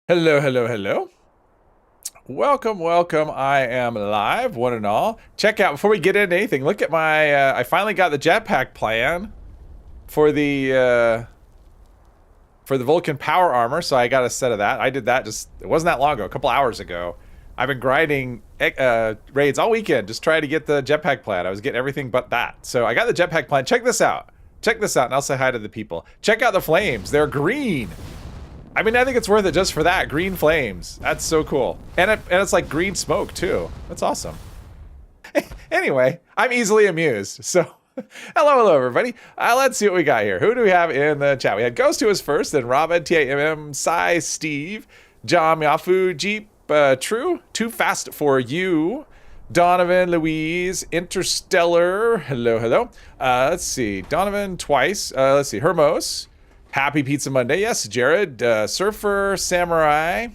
Hello, hello, hello. Welcome, welcome. I am live, one and all. Check out, before we get into anything, look at my, I finally got the jetpack plan for the Vulcan power armor, so I got a set of that. I did that it wasn't that long ago, a couple hours ago. I've been grinding raids all weekend, just trying to get the jetpack plan. I was getting everything but that. So I got the jetpack plan. Check this out. Check this out, and I'll say hi to the people. Check out the flames. They're green. I mean, I think it's worth it just for that. Green flames. That's so cool. And it's like green smoke, too. That's awesome. Anyway, I'm easily amused. So, hello, everybody. Let's see what we got here. Who do we have in the chat? We had Ghost, who was first, then Robin, TAMM, Sai, Steve, John, Yafu, Jeep, True, Too Fast for You, Donovan, Louise, Interstellar. Hello, hello. Let's see. Donovan twice. Let's see. Hermos. Happy Pizza Monday. Yes, Jared. Surfer, Samurai.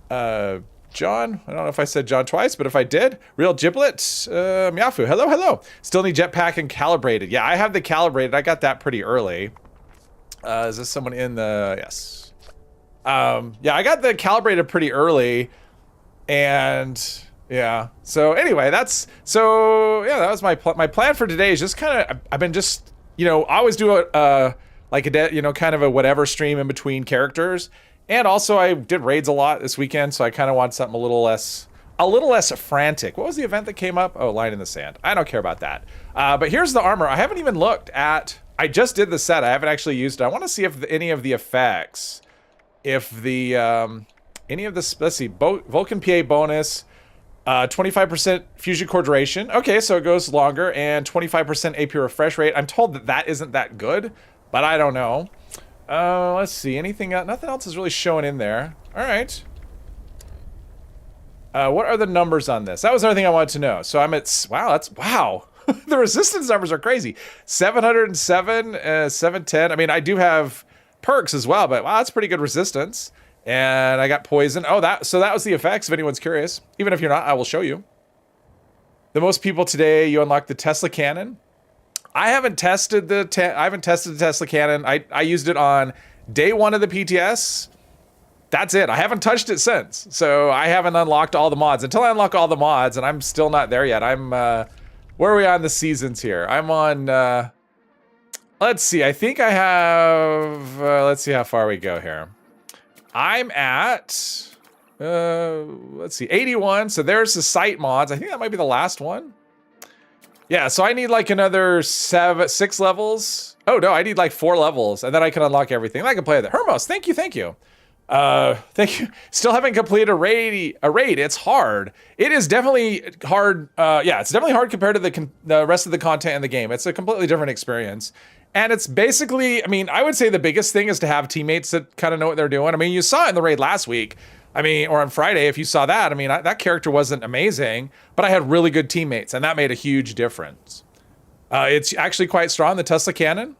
John. I don't know if I said John twice, but if I did. Real Giblet. Miafu. Hello, hello. Still need jetpack and calibrated. Yeah, I have the calibrated. I got that pretty early. Is this someone in the... Yes. Yeah, I got the calibrated pretty early. And... yeah. So anyway, that was my plan for today is just kind of... I've been just... I always do like kind of a whatever stream in between characters. And also I did raids a lot this weekend, so I kind of want something a little less frantic. What was the event that came up? Oh, Line in the Sand. I don't care about that. But here's the armor. I haven't even looked at, I just did the set. I haven't actually used it. I want to see if any of the effects, any of the, let's see, Vulcan PA bonus, 25% fusion core duration. Okay, so it goes longer, and 25% AP refresh rate. I'm told that isn't that good, but I don't know. Let's see. Anything else? Nothing else is really showing in there. All right. What are the numbers on this? That was another thing I wanted to know. So I'm at... Wow. The resistance numbers are crazy. 707, 710. I mean, I do have perks as well, but wow, that's pretty good resistance. And I got poison. So that was the effects, if anyone's curious. Even if you're not, I will show you. The most people today, you unlock the Tesla cannon. I haven't tested the Tesla cannon. I used it on day one of the PTS. That's it. I haven't touched it since. So I haven't unlocked all the mods. Until I unlock all the mods, and I'm still not there yet. I'm, where are we on the seasons here? I'm on, let's see. I think I have, let's see how far we go here. I'm at, let's see, 81. So there's the site mods. I think that might be the last one. Yeah, so I need like another 6 levels. Oh no, I need like 4 levels, and then I can unlock everything. And I can play that. Hermos, thank you. Thank you. Still haven't completed a raid. It's hard. It is definitely hard. Yeah, it's definitely hard compared to the rest of the content in the game. It's a completely different experience. And it's basically, I mean, I would say the biggest thing is to have teammates that kind of know what they're doing. I mean, you saw it in the raid last week. I mean, or on Friday, if you saw that, I mean, that character wasn't amazing, but I had really good teammates, and that made a huge difference. It's actually quite strong, the Tesla cannon.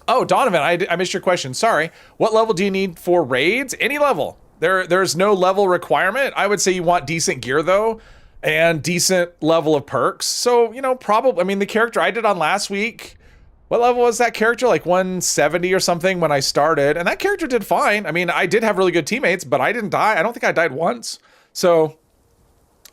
Oh, Donovan, I missed your question. Sorry. What level do you need for raids? Any level. There's no level requirement. I would say you want decent gear, though, and decent level of perks. So, probably, I mean, the character I did on last week, what level was that character? Like 170 or something when I started. And that character did fine. I mean, I did have really good teammates, but I didn't die. I don't think I died once. So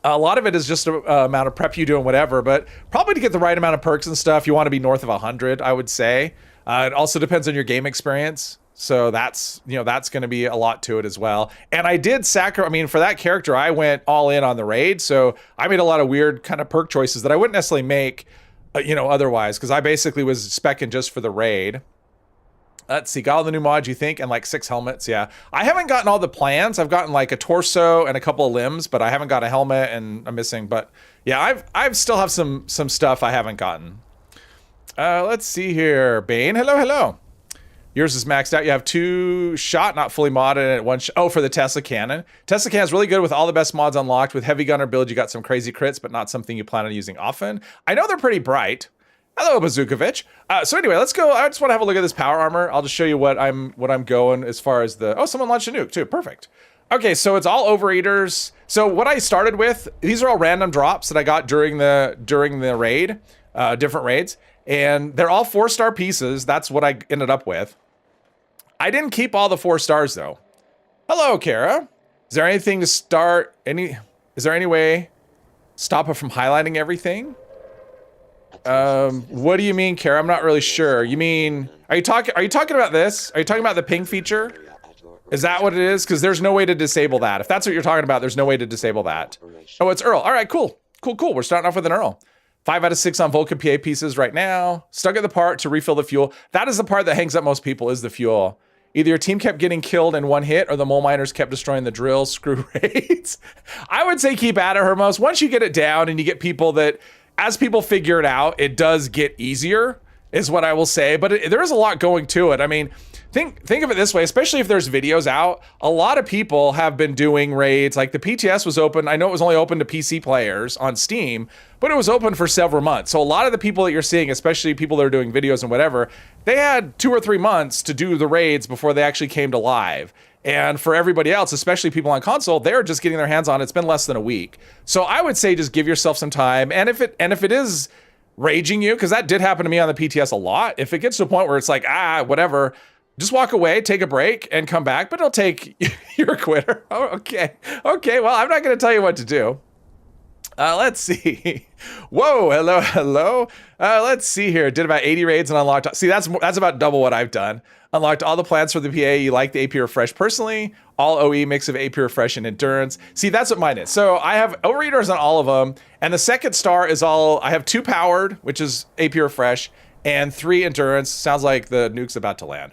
a lot of it is just a amount of prep you do and whatever. But probably to get the right amount of perks and stuff, you want to be north of 100, I would say. It also depends on your game experience. So that's going to be a lot to it as well. And I did I mean, for that character, I went all in on the raid. So I made a lot of weird kind of perk choices that I wouldn't necessarily make otherwise, because I basically was speccing just for the raid. Let's see, got all the new mods, you think, and like 6 helmets. Yeah, I haven't gotten all the plans. I've gotten like a torso and a couple of limbs, but I haven't got a helmet, and I'm missing. But yeah, I've still have some stuff I haven't gotten. Let's see here, Bane. Hello, hello. Yours is maxed out. You have 2 shot, not fully modded, and 1 oh, for the Tesla cannon. Tesla cannon is really good with all the best mods unlocked. With heavy gunner build, you got some crazy crits, but not something you plan on using often. I know they're pretty bright. Hello, Bazookovich. So anyway, let's go. I just want to have a look at this power armor. I'll just show you what I'm going as far as the... Oh, someone launched a nuke too. Perfect. Okay, so it's all overeaters. So what I started with, these are all random drops that I got during the raid, different raids. And they're all 4-star pieces. That's what I ended up with. I didn't keep all the 4 stars though. Hello, Kara. Is there anything to start? Is there any way stop it from highlighting everything? What do you mean, Kara? I'm not really sure. You mean, are you talking about this? Are you talking about the ping feature? Is that what it is? Because there's no way to disable that. If that's what you're talking about, there's no way to disable that. Oh, it's Earl. All right, cool. Cool. We're starting off with an Earl. 5 out of 6 on Vulcan PA pieces right now. Stuck at the part to refill the fuel. That is the part that hangs up most people, is the fuel. Either your team kept getting killed in one hit or the mole miners kept destroying the drills. Screw raids. I would say keep at it, Hermos. Once you get it down and you get people that, as people figure it out, it does get easier, is what I will say. But there is a lot going to it. I mean, think of it this way, especially if there's videos out. A lot of people have been doing raids. Like the PTS was open. I know it was only open to PC players on Steam, but it was open for several months. So a lot of the people that you're seeing, especially people that are doing videos and whatever, they had 2 or 3 months to do the raids before they actually came to live. And for everybody else, especially people on console, they're just getting their hands on it. It's been less than a week. So I would say just give yourself some time. And if it is raging you, because that did happen to me on the PTS a lot, if it gets to a point where it's like, whatever, just walk away, take a break, and come back. But it'll take, you're a quitter. Oh, okay. Well, I'm not going to tell you what to do. Let's see. Whoa, hello. Let's see here. Did about 80 raids and unlocked. See, that's about double what I've done. Unlocked all the plans for the PA. You like the AP Refresh personally. All OE mix of AP Refresh and Endurance. See, that's what mine is. So I have overeaters on all of them. And the second star is I have 2 powered, which is AP Refresh, and 3 Endurance. Sounds like the nuke's about to land.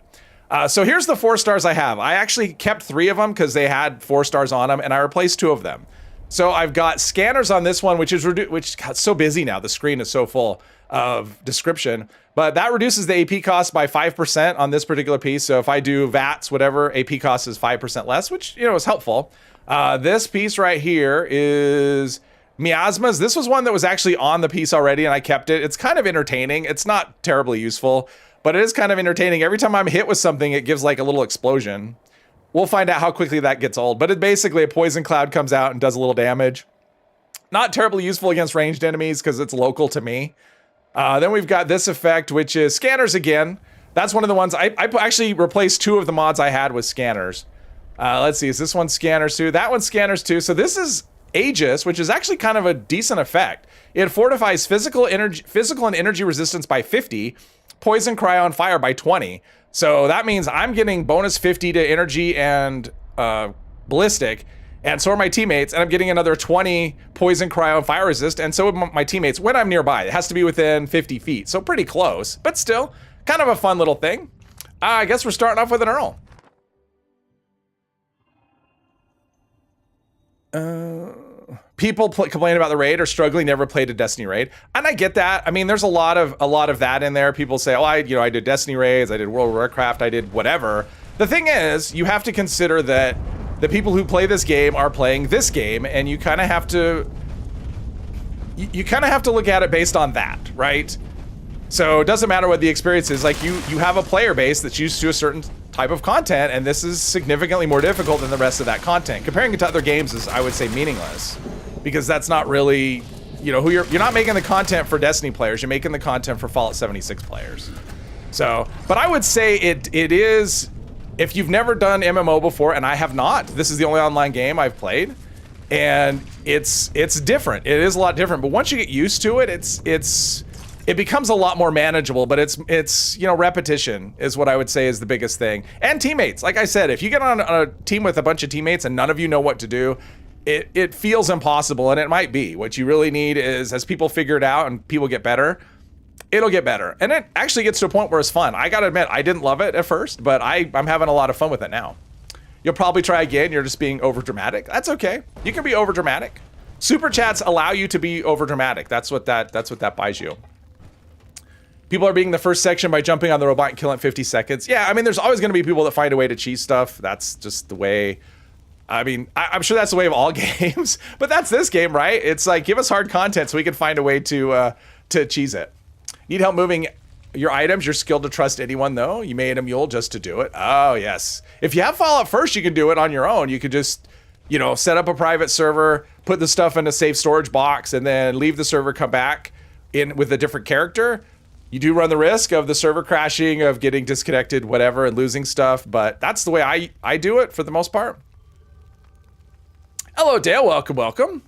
So here's the 4 stars I have. I actually kept 3 of them because they had 4 stars on them, and I replaced 2 of them. So I've got scanners on this one, which got so busy now. The screen is so full of description, but that reduces the AP cost by 5% on this particular piece. So if I do VATs, whatever, AP cost is 5% less, which, is helpful. This piece right here is miasmas. This was one that was actually on the piece already, and I kept it. It's kind of entertaining. It's not terribly useful, but it is kind of entertaining. Every time I'm hit with something, it gives like a little explosion. We'll find out how quickly that gets old, but it basically, a poison cloud comes out and does a little damage. Not terribly useful against ranged enemies because it's local to me. Then we've got this effect, which is scanners again. That's one of the ones I actually replaced 2 of the mods I had with scanners. Let's see, is this one scanners too? That one's scanners too. So this is Aegis, which is actually kind of a decent effect. It fortifies physical and energy resistance by 50, poison, cryo, and fire by 20. So that means I'm getting bonus 50 to energy and ballistic, and so are my teammates, and I'm getting another 20 poison, cryo, and fire resist, and so are my teammates when I'm nearby. It has to be within 50 feet, so pretty close, but still kind of a fun little thing. I guess we're starting off with an Earl. People complain about the raid or struggling, never played a Destiny raid, and I get that. I mean, there's a lot of that in there. People say, oh, I did Destiny raids, I did World of Warcraft, I did whatever. The thing is, you have to consider that the people who play this game are playing this game, and you kind of have to look at it based on that, right? So it doesn't matter what the experience is. Like you have a player base that's used to a certain type of content, and this is significantly more difficult than the rest of that content. Comparing it to other games is, I would say, meaningless, because that's not really, who you're not making the content for Destiny players. You're making the content for Fallout 76 players. So, but I would say it is, if you've never done MMO before, and I have not, this is the only online game I've played, and it's different. It is a lot different, but once you get used to it, it becomes a lot more manageable. But it's repetition is what I would say is the biggest thing. And teammates. Like I said, if you get on a team with a bunch of teammates and none of you know what to do, it feels impossible, and it might be. What you really need is, as people figure it out and people get better, it'll get better. And it actually gets to a point where it's fun. I gotta admit, I didn't love it at first, but I'm having a lot of fun with it now. You'll probably try again, you're just being over dramatic. That's okay. You can be over dramatic. Super chats allow you to be over dramatic. That's what that buys you. People are beating the first section by jumping on the robot and killing it in 50 seconds. Yeah, I mean, there's always gonna be people that find a way to cheese stuff. That's just the way. I mean, I'm sure that's the way of all games, but that's this game, right? It's like, give us hard content so we can find a way to cheese it. Need help moving your items? You're skilled to trust anyone, though. You made a mule just to do it. Oh, yes. If you have Fallout first, you can do it on your own. You could just, set up a private server, put the stuff in a safe storage box, and then leave the server, come back in with a different character. You do run the risk of the server crashing, of getting disconnected, whatever, and losing stuff, but that's the way I do it for the most part. Hello, Dale. Welcome, welcome.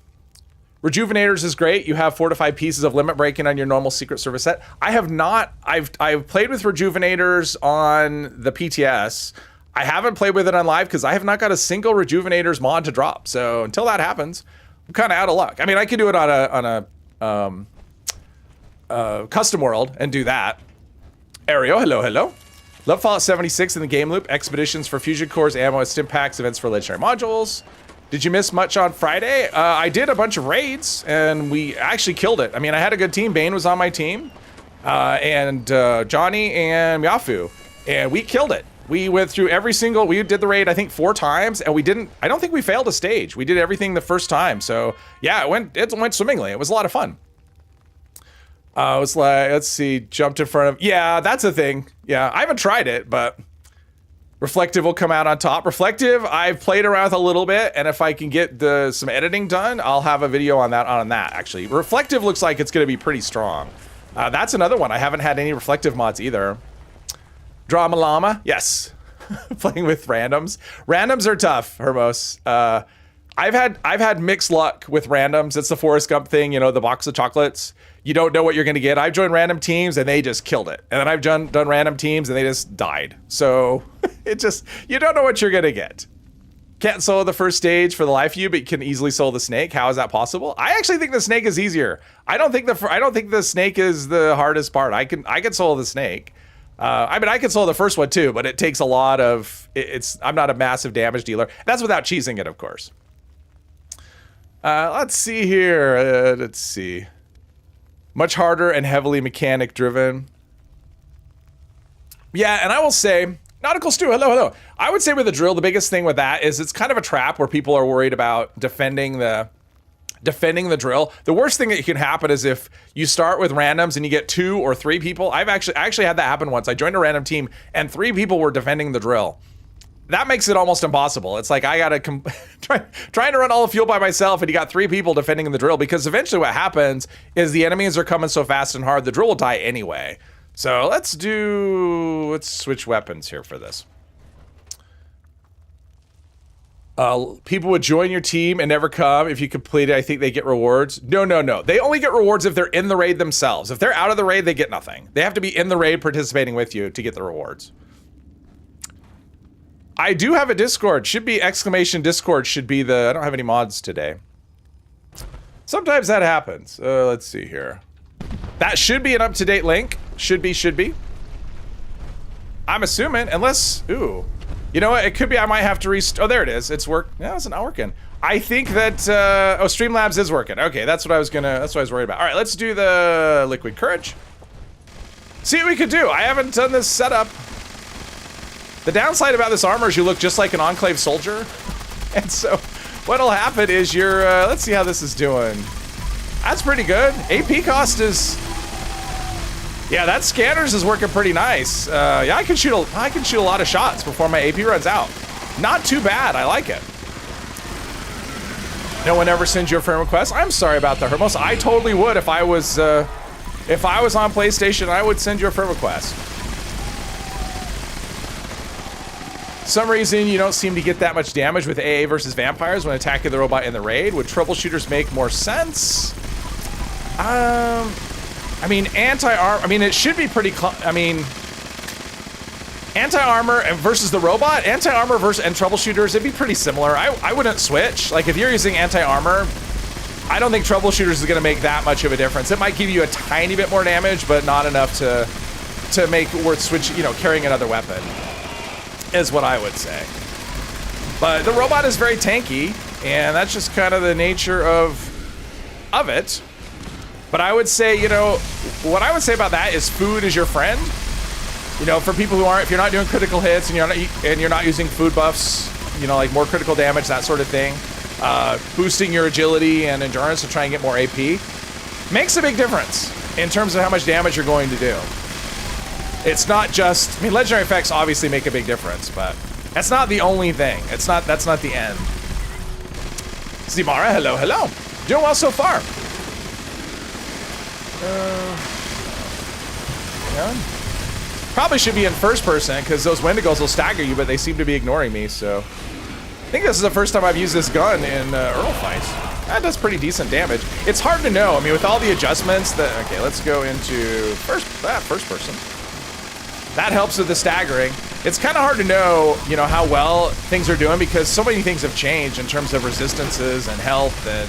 Rejuvenators is great. You have 4 to 5 pieces of limit breaking on your normal Secret Service set. I have not. I've played with Rejuvenators on the PTS. I haven't played with it on live because I have not got a single Rejuvenators mod to drop. So until that happens, I'm kind of out of luck. I mean, I could do it on a custom world and do that. Ario, hello, hello. Love Fallout 76 in the game loop. Expeditions for fusion cores, ammo, stim packs, events for legendary modules. Did you miss much on Friday? I did a bunch of raids, and we actually killed it. I mean, I had a good team. Bane was on my team, and Johnny and Miafu, and we killed it. We went through we did the raid, I think 4 times, and I don't think we failed a stage. We did everything the first time, so yeah, it went swimmingly. It was a lot of fun. I was like, let's see, jumped in front of, yeah, that's a thing. Yeah, I haven't tried it, but Reflective will come out on top. Reflective, I've played around with a little bit, and if I can get some editing done, I'll have a video on that actually. Reflective looks like it's going to be pretty strong. That's another one. I haven't had any Reflective mods either. Drama Llama, yes. Playing with randoms. Randoms are tough, Hermos. I've had mixed luck with randoms. It's the Forrest Gump thing, you know, the box of chocolates. You don't know what you're going to get. I've joined random teams and they just killed it. And then I've done random teams and they just died. So you don't know what you're going to get. Can't solo the first stage for the life of you, but you can easily solo the snake. How is that possible? I actually think the snake is easier. I don't think the snake is the hardest part. I can solo the snake. I mean, I can solo the first one too, but it takes a lot of, I'm not a massive damage dealer. That's without cheesing it, of course. Let's see here. Let's see. Much harder and heavily mechanic driven. Yeah, and I will say, Nautical Stew, hello. I would say with the drill, the biggest thing with that is it's kind of a trap where people are worried about defending the drill. The worst thing that can happen is if you start with randoms and you get 2 or 3 people. I actually had that happen once. I joined a random team and 3 people were defending the drill. That makes it almost impossible. It's like I gotta trying to run all the fuel by myself, and you got 3 people defending the drill, because eventually what happens is the enemies are coming so fast and hard, the drill will die anyway. So let's switch weapons here for this. People would join your team and never come. If you complete it, I think they get rewards. No. They only get rewards if they're in the raid themselves. If they're out of the raid, they get nothing. They have to be in the raid participating with you to get the rewards. I do have a Discord. Should be !Discord should be I don't have any mods today. Sometimes that happens. Let's see here. That should be an up-to-date link. Should be. I'm assuming, unless, ooh. You know what? It could be I might have to oh, there it is. It's no, it's not working. I think that, Streamlabs is working. Okay, that's what I was worried about. All right, let's do the Liquid Courage. See what we could do. I haven't done this setup. The downside about this armor is you look just like an Enclave soldier. And so what'll happen is let's see how this is doing. That's pretty good. AP cost is, yeah, that scanners is working pretty nice. Yeah, I can shoot a lot of shots before my AP runs out. Not too bad, I like it. No one ever sends you a friend request? I'm sorry about that, Hermos. I totally would if I was on PlayStation, I would send you a friend request. Some reason you don't seem to get that much damage with AA versus vampires when attacking the robot in the raid. Would troubleshooters make more sense? I mean, anti-armor, I mean, it should be pretty, anti-armor versus the robot, anti-armor versus and troubleshooters, it'd be pretty similar. I wouldn't switch. Like, if you're using anti-armor, I don't think troubleshooters is gonna make that much of a difference. It might give you a tiny bit more damage, but not enough to make it worth carrying another weapon, is what I would say. But the robot is very tanky, and that's just kind of the nature of it. But I would say, what I would say about that is food is your friend. For people who aren't, if you're not doing critical hits and you're not using food buffs, like more critical damage, that sort of thing, boosting your agility and endurance to try and get more AP, makes a big difference in terms of how much damage you're going to do. It's not just, legendary effects obviously make a big difference, but that's not the only thing. That's not the end. Zimara, hello. Doing well so far. Yeah. Probably should be in first person because those Wendigos will stagger you, but they seem to be ignoring me, so. think this is the first time I've used this gun in Earl fights. That does pretty decent damage. It's hard to know. I mean, with all the adjustments that... Okay, let's go into first person. That helps with the staggering. It's kind of hard to know, you know, how well things are doing because so many things have changed in terms of resistances and health and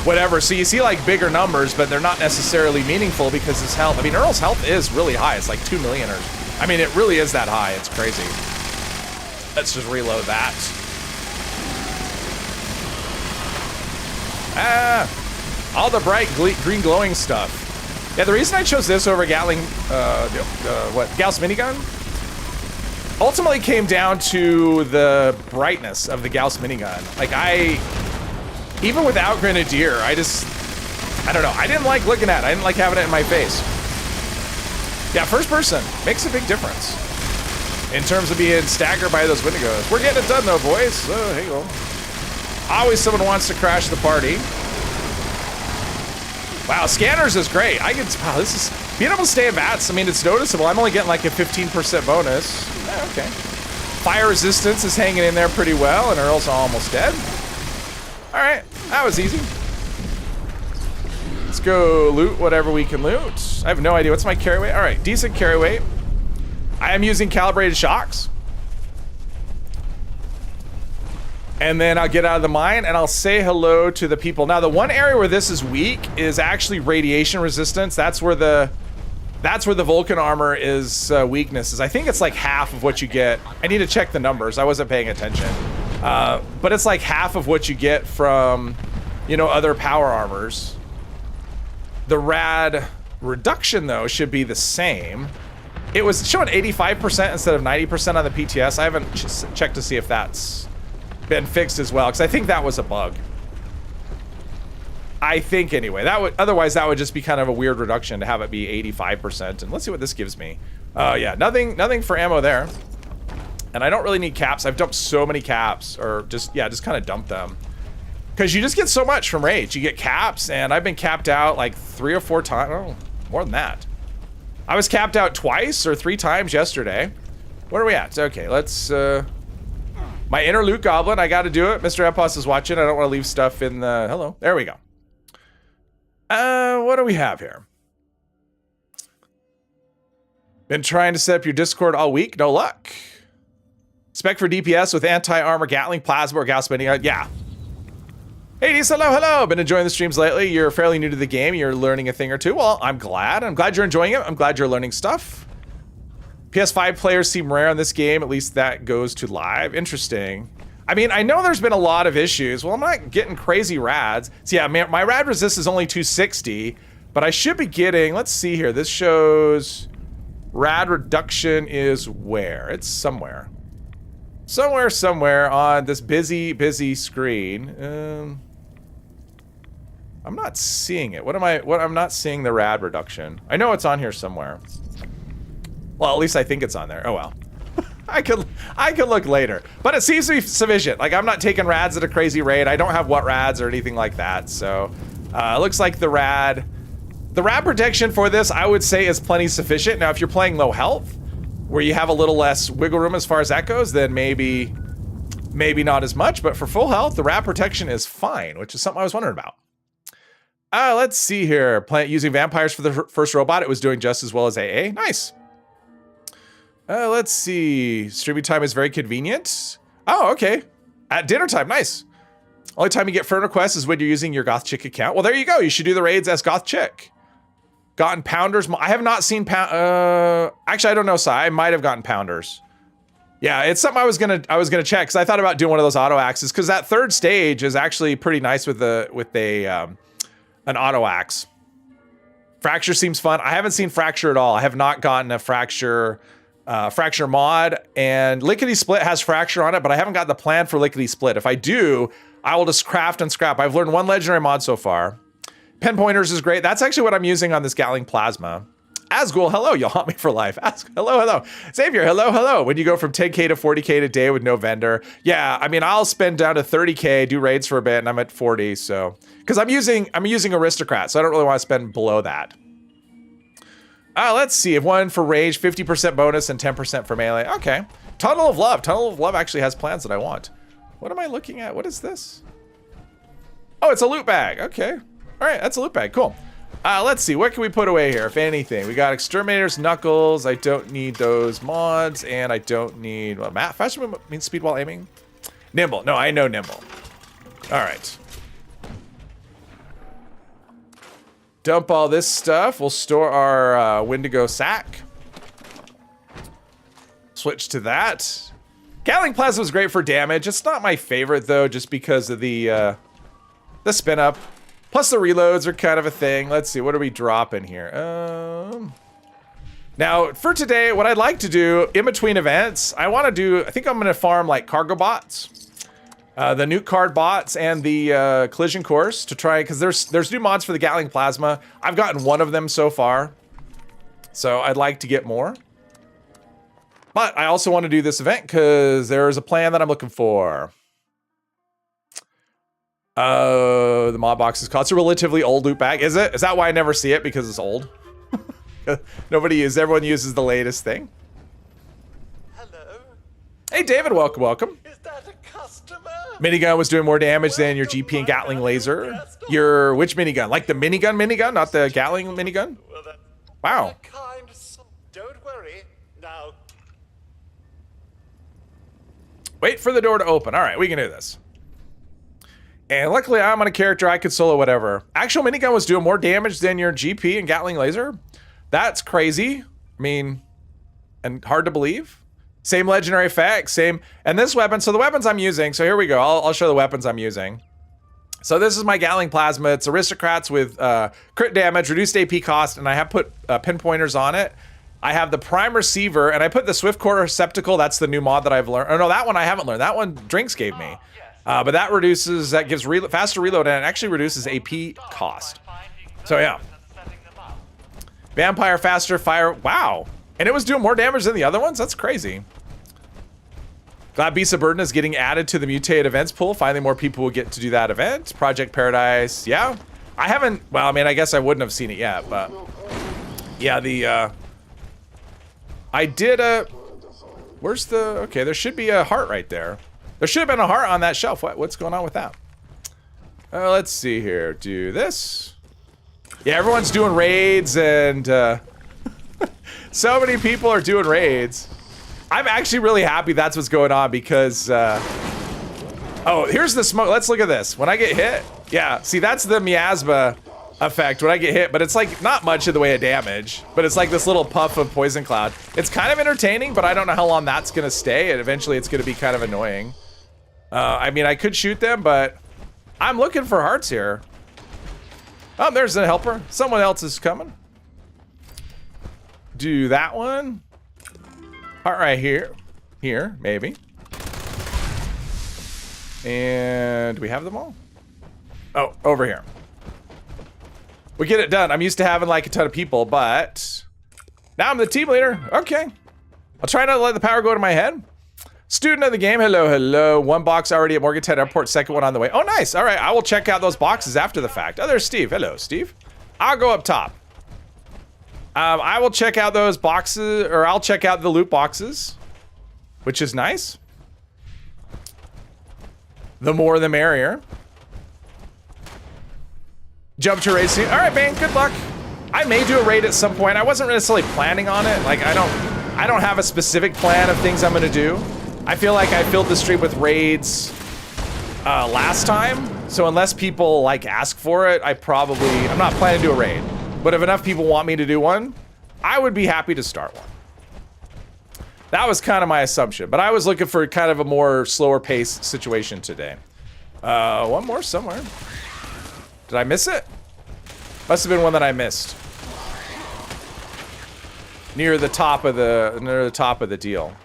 whatever. So you see like bigger numbers, but they're not necessarily meaningful because his health... I mean, Earl's health is really high. It's like 2 million or... I mean, it really is that high. It's crazy. Let's just reload that. All the bright green glowing stuff. Yeah, the reason I chose this over Gatling, Gauss minigun, ultimately came down to the brightness of the Gauss minigun. Like even without Grenadier, I don't know, I didn't like looking at it. I didn't like having it in my face. Yeah, first person makes a big difference in terms of being staggered by those Wendigos. We're getting it done though, boys. Here you go. Always someone wants to crash the party. Wow, scanners is great. Wow, this is, being able to stay in VATS, I mean, it's noticeable. I'm only getting like a 15% bonus. Okay. Fire resistance is hanging in there pretty well, and Earl's almost dead. All right, that was easy. Let's go loot whatever we can loot. I have no idea. What's my carry weight? All right, decent carry weight. I am using calibrated shocks. And then I'll get out of the mine and I'll say hello to the people. Now, the one area where this is weak is actually radiation resistance. That's where the Vulcan armor is weaknesses. I think it's like half of what you get. I need to check the numbers. I wasn't paying attention. But it's like half of what you get from, you know, other power armors. The rad reduction, though, should be the same. It was showing 85% instead of 90% on the PTS. I haven't checked to see if that's been fixed as well, because I think that was a bug. I think anyway. Otherwise that would just be kind of a weird reduction to have it be 85%. And let's see what this gives me. Yeah, nothing for ammo there. And I don't really need caps. I've dumped so many caps, or just kind of dump them. Because you just get so much from Rage. You get caps, and I've been capped out like 3 or 4 times. Oh, more than that. I was capped out twice or 3 times yesterday. Where are we at? Okay, let's my inner loot goblin, I gotta do it. Mr. Epos is watching. I don't want to leave stuff in the... Hello. There we go. What do we have here? Been trying to set up your Discord all week. No luck. Spec for DPS with anti-armor Gatling, Plasma, or Gauss minigun. Yeah. Hey, Dees, hello. Been enjoying the streams lately. You're fairly new to the game. You're learning a thing or two. Well, I'm glad. I'm glad you're enjoying it. I'm glad you're learning stuff. PS5 players seem rare in this game. At least that goes to live. Interesting. I mean, I know there's been a lot of issues. Well, I'm not getting crazy rads. So yeah, my rad resist is only 260, but I should be getting, let's see here. This shows rad reduction is where? It's somewhere. Somewhere on this busy screen. I'm not seeing it. I'm not seeing the rad reduction. I know it's on here somewhere. Well, at least I think it's on there. Oh well. I could look later. But it seems to be sufficient. Like, I'm not taking rads at a crazy rate. I don't have what rads or anything like that. So it looks like the rad protection for this, I would say, is plenty sufficient. Now, if you're playing low health, where you have a little less wiggle room as far as that goes, then maybe not as much. But for full health, the rad protection is fine, which is something I was wondering about. Let's see here. Using vampires for the first robot, it was doing just as well as AA. Nice. Let's see. Streaming time is very convenient. Oh, okay. At dinner time, nice. Only time you get friend requests is when you're using your Goth Chick account. Well, there you go. You should do the raids as Goth Chick. Gotten Pounders. I have not seen actually, I don't know, Sai. I might have gotten Pounders. Yeah, it's something I was gonna check, because I thought about doing one of those auto axes, because that third stage is actually pretty nice with an auto axe. Fracture seems fun. I haven't seen Fracture at all. I have not gotten a Fracture mod, and Lickety Split has Fracture on it, but I haven't got the plan for Lickety Split. If I do, I will just craft and scrap. I've learned one legendary mod so far. Pen pointers is great. That's actually what I'm using on this Gatling Plasma. Asgul, hello, you'll haunt me for life. Hello. Xavier, hello. When you go from 10K to 40K a day with no vendor. Yeah, I mean, I'll spend down to 30K, do raids for a bit, and I'm at 40, so. Because I'm using Aristocrat, so I don't really want to spend below that. Let's see, if one for Rage, 50% bonus and 10% for melee. Okay. Tunnel of Love actually has plans that I want. What am I looking at? What is this? Oh, it's a loot bag. Okay. All right, that's a loot bag. Cool. Let's see. What can we put away here, if anything? We got Exterminator's Knuckles. I don't need those mods, and I don't need... Well, fast movement means speed while aiming. Nimble. No, I know Nimble. All right. Dump all this stuff. We'll store our Wendigo sack. Switch to that. Gatling Plasma is great for damage. It's not my favorite, though, just because of the spin up. Plus the reloads are kind of a thing. Let's see, what are we dropping here? Now, for today, what I'd like to do in between events, I think I'm going to farm like cargo bots. The nuke card bots and the collision course to try, because there's new mods for the Gatling Plasma. I've gotten one of them so far, so I'd like to get more. But I also want to do this event because there's a plan that I'm looking for. The mod box is called. It's a relatively old loot bag. Is it? Is that why I never see it? Because it's old? Everyone uses the latest thing. Hello. Hey, David, welcome, welcome. Is that a customer? Minigun was doing more damage than your GP and Gatling laser. Your, which minigun? Like the minigun, not the Gatling minigun? Well, that's Wow. kind. Don't worry. Now, Wait for the door to open. All right, we can do this. And luckily, I'm on a character I could solo whatever. Actual minigun was doing more damage than your GP and Gatling laser. That's crazy. I mean, and hard to believe. Same legendary effect, same. And this weapon, so the weapons I'm using, so here we go. I'll show the weapons I'm using. So this is my Gatling Plasma. It's Aristocrats with crit damage, reduced AP cost, and I have put pinpointers on it. I have the Prime Receiver, and I put the Swift Core Receptacle. That's the new mod that I've learned. Oh no, that one I haven't learned. That one Drinks gave me. But that gives faster reload, and it actually reduces AP cost. So yeah. Vampire, faster, fire, wow. And it was doing more damage than the other ones? That's crazy. Glad Beast of Burden is getting added to the mutated events pool. Finally, more people will get to do that event. Project Paradise, yeah. I haven't, well, I mean, I guess I wouldn't have seen it yet, but yeah, I did where's the, okay, there should be a heart right there. There should have been a heart on that shelf. What's going on with that? Let's see here. Do this. Yeah, everyone's doing raids, and so many people are doing raids. I'm actually really happy that's what's going on because, oh, here's the smoke. Let's look at this. When I get hit, yeah, see, that's the miasma effect when I get hit, but it's like not much in the way of damage, but it's like this little puff of poison cloud. It's kind of entertaining, but I don't know how long that's gonna stay, and eventually it's gonna be kind of annoying. I mean, I could shoot them, but I'm looking for hearts here. Oh, there's a helper. Someone else is coming. Do that one. Heart right here. Here, maybe. And do we have them all? Oh, over here. We get it done. I'm used to having like a ton of people, but now I'm the team leader. Okay. I'll try not to let the power go to my head. Student of the game, hello, hello. One box already at Morgantown Airport, second one on the way. Oh, nice. All right, I will check out those boxes after the fact. Oh, there's Steve. Hello, Steve. I'll go up top. I will check out those boxes, or I'll check out the loot boxes, which is nice. The more the merrier. Jump to raid scene. All right, man, good luck. I may do a raid at some point. I wasn't necessarily planning on it. Like, I don't have a specific plan of things I'm gonna do. I feel like I filled the stream with raids last time, so unless people like ask for it, I'm not planning to do a raid. But if enough people want me to do one, I would be happy to start one. That was kind of my assumption, but I was looking for kind of a more slower pace situation today. One more somewhere. Did I miss it? Must have been one that I missed. Near the top of the deal.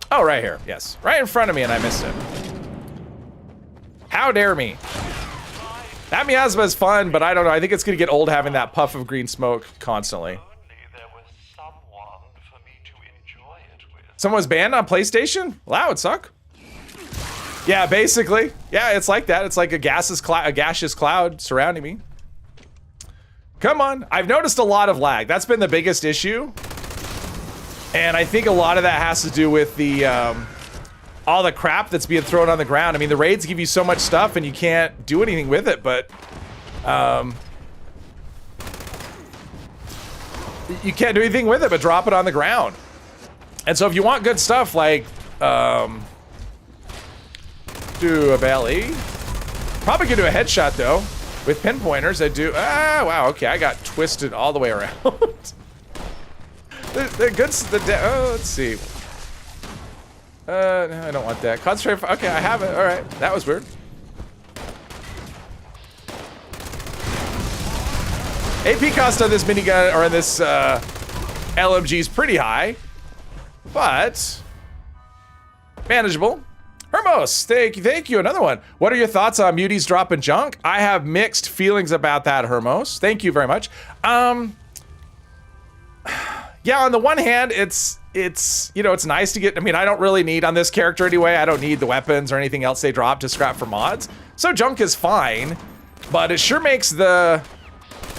Oh, right here. Yes. Right in front of me, and I missed it. How dare me? That miasma is fun, but I don't know. I think it's gonna get old having that puff of green smoke constantly. Someone was banned on PlayStation? Well, that would suck. Yeah, basically. Yeah, it's like that. It's like a gaseous cloud surrounding me. Come on. I've noticed a lot of lag. That's been the biggest issue. And I think a lot of that has to do with the all the crap that's being thrown on the ground. I mean, the raids give you so much stuff and you can't do anything with it, but you can't do anything with it but drop it on the ground. And so if you want good stuff like do a belly, probably could do a headshot though with pinpointers that do. Ah, wow, okay, I got twisted all the way around. the good, oh, let's see. No, I don't want that. Concentrate. Okay, I have it. All right, that was weird. AP cost on this minigun or on this LMG is pretty high, but manageable. Hermos, thank you. Another one. What are your thoughts on Muties dropping junk? I have mixed feelings about that, Hermos. Thank you very much. Yeah, on the one hand, it's you know, it's nice to get. I mean, I don't really need on this character anyway. I don't need the weapons or anything else they drop to scrap for mods. So junk is fine, but it sure makes the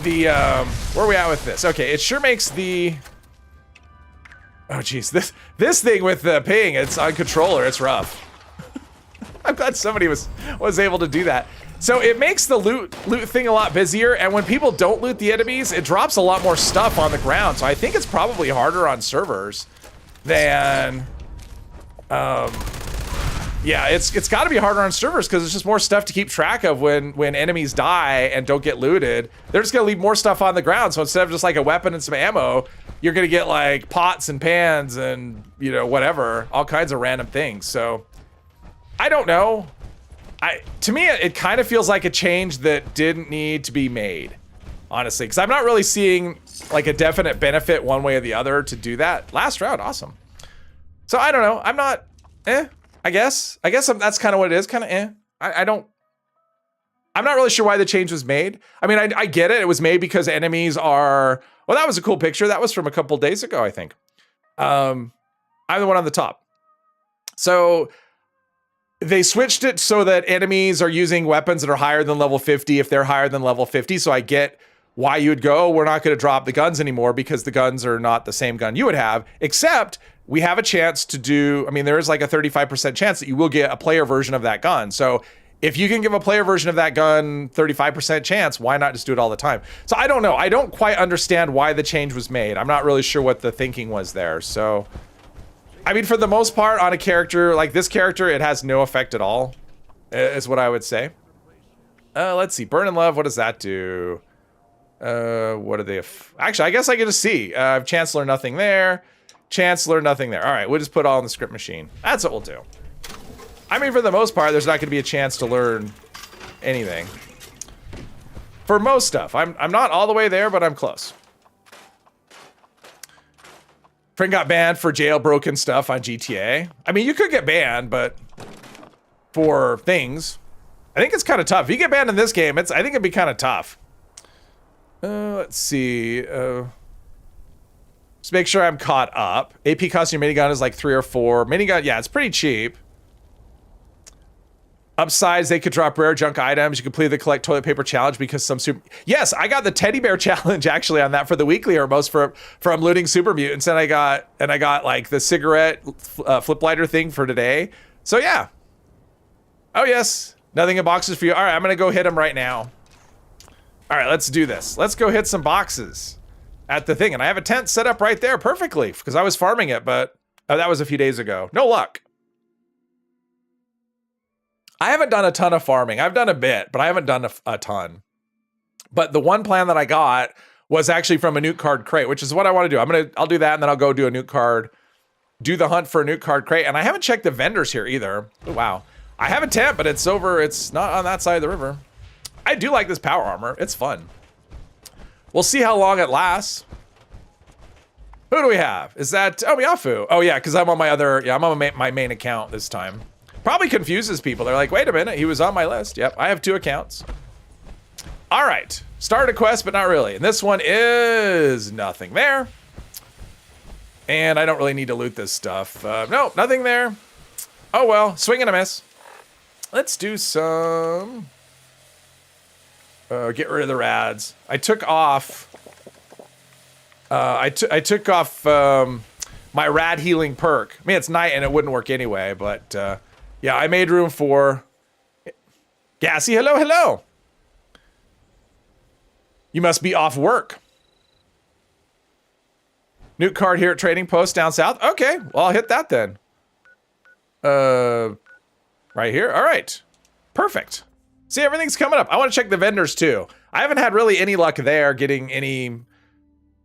where are we at with this? Okay, it sure makes the. Oh geez, this thing with the ping, it's on controller. It's rough. I'm glad somebody was able to do that. So it makes the loot thing a lot busier, and when people don't loot the enemies, it drops a lot more stuff on the ground. So I think it's probably harder on servers than, yeah, it's got to be harder on servers because it's just more stuff to keep track of when enemies die and don't get looted. They're just gonna leave more stuff on the ground. So instead of just like a weapon and some ammo, you're gonna get like pots and pans and, you know, whatever, all kinds of random things. So I don't know. To me, it kind of feels like a change that didn't need to be made, honestly, because I'm not really seeing like a definite benefit one way or the other to do that. Last round, awesome. So I don't know. I'm not, I guess that's kind of what it is, kind of I'm not really sure why the change was made. I mean, I get it. It was made because enemies are, well, that was a cool picture. That was from a couple days ago, I think. I'm the one on the top. So they switched it so that enemies are using weapons that are higher than level 50 if they're higher than level 50. So I get why you would go, we're not going to drop the guns anymore because the guns are not the same gun you would have, except we have a chance to do, I mean, there is like a 35% chance that you will get a player version of that gun. So if you can give a player version of that gun 35% chance, why not just do it all the time? So I don't know. I don't quite understand why the change was made. I'm not really sure what the thinking was there. So I mean, for the most part, on a character like this character, it has no effect at all, is what I would say. Let's see. Burn in Love, what does that do? What are they? Actually, I guess I get to see. Chancellor, nothing there. Chancellor, nothing there. All right, we'll just put all in the script machine. That's what we'll do. I mean, for the most part, there's not going to be a chance to learn anything. For most stuff. I'm not all the way there, but I'm close. Friend got banned for jailbroken stuff on GTA. I mean, you could get banned, but for things, I think it's kind of tough. If you get banned in this game, I think it'd be kind of tough. Let's see. Just make sure I'm caught up. AP cost your minigun is like 3 or 4. Minigun, yeah, it's pretty cheap. Upsides, they could drop rare junk items. You complete the collect toilet paper challenge because some super. Yes, I got the teddy bear challenge actually on that for the weekly or most from looting super mutants, and I got like the cigarette flip lighter thing for today. So yeah. Oh yes, nothing in boxes for you. All right, I'm gonna go hit them right now. All right, let's do this. Let's go hit some boxes at the thing, and I have a tent set up right there perfectly because I was farming it, but that was a few days ago. No luck. I haven't done a ton of farming. I've done a bit, but I haven't done a ton. But the one plan that I got was actually from a nuke card crate, which is what I want to do. I'll do that, and then I'll go do a nuke card, do the hunt for a nuke card crate. And I haven't checked the vendors here either. Oh, wow. I have a tent, but it's not on that side of the river. I do like this power armor. It's fun. We'll see how long it lasts. Who do we have? Is that, oh, Miafu. Oh yeah, because I'm on I'm on my main account this time. Probably confuses people. They're like, wait a minute, he was on my list. Yep, I have 2 accounts. All right, started a quest, but not really. And this one is nothing there. And I don't really need to loot this stuff. No, nothing there. Oh well, swing and a miss. Let's do some. Get rid of the rads. I took off. I took off my rad healing perk. I mean, it's night and it wouldn't work anyway, but yeah, I made room for Gassy. Hello, hello. You must be off work. Nuke card here at Trading Post down south. Okay, well, I'll hit that then. Right here. All right, perfect. See, everything's coming up. I want to check the vendors too. I haven't had really any luck there getting any.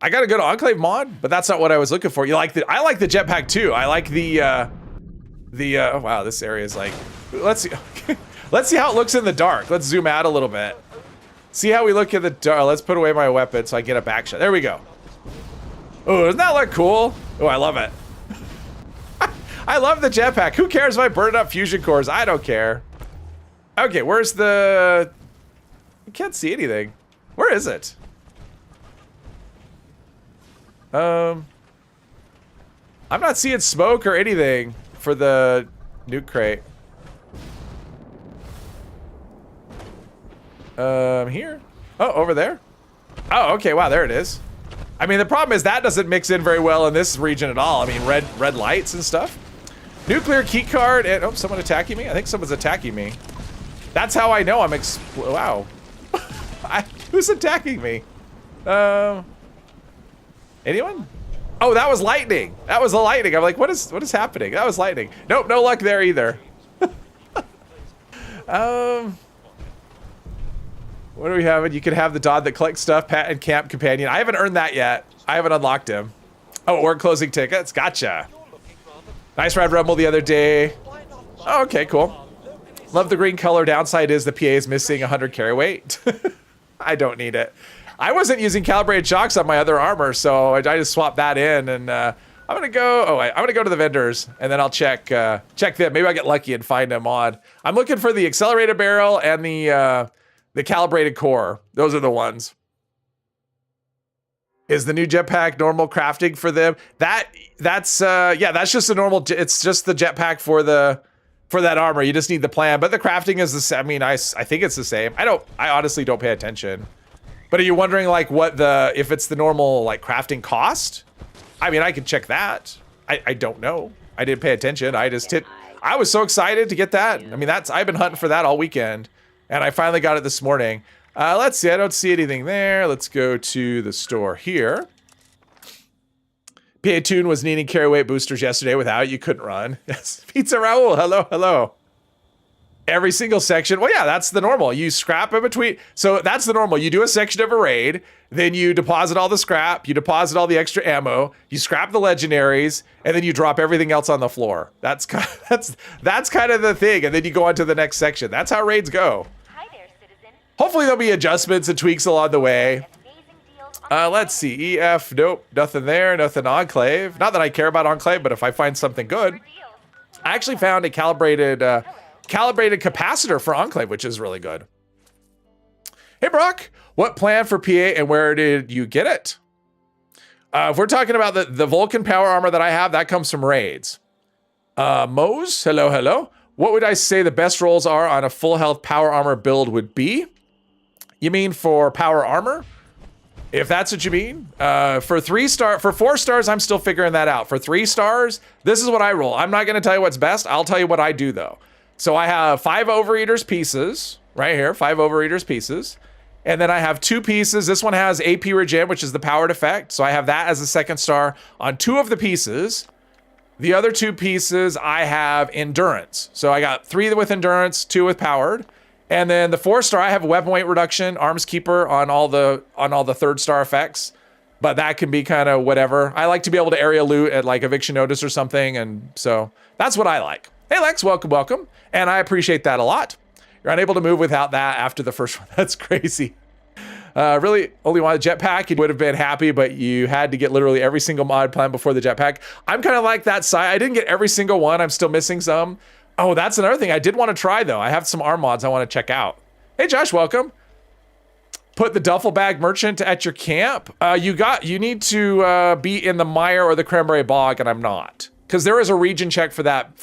I got a good Enclave mod, but that's not what I was looking for. You like the? I like the jetpack too. I like the. Oh, wow, this area is like. Let's see. Let's see how it looks in the dark. Let's zoom out a little bit. See how we look in the dark. Let's put away my weapon so I get a back shot. There we go. Oh, doesn't that look cool? Oh, I love it. I love the jetpack. Who cares if I burn up fusion cores? I don't care. Okay, where's the... I can't see anything. Where is it? I'm not seeing smoke or anything for the nuke crate. Here? Oh, over there? Oh, okay, wow, there it is. I mean, the problem is that doesn't mix in very well in this region at all. I mean, red lights and stuff. Nuclear key card and... Oh, someone attacking me? I think someone's attacking me. That's how I know I'm wow. Who's attacking me? Anyone? Oh, that was lightning. That was the lightning. I'm like, what is happening? That was lightning. Nope, no luck there either. What do we have? You can have the dog that collects stuff, pet and camp companion. I haven't earned that yet. I haven't unlocked him. Oh, we're closing tickets. Gotcha. Nice Red Rumble the other day. Oh, okay, cool. Love the green color. Downside is the PA is missing 100 carry weight. I don't need it. I wasn't using calibrated shocks on my other armor, so I just swapped that in, and I'm gonna go. Oh, wait, I'm gonna go to the vendors, and then I'll check them. Maybe I'll get lucky and find a mod. I'm looking for the accelerated barrel and the calibrated core. Those are the ones. Is the new jetpack normal crafting for them? That's just a normal. It's just the jetpack for that armor. You just need the plan, but the crafting is the same. I mean, I think it's the same. I honestly don't pay attention. But are you wondering like if it's the normal like crafting cost? I mean, I can check that. I don't know. I didn't pay attention. I was so excited to get that. I mean, I've been hunting for that all weekend, and I finally got it this morning. Let's see. I don't see anything there. Let's go to the store here. PA Tune was needing carry weight boosters yesterday. Without it, you couldn't run. Yes. Pizza Raul. Hello, hello. Every single section. Well, yeah, that's the normal. You scrap in between. So that's the normal. You do a section of a raid, then you deposit all the scrap, you deposit all the extra ammo, you scrap the legendaries, and then you drop everything else on the floor. That's kind of the thing. And then you go on to the next section. That's how raids go. Hi there, citizen. Hopefully there'll be adjustments and tweaks along the way. Let's see. EF, nope, nothing there, nothing Enclave. Not that I care about Enclave, but if I find something good. I actually found a calibrated capacitor for Enclave, which is really good. Hey, Brock, what plan for PA and where did you get it? If we're talking about the Vulcan power armor that I have, that comes from raids. Mose, hello, hello. What would I say the best rolls are on a full health power armor build would be? You mean for power armor? If that's what you mean. For 4 stars, I'm still figuring that out. For 3 stars, this is what I roll. I'm not going to tell you what's best. I'll tell you what I do though. So I have 5 Overeaters pieces right here, 5 Overeaters pieces. And then I have 2 pieces. This one has AP Regen, which is the powered effect. So I have that as a 2nd star on 2 of the pieces. The other 2 pieces, I have Endurance. So I got 3 with Endurance, 2 with powered. And then the 4 star, I have weapon weight reduction, Arms Keeper on all the 3rd star effects. But that can be kind of whatever. I like to be able to area loot at like Eviction Notice or something. And so that's what I like. Hey Lex, welcome, welcome. And I appreciate that a lot. You're unable to move without that after the first one. That's crazy. Really only wanted a jetpack. You would have been happy, but you had to get literally every single mod plan before the jetpack. I'm kind of like that side. I didn't get every single one. I'm still missing some. Oh, that's another thing I did want to try though. I have some arm mods I want to check out. Hey Josh, welcome. Put the duffel bag merchant at your camp. You need to be in the mire or the cranberry bog, and I'm not. Because there is a region check for that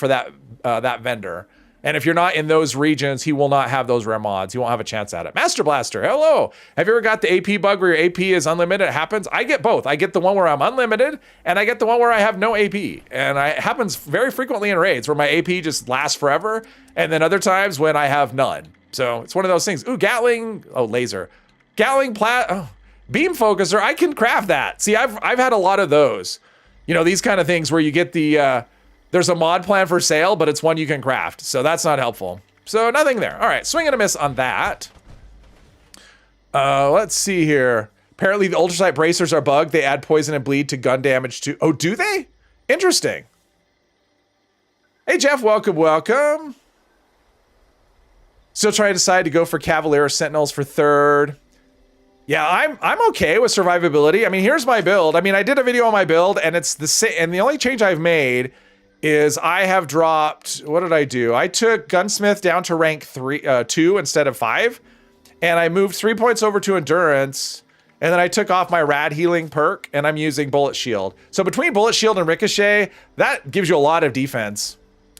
vendor. And if you're not in those regions, he will not have those rare mods. He won't have a chance at it. Master Blaster, hello. Have you ever got the AP bug where your AP is unlimited? It happens. I get both. I get the one where I'm unlimited, and I get the one where I have no AP. And it happens very frequently in raids where my AP just lasts forever, and then other times when I have none. So it's one of those things. Ooh, Gatling. Oh, laser. Gatling beam focuser. I can craft that. See, I've had a lot of those. You know, these kind of things where you get the... there's a mod plan for sale, but it's one you can craft. So that's not helpful. So nothing there. All right, swing and a miss on that. Let's see here. Apparently the ultrasight bracers are bugged. They add poison and bleed to gun damage too. Oh, do they? Interesting. Hey, Jeff, welcome, welcome. Still trying to decide to go for Cavalier or Sentinels for third. Yeah, I'm okay with survivability. I mean, here's my build. I mean, I did a video on my build, and it's the same. And the only change I've made is I have dropped, what did I do? I took Gunsmith down to rank 2 instead of 5, and I moved 3 points over to Endurance, and then I took off my Rad Healing perk, and I'm using Bullet Shield. So between Bullet Shield and Ricochet, that gives you a lot of defense.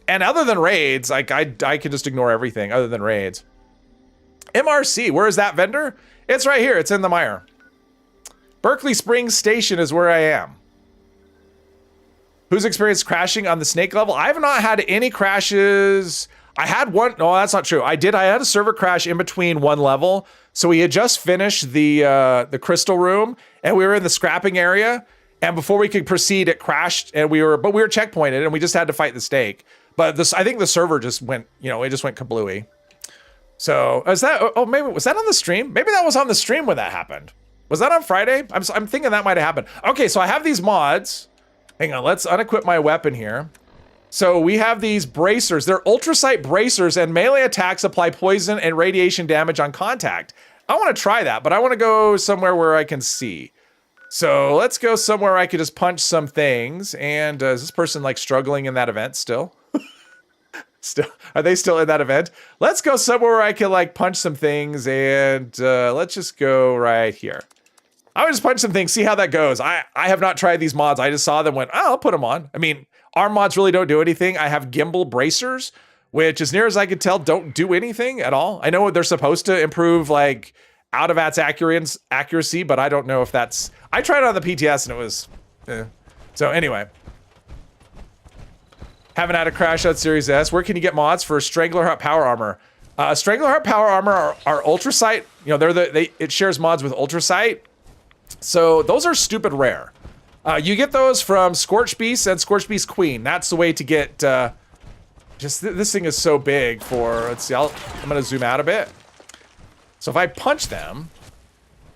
And other than raids, like I can just ignore everything other than raids. MRC, where is that vendor? It's right here, it's in the mire. Berkeley Springs Station is where I am. Who's experienced crashing on the snake level? I have not had any crashes. I had one. No, that's not true. I had a server crash in between one level. So we had just finished the crystal room, and we were in the scrapping area. And before we could proceed, it crashed, and we were checkpointed, and we just had to fight the snake. But I think the server just went, it just went kablooey. So is that? Oh, maybe was that on the stream? Maybe that was on the stream when that happened. Was that on Friday? I'm thinking that might have happened. Okay, so I have these mods. Hang on, let's unequip my weapon here. So we have these bracers. They're ultrasight bracers, and melee attacks apply poison and radiation damage on contact. I want to try that, but I want to go somewhere where I can see. So let's go somewhere I could just punch some things. And is this person like struggling in that event still? Are they still in that event? Let's go somewhere where I can like punch some things, and let's just go right here. I would just punch some things, see how that goes. I have not tried these mods. I just saw them, went, I'll put them on. I mean, our mods really don't do anything. I have gimbal bracers, which as near as I could tell, don't do anything at all. I know they're supposed to improve like out of AT's accuracy, but I don't know if that's... I tried it on the PTS and it was... So anyway. Haven't had a crash on Series S. Where can you get mods for Stranglerheart Power Armor? Stranglerheart Power Armor are Ultrasight. It shares mods with Ultrasight. So those are stupid rare. You get those from Scorch Beast and Scorch Beast Queen. That's the way to get, this thing is so big for, let's see, I'm gonna zoom out a bit. So if I punch them,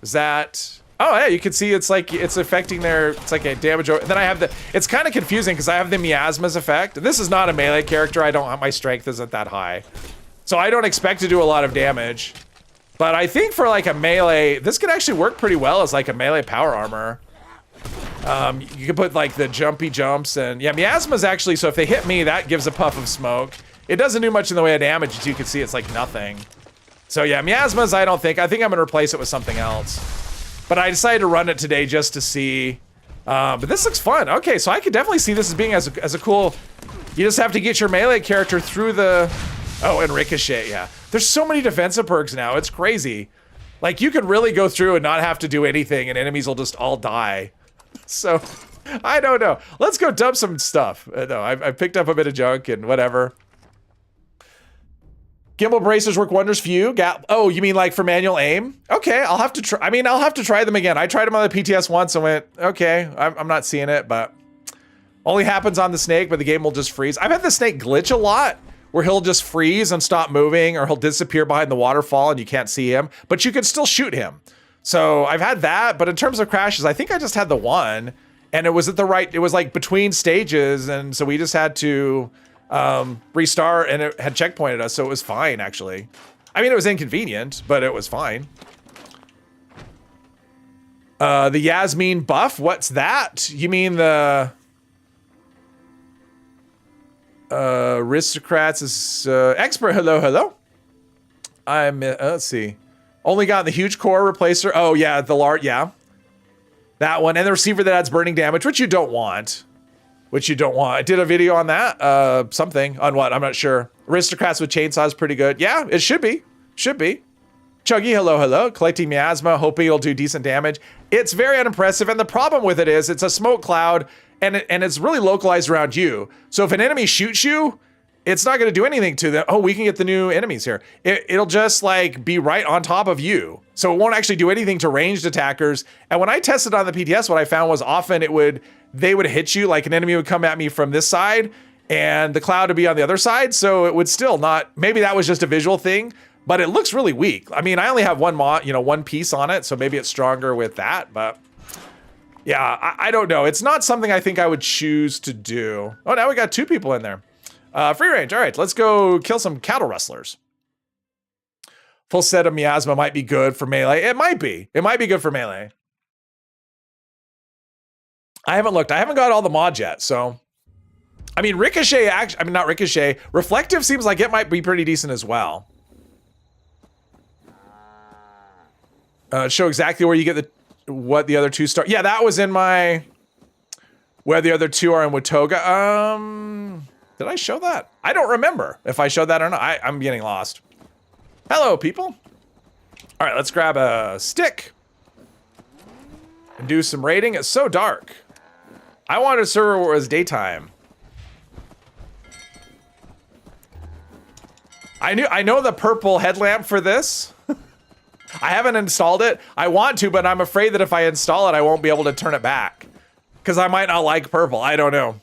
is that, oh yeah, you can see it's like, it's affecting it's like a damage, and then I have it's kind of confusing because I have the Miasma's effect. This is not a melee character, my strength isn't that high. So I don't expect to do a lot of damage. But I think for like a melee, this could actually work pretty well as like a melee power armor. You can put like the jumpy jumps, and yeah, Miasma's actually, so if they hit me, that gives a puff of smoke. It doesn't do much in the way of damage, as you can see, it's like nothing. So yeah, Miasma's I think I'm gonna replace it with something else. But I decided to run it today just to see. But this looks fun. Okay, so I could definitely see this as being as a cool, you just have to get your melee character through the, oh, and Ricochet, yeah. There's so many defensive perks now, it's crazy. Like, you could really go through and not have to do anything, and enemies will just all die. So, I don't know. Let's go dump some stuff. No, I've picked up a bit of junk and whatever. Gimbal bracers work wonders for you. Oh, you mean like for manual aim? Okay, I'll have to try. I mean, I'll have to try them again. I tried them on the PTS once and went, okay, I'm not seeing it, but only happens on the snake, but the game will just freeze. I've had the snake glitch a lot, where he'll just freeze and stop moving, or he'll disappear behind the waterfall and you can't see him, but you can still shoot him. So I've had that, but in terms of crashes, I think I just had the one, and it was it was like between stages, and so we just had to restart, and it had checkpointed us, so it was fine, actually. I mean, it was inconvenient, but it was fine. The Yasmin buff, what's that? You mean the... Aristocrats is expert. Hello. Let's see. Only got the huge core replacer. Oh yeah, yeah. That one, and the receiver that adds burning damage, which you don't want. I did a video on that. Something on what? I'm not sure. Aristocrats with chainsaws pretty good. Yeah, it should be. Should be. Chuggy, hello, hello. Collecting miasma, hoping it'll do decent damage. It's very unimpressive, and the problem with it is it's a smoke cloud, and it's really localized around you. So if an enemy shoots you, it's not going to do anything to them. Oh, we can get the new enemies here. It'll just like be right on top of you. So it won't actually do anything to ranged attackers. And when I tested on the PTS, what I found was often they would hit you, like an enemy would come at me from this side and the cloud would be on the other side. So it would still not, maybe that was just a visual thing, but it looks really weak. I mean, I only have one piece on it, so maybe it's stronger with that, but yeah, I don't know. It's not something I think I would choose to do. Oh, now we got 2 people in there. Free range. All right, let's go kill some cattle rustlers. Full set of miasma might be good for melee. It might be. It might be good for melee. I haven't looked. I haven't got all the mods yet, so. I mean, Ricochet, not Ricochet. Reflective seems like it might be pretty decent as well. Show exactly where you get what the other 2 start. Yeah, that was in my, where the other 2 are in Watoga. Did I show that? I don't remember if I showed that or not. I'm getting lost. Hello, people. All right, let's grab a stick and do some raiding. It's so dark. I wanted a server where it was daytime. I know the purple headlamp for this. I haven't installed it. I want to, but I'm afraid that if I install it, I won't be able to turn it back because I might not like purple. I don't know.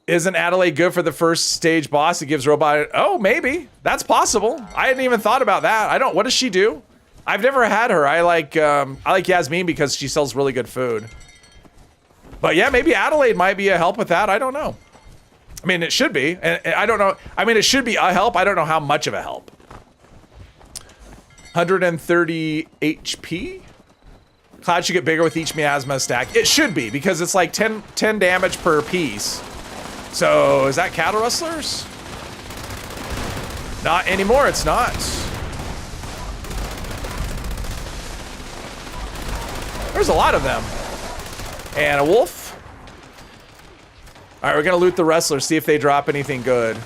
Isn't Adelaide good for the first stage boss? It gives robot. Oh, maybe. That's possible. I hadn't even thought about that. What does she do? I've never had her. I like Yasmin because she sells really good food. But yeah, maybe Adelaide might be a help with that. I don't know. I mean, it should be. And I don't know. I mean, it should be a help. I don't know how much of a help. 130 HP. Cloud should get bigger with each miasma stack. It should be because it's like 10 damage per piece. So, is that cattle rustlers? Not anymore, it's not. There's a lot of them. And a wolf. All right, we're gonna loot the rustlers, see if they drop anything good.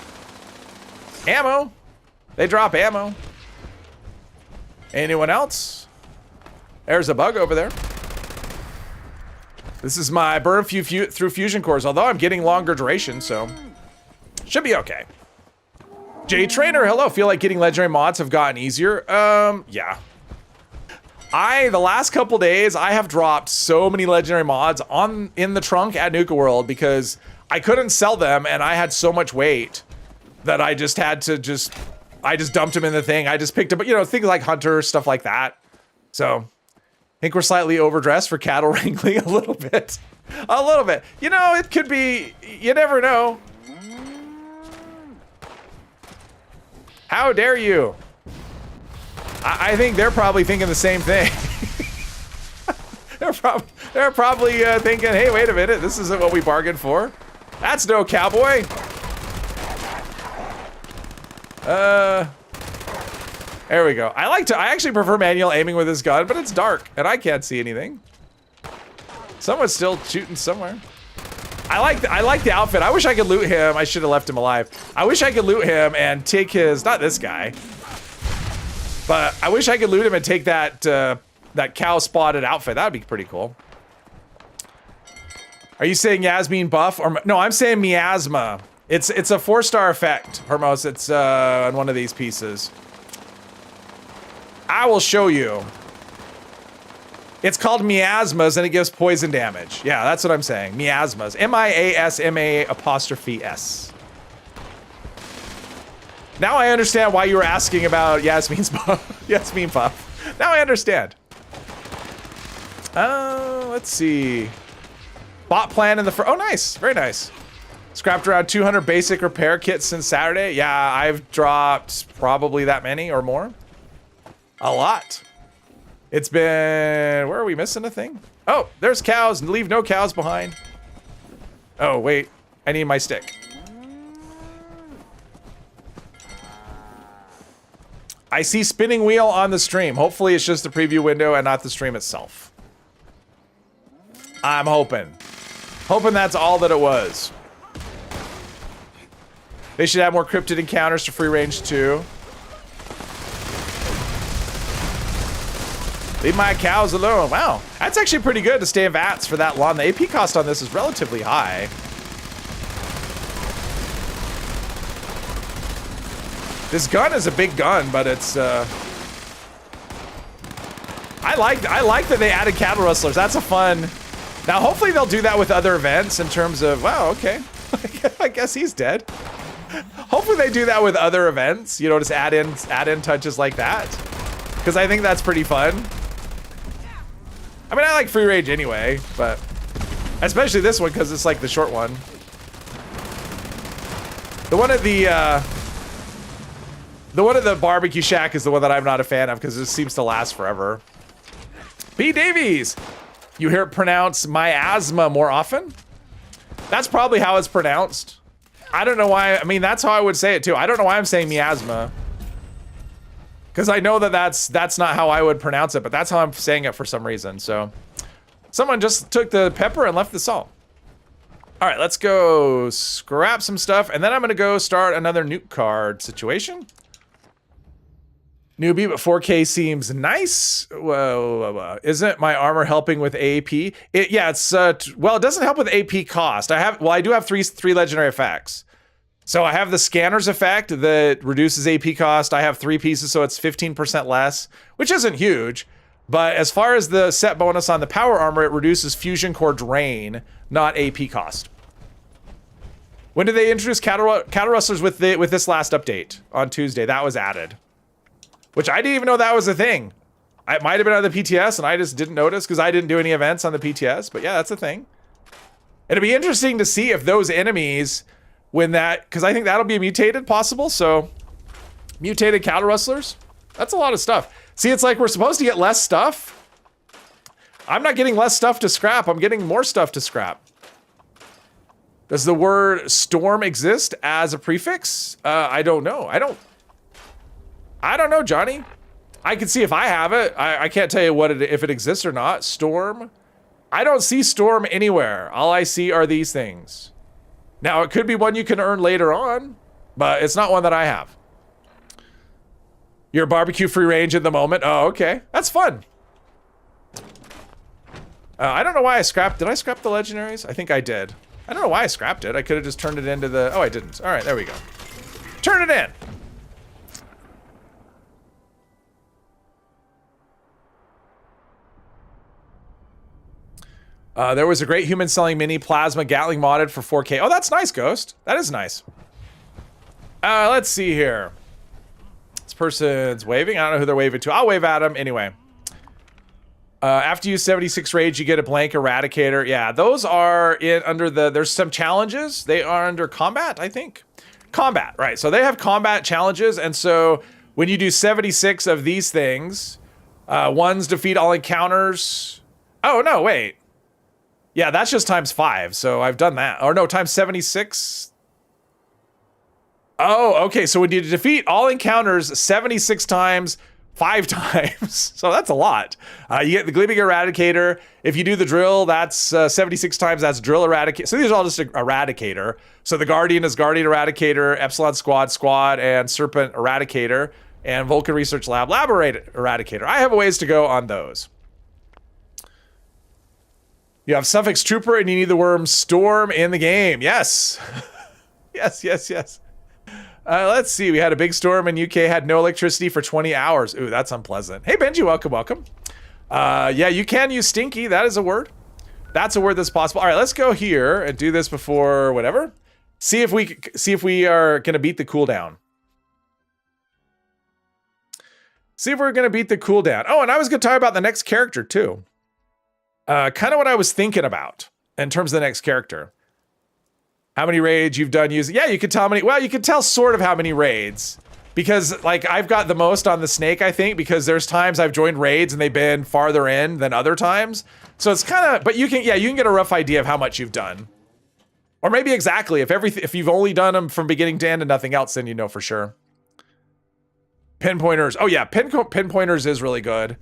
Ammo. They drop ammo. Anyone else? There's a bug over there. This is my burn through fusion cores, although I'm getting longer duration, so should be okay. J Trainer, hello. Feel like getting legendary mods have gotten easier. Yeah. The last couple days, I have dropped so many legendary mods in the trunk at Nuka World because I couldn't sell them and I had so much weight that I just had to I just dumped them in the thing. I just picked up, things like Hunter, stuff like that. So I think we're slightly overdressed for cattle wrangling a little bit. A little bit. It could be, you never know. How dare you? I think they're probably thinking the same thing. they're probably thinking, hey, wait a minute, this isn't what we bargained for. That's no cowboy. There we go. I actually prefer manual aiming with this gun, but it's dark and I can't see anything. Someone's still shooting somewhere. I like the outfit. I wish I could loot him. I should have left him alive. I wish I could loot him and take his, not this guy, but I wish I could loot him and take that cow spotted outfit. That'd be pretty cool. Are you saying Yasmin buff or no? I'm saying miasma. It's a 4-star effect, Hermos. It's on one of these pieces. I will show you. It's called miasmas and it gives poison damage. Yeah, that's what I'm saying. Miasmas. M-I-A-S-M-A''S. Now I understand why you were asking about Yasmin's buff. Yasmin buff. Now I understand. Let's see. Bot plan in the oh, nice. Very nice. Scrapped around 200 basic repair kits since Saturday. Yeah, I've dropped probably that many or more. A lot. It's been, where are we missing a thing? Oh, there's cows. Leave no cows behind. Oh, wait. I need my stick. I see spinning wheel on the stream. Hopefully it's just the preview window and not the stream itself. I'm hoping. Hoping that's all that it was. They should add more cryptid encounters to free range too. Leave my cows alone. Wow, that's actually pretty good to stay in VATS for that long. The AP cost on this is relatively high. This gun is a big gun, but it's I like that they added cattle rustlers. That's a fun. Now hopefully they'll do that with other events in terms of, wow, okay. I guess he's dead. Hopefully they do that with other events, you know, just add in touches like that. Because I think that's pretty fun. I mean, I like free range anyway, but especially this one because it's like the short one. The one at the barbecue shack is the one that I'm not a fan of because it seems to last forever. B. Davies, you hear it pronounced miasma more often? That's probably how it's pronounced. I don't know why. I mean, that's how I would say it too. I don't know why I'm saying miasma. Because I know that that's not how I would pronounce it, but that's how I'm saying it for some reason. So someone just took the pepper and left the salt. All right, let's go scrap some stuff, and then I'm gonna go start another nuke card situation. Newbie, but 4K seems nice. Whoa. Isn't my armor helping with AP? Yeah, it's well, it doesn't help with AP cost. I do have three legendary effects. So I have the scanner's effect that reduces AP cost. I have 3 pieces, so it's 15% less, which isn't huge. But as far as the set bonus on the power armor, it reduces fusion core drain, not AP cost. When did they introduce cattle rustlers with this last update? On Tuesday. That was added. Which I didn't even know that was a thing. It might have been on the PTS and I just didn't notice because I didn't do any events on the PTS. But yeah, that's a thing. It'll be interesting to see if those enemies, because I think that'll be mutated possible. So mutated cattle rustlers, that's a lot of stuff. See, it's like we're supposed to get less stuff. I'm not getting less stuff to scrap. I'm getting more stuff to scrap. Does the word storm exist as a prefix? I don't know. I don't know, Johnny. I can see if I have it. I can't tell you if it exists or not. Storm. I don't see storm anywhere. All I see are these things. Now, it could be one you can earn later on, but it's not one that I have. Your barbecue free range at the moment. Oh, okay. That's fun. I don't know why I scrapped. Did I scrap the legendaries? I think I did. I don't know why I scrapped it. I could have just turned it into the... Oh, I didn't. All right, there we go. Turn it in. There was a great human selling mini plasma Gatling modded for 4K. Oh, that's nice, Ghost. That is nice. Let's see here. This person's waving. I don't know who they're waving to. I'll wave at him anyway. After you use 76 rage, you get a blank eradicator. Yeah, those are there's some challenges. They are under combat, I think. Combat, right. So they have combat challenges. And so when you do 76 of these things, ones defeat all encounters. Oh, no, wait. Yeah, that's just times 5. So I've done that. Or no, times 76. Oh, okay. So when you defeat all encounters 76 times, 5 times. So that's a lot. You get the Gleaming Eradicator. If you do the drill, that's 76 times. That's Drill Eradicator. So these are all just Eradicator. So the Guardian is Guardian Eradicator, Epsilon Squad, and Serpent Eradicator, and Vulcan Research Lab Eradicator. I have a ways to go on those. You have Suffix Trooper and you need the worm Storm in the game. Yes. yes. Let's see. We had a big storm in UK, had no electricity for 20 hours. Ooh, that's unpleasant. Hey, Benji, welcome. Yeah, you can use stinky. That is a word. That's a word that's possible. All right, let's go here and do this before whatever. See if we are going to beat the cooldown. See if we're going to beat the cooldown. Oh, and I was going to talk about the next character too. Kind of what I was thinking about in terms of the next character. How many raids you've done using? Yeah, you can tell how many. Well, you can tell sort of how many raids. Because, like, I've got the most on the snake, I think, because there's times I've joined raids and they've been farther in than other times. So it's kind of, but you can get a rough idea of how much you've done. Or maybe exactly. If you've only done them from beginning to end and nothing else, then you know for sure. Pinpointers. Oh, yeah, pinpointers is really good.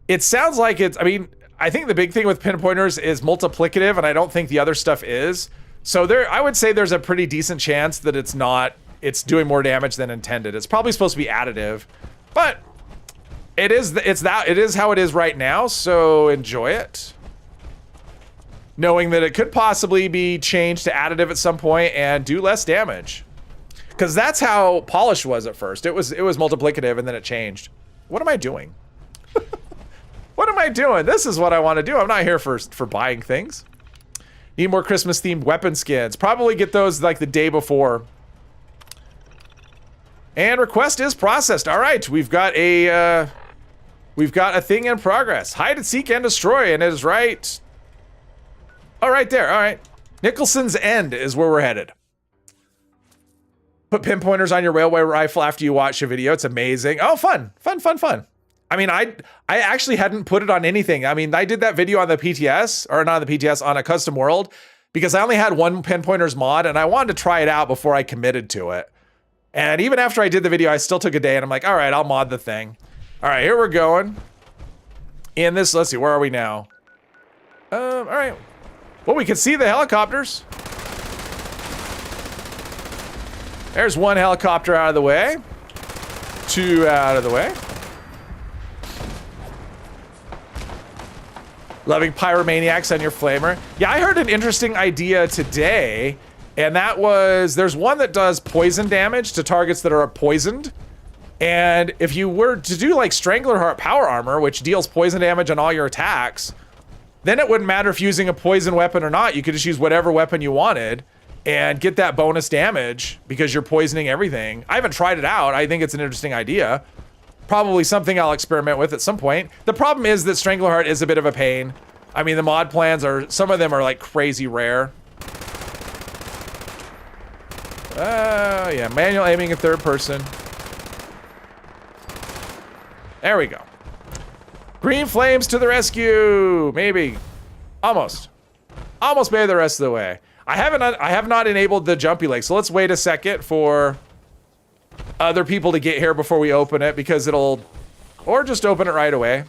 It sounds like it's, I mean, I think the big thing with pinpointers is multiplicative, and I don't think the other stuff is. So I would say there's a pretty decent chance that it's not it's doing more damage than intended. It's probably supposed to be additive, but it is how it is right now, so enjoy it. Knowing that it could possibly be changed to additive at some point and do less damage. Because that's how Polish was at first. It was multiplicative and then it changed. What am I doing? What am I doing? This is what I want to do. I'm not here for buying things. Need more Christmas themed weapon skins. Probably get those like the day before. And request is processed. All right, we've got a thing in progress. Hide and seek and destroy, and it is right. Oh, right there. All right. Nicholson's End is where we're headed. Put pinpointers on your railway rifle after you watch a video. It's amazing. Oh, fun. I mean, I actually hadn't put it on anything. I mean, I did that video on the PTS, or not on the PTS, on a custom world, because I only had one pinpointers mod, and I wanted to try it out before I committed to it. And even after I did the video, I still took a day, and I'm like, all right, I'll mod the thing. All right, here we're going. In this, let's see, where are we now? All right. Well, we can see the helicopters. There's one helicopter out of the way. Two out of the way. Loving pyromaniacs on your flamer. Yeah, I heard an interesting idea today, and that was there's one that does poison damage to targets that are poisoned. And if you were to do like Stranglerheart power armor, which deals poison damage on all your attacks, then it wouldn't matter if using a poison weapon or not. You could just use whatever weapon you wanted and get that bonus damage because you're poisoning everything. I haven't tried it out. I think it's an interesting idea. Probably something I'll experiment with at some point. The problem is that Stranglerheart is a bit of a pain. I mean, the mod plans are, some of them are like crazy rare. Yeah, manual aiming in third person. There we go. Green flames to the rescue. Maybe. Almost made it the rest of the way. I have not enabled the jumpy leg, so let's wait a second for other people to get here before we open it, because it'll, or just open it right away.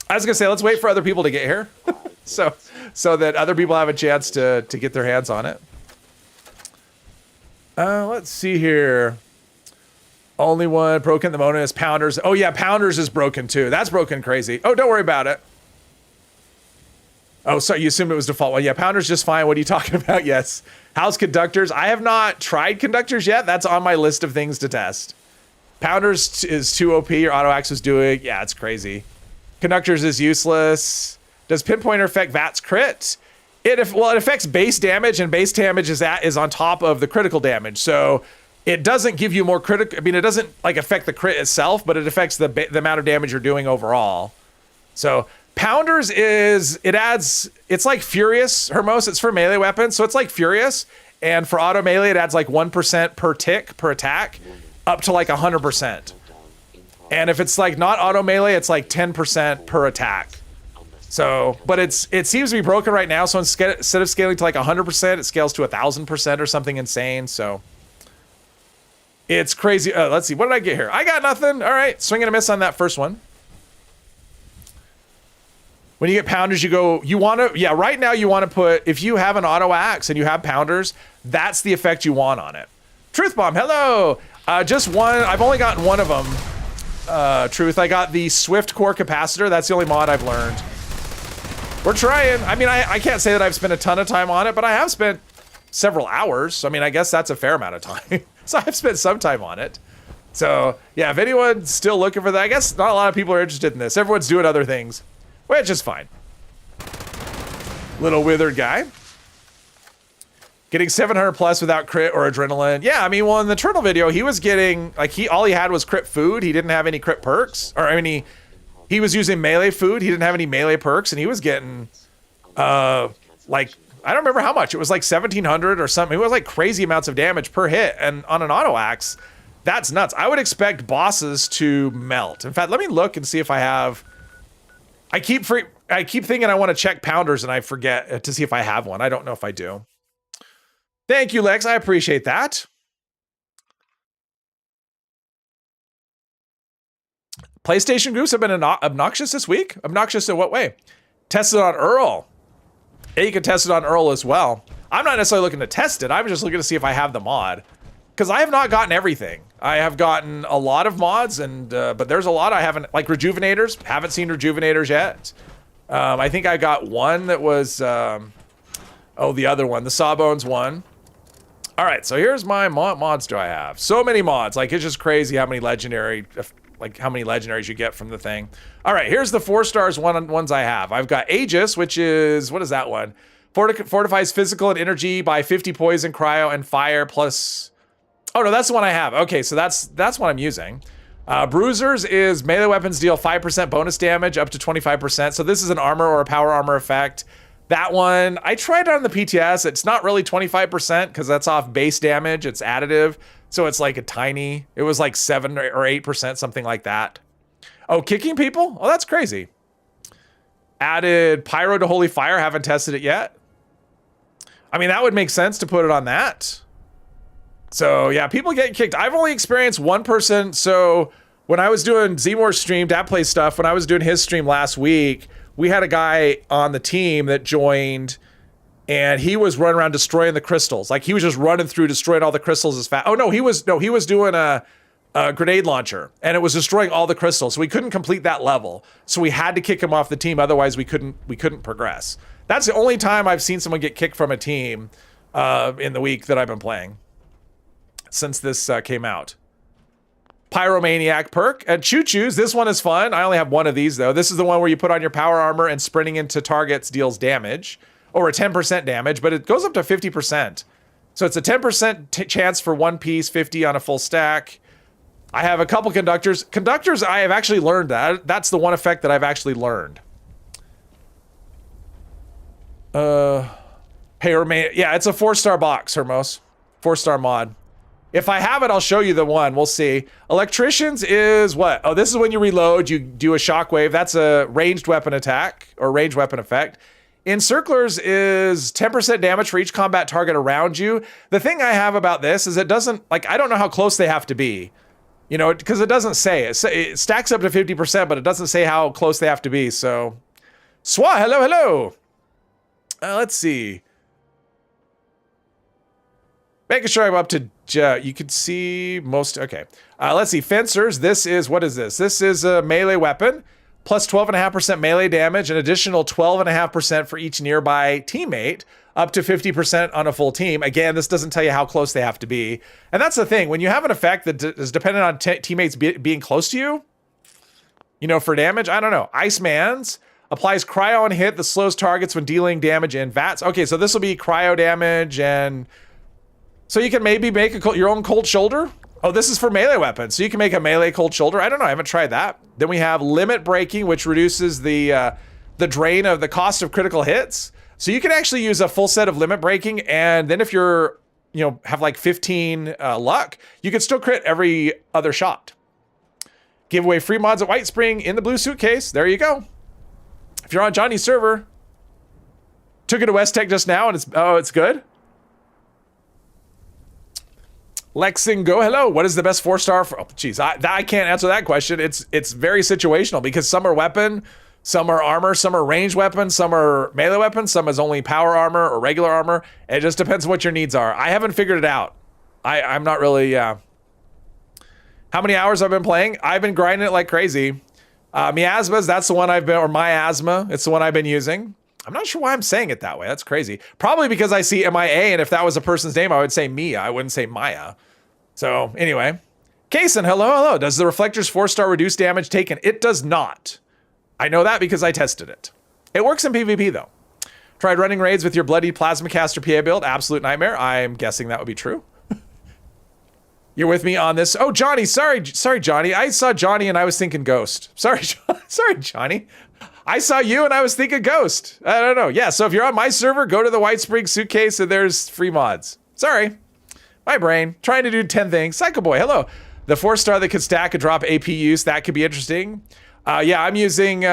I was gonna say, let's wait for other people to get here, so that other people have a chance to get their hands on it. Let's see here. Only one broken at the moment is Pounders. Oh yeah, Pounders is broken too. That's broken crazy. Oh, don't worry about it. Oh, sorry, you assumed it was default. Well, yeah, Pounders just fine. What are you talking about? Yes. How's Conductors? I have not tried Conductors yet. That's on my list of things to test. Pounders is too OP. Your auto axe was doing. Yeah, it's crazy. Conductors is useless. Does Pinpointer affect VATS crit? It affects base damage, and base damage is on top of the critical damage. So it doesn't give you more critical. I mean, it doesn't like affect the crit itself, but it affects the amount of damage you're doing overall. So Pounders it's like Furious Hermos. It's for melee weapons, so it's like Furious. And for auto melee, it adds like 1% per tick per attack, up to like 100%. And if it's like not auto melee, it's like 10% per attack. So, but it seems to be broken right now. So instead of scaling to like 100%, it scales to 1,000% or something insane. So it's crazy. Let's see. What did I get here? I got nothing. All right. Swing and a miss on that first one. When you get Pounders, right now you want to put, if you have an auto axe and you have Pounders, that's the effect you want on it. Truth Bomb, hello. Just one. I've only gotten one of them. Truth, I got the Swift Core Capacitor. That's the only mod I've learned. We're trying. I mean, I can't say that I've spent a ton of time on it, but I have spent several hours. I mean, I guess that's a fair amount of time. So I've spent some time on it. So yeah, if anyone's still looking for that, I guess not a lot of people are interested in this. Everyone's doing other things, which is fine. Little withered guy. Getting 700 plus without crit or adrenaline. Yeah, I mean, well, in the Turtle video, he was getting, like, all he had was crit food. He didn't have any crit perks. Or, I mean, he was using melee food. He didn't have any melee perks, and he was getting, like, I don't remember how much. It was like 1,700 or something. It was like crazy amounts of damage per hit. And on an auto axe, that's nuts. I would expect bosses to melt. In fact, let me look and see if I have... I keep thinking I want to check Pounders, and I forget to see if I have one. I don't know if I do. Thank you, Lex. I appreciate that. PlayStation groups have been obnoxious this week. Obnoxious in what way? Tested on Earl. Yeah, you can test it on Earl as well. I'm not necessarily looking to test it. I'm just looking to see if I have the mod. because I have not gotten everything. I have gotten a lot of mods, and but there's a lot I haven't, like rejuvenators. Haven't seen rejuvenators yet. I think I got one that was, the other one, the Sawbones one. All right, so here's my mods. Do I have so many mods? Like, it's just crazy how many legendaries you get from the thing. All right, here's the 4 stars ones I have. I've got Aegis, which is, what is that one? Fortifies physical and energy by 50 poison, cryo, and fire plus. Oh no, that's the one I have. Okay, so that's what I'm using. Bruisers is melee weapons deal 5% bonus damage up to 25%. So this is an armor or a power armor effect. That one, I tried it on the PTS. It's not really 25% because that's off base damage. It's additive. So it's like it was like 7 or 8%, something like that. Oh, kicking people? Oh, that's crazy. Added Pyro to Holy Fire. Haven't tested it yet. I mean, that would make sense to put it on that. So yeah, people getting kicked. I've only experienced one person. So when I was doing Zmor's stream, Dad Plays Stuff, when I was doing his stream last week, we had a guy on the team that joined, and he was running around destroying the crystals. Like, he was just running through destroying all the crystals as fast. Oh no, he was doing a grenade launcher, and it was destroying all the crystals. So we couldn't complete that level. So we had to kick him off the team. Otherwise we couldn't progress. That's the only time I've seen someone get kicked from a team in the week that I've been playing since this came out. Pyromaniac perk and choo-choos. This one is fun. I only have one of these though. This is the one where you put on your power armor and sprinting into targets deals damage, or a 10% damage, but it goes up to 50%. So it's a 10% chance for one piece, 50 on a full stack. I have a couple conductors. Conductors, I have actually learned that. That's the one effect that I've actually learned. Yeah, it's a 4-star box, Hermos. 4-star mod. If I have it, I'll show you the one. We'll see. Electricians is what? Oh, this is when you reload, you do a shockwave. That's a ranged weapon attack or ranged weapon effect. Encirclers is 10% damage for each combat target around you. The thing I have about this is it doesn't, like, I don't know how close they have to be. You know, because it doesn't say. It stacks up to 50%, but it doesn't say how close they have to be. So, Swa, hello. Let's see. Making sure I'm up to, you can see most, okay. Let's see, fencers, this is, what is this? This is a melee weapon, plus 12.5% melee damage, an additional 12.5% for each nearby teammate, up to 50% on a full team. Again, this doesn't tell you how close they have to be. And that's the thing, when you have an effect that is dependent on teammates being close to you, you know, for damage, I don't know. Iceman's applies cryo on hit that slows targets when dealing damage in VATS. Okay, so this will be cryo damage, and so you can maybe make your own cold shoulder. Oh, this is for melee weapons. So you can make a melee cold shoulder. I don't know. I haven't tried that. Then we have limit breaking, which reduces the drain of the cost of critical hits. So you can actually use a full set of limit breaking. And then if you're, have like 15 luck, you can still crit every other shot. Give away free mods at White Spring in the blue suitcase. There you go. If you're on Johnny's server, took it to West Tech just now and it's good. Lexingo, hello. What is the best 4-star for? Oh, geez, I can't answer that question. It's very situational because some are weapon, some are armor, some are ranged weapons, some are melee weapons, some is only power armor or regular armor. It just depends on what your needs are. I haven't figured it out. I'm not really. How many hours I've been playing? I've been grinding it like crazy. Miasmas, that's the one I've been, or Miasma, it's the one I've been using. I'm not sure why I'm saying it that way. That's crazy. Probably because I see MIA, and if that was a person's name, I would say Mia. I wouldn't say Maya. So anyway, Kason, hello. Does the Reflector's 4-star reduce damage taken? It does not. I know that because I tested it. It works in PvP though. Tried running raids with your bloody Plasma Caster PA build? Absolute nightmare. I'm guessing that would be true. You're with me on this. Oh, Johnny, sorry, Johnny. I saw Johnny and I was thinking Ghost. Sorry, Johnny. I saw you and I was thinking Ghost. I don't know. Yeah, so if you're on my server, go to the White Spring suitcase and there's free mods. Sorry. My brain. Trying to do 10 things. Psycho Boy, hello. The 4-star that could stack and drop AP use. That could be interesting. Yeah, I'm using 2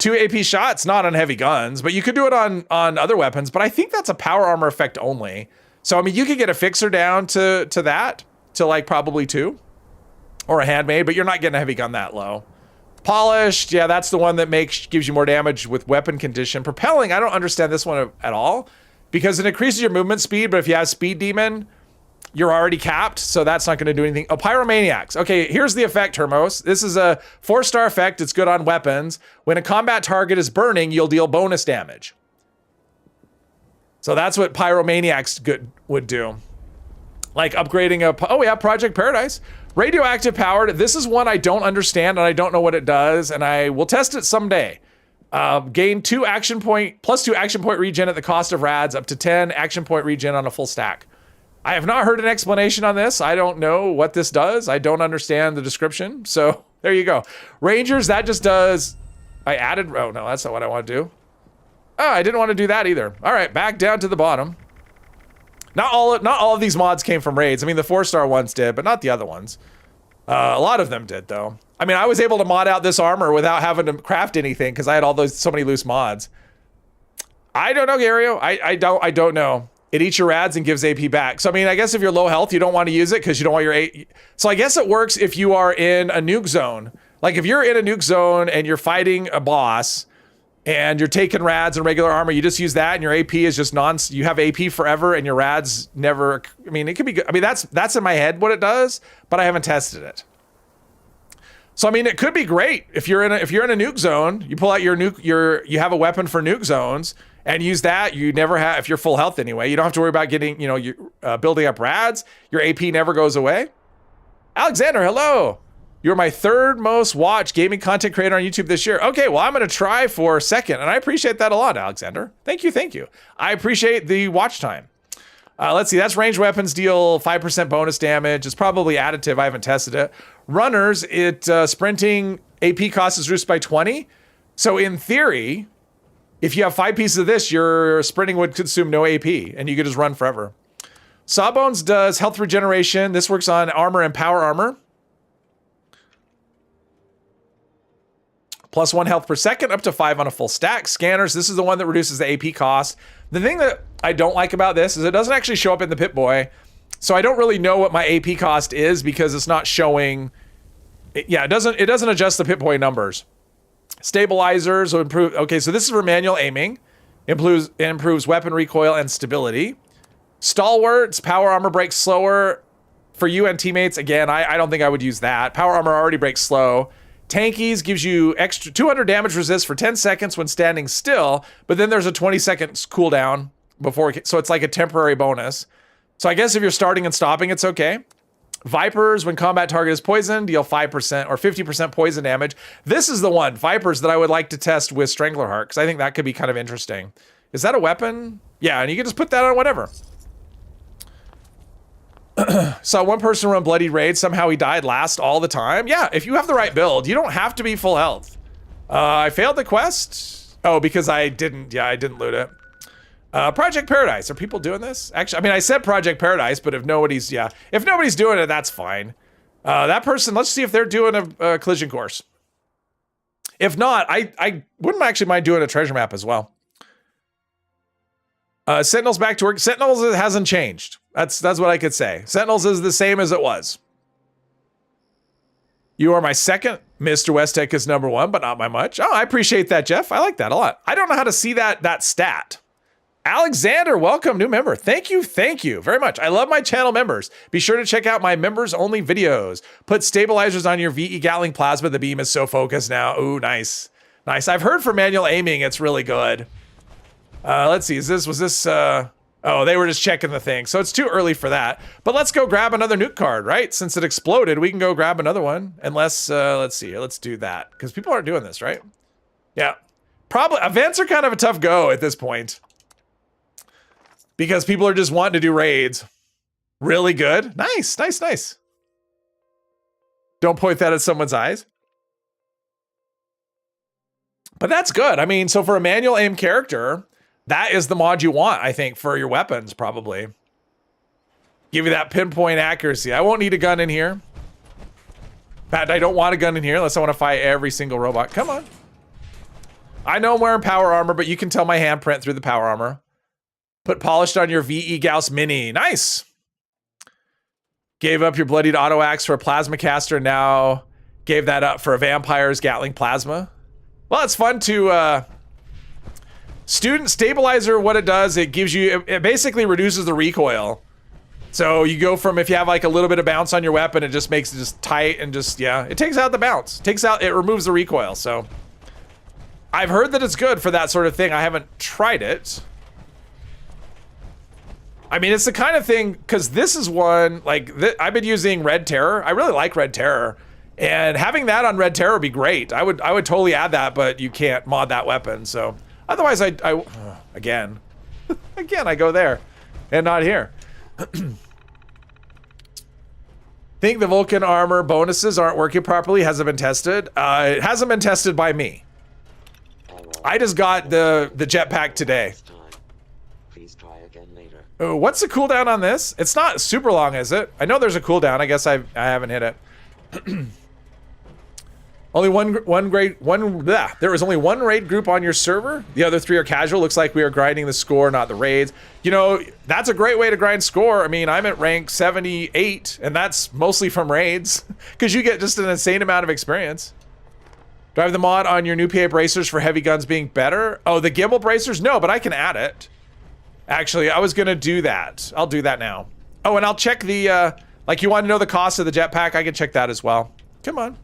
AP shots, not on heavy guns, but you could do it on other weapons. But I think that's a power armor effect only. So, I mean, you could get a fixer down to that, to like probably 2. Or a handmade, but you're not getting a heavy gun that low. Polished, yeah, that's the one that gives you more damage with weapon condition. Propelling, I don't understand this one at all because it increases your movement speed, but if you have Speed Demon, you're already capped, so that's not going to do anything. Oh, Pyromaniacs. Okay, here's the effect, Hermos. This is a 4-star effect. It's good on weapons. When a combat target is burning, you'll deal bonus damage. So that's what Pyromaniacs would do. Like upgrading oh yeah, Project Paradise. Radioactive powered. This is one I don't understand and I don't know what it does, and I will test it someday. Gain plus 2 action point regen at the cost of rads, up to 10 action point regen on a full stack. I have not heard an explanation on this. I don't know what this does. I don't understand the description. So there you go. Rangers, that just does, oh no, that's not what I want to do. Oh, I didn't want to do that either. All right, back down to the bottom. Not all of these mods came from raids. I mean, the 4-star ones did, but not the other ones. A lot of them did though. I mean, I was able to mod out this armor without having to craft anything because I had so many loose mods. I don't know, Gario. I don't know. It eats your rads and gives AP back. So, I mean, I guess if you're low health, you don't want to use it because you don't want your So I guess it works if you are in a nuke zone. Like if you're in a nuke zone and you're fighting a boss and you're taking rads and regular armor, you just use that and your AP is just you have AP forever and your rads never, I mean, it could be good. I mean, that's in my head what it does, but I haven't tested it. So, I mean, it could be great if you're in a nuke zone, you pull out your nuke, you have a weapon for nuke zones and use that. You never have, if you're full health anyway, you don't have to worry about getting, building up rads. Your AP never goes away. Alexander, hello. You're my 3rd most watched gaming content creator on YouTube this year. Okay, well, I'm going to try for 2nd, and I appreciate that a lot, Alexander. Thank you. I appreciate the watch time. Let's see, that's ranged weapons deal 5% bonus damage. It's probably additive. I haven't tested it. Runners, sprinting AP cost is reduced by 20. So in theory, if you have 5 pieces of this, your sprinting would consume no AP, and you could just run forever. Sawbones does health regeneration. This works on armor and power armor. Plus 1 health per second, up to 5 on a full stack. Scanners, this is the one that reduces the AP cost. The thing that I don't like about this is it doesn't actually show up in the Pip-Boy. So I don't really know what my AP cost is because it's not showing. It doesn't adjust the Pip-Boy numbers. Stabilizers will improve. Okay, so this is for manual aiming. Improves weapon recoil and stability. Stalwarts, power armor breaks slower for you and teammates. Again, I don't think I would use that. Power armor already breaks slow. Tankies gives you extra 200 damage resist for 10 seconds when standing still, but then there's a 20 seconds cooldown before, so it's like a temporary bonus. So I guess if you're starting and stopping, it's okay. Vipers, when combat target is poisoned, deal 5% or 50% poison damage. This is the one, Vipers, that I would like to test with Stranglerheart, because I think that could be kind of interesting. Is that a weapon? Yeah, and you can just put that on whatever. Saw one person run Bloody Raid. Somehow he died last all the time. Yeah, if you have the right build, you don't have to be full health. I failed the quest. Oh, because I didn't loot it. Project Paradise. Are people doing this? Actually, I mean, I said Project Paradise, but if nobody's doing it, that's fine. That person, let's see if they're doing a collision course. If not, I wouldn't actually mind doing a treasure map as well. Sentinels back to work. Sentinels hasn't changed. That's what I could say. Sentinels is the same as it was. You are my 2nd. Mr. Westek is number 1, but not by much. Oh, I appreciate that, Jeff. I like that a lot. I don't know how to see that stat. Alexander, welcome, new member. Thank you very much. I love my channel members. Be sure to check out my members only videos. Put stabilizers on your VE Gatling plasma. The beam is so focused now. Ooh, nice. I've heard for manual aiming, it's really good. Let's see, oh, they were just checking the thing. So it's too early for that. But let's go grab another nuke card, right? Since it exploded, we can go grab another one. Unless, let's see here, let's do that. Because people aren't doing this, right? Yeah. Probably, events are kind of a tough go at this point. Because people are just wanting to do raids. Really good. Nice. Don't point that at someone's eyes. But that's good. I mean, so for a manual aim character, that is the mod you want, I think, for your weapons, probably. Give you that pinpoint accuracy. I won't need a gun in here. In fact, I don't want a gun in here unless I want to fight every single robot. Come on. I know I'm wearing power armor, but you can tell my handprint through the power armor. Put polished on your VE Gauss Mini. Nice. Gave up your bloodied auto axe for a plasma caster. Now gave that up for a vampire's Gatling plasma. Well, it's fun to... Student stabilizer, what it does, it gives you... It basically reduces the recoil. So you go from, if you have like a little bit of bounce on your weapon, it just makes it just tight and just, yeah, it takes out the bounce. It removes the recoil. So I've heard that it's good for that sort of thing. I haven't tried it. I mean, it's the kind of thing, because this is one, like, I've been using Red Terror. I really like Red Terror. And having that on Red Terror would be great. I would totally add that, but you can't mod that weapon. So otherwise, again, I go there and not here. Think the Vulcan armor bonuses aren't working properly. Hasn't been tested. It hasn't been tested by me. I just got the jetpack today. Please try again later. Oh, what's the cooldown on this? It's not super long, is it? I know there's a cooldown. I guess I haven't hit it. Only there was only one raid group on your server. The other 3 are casual. Looks like we are grinding the score, not the raids. You know, that's a great way to grind score. I mean, I'm at rank 78, and that's mostly from raids, because you get just an insane amount of experience. Do I have the mod on your new PA bracers for heavy guns being better? Oh, the gimbal bracers? No, but I can add it. Actually, I was gonna do that. I'll do that now. Oh, and I'll check the, like, you want to know the cost of the jetpack? I can check that as well. Come on.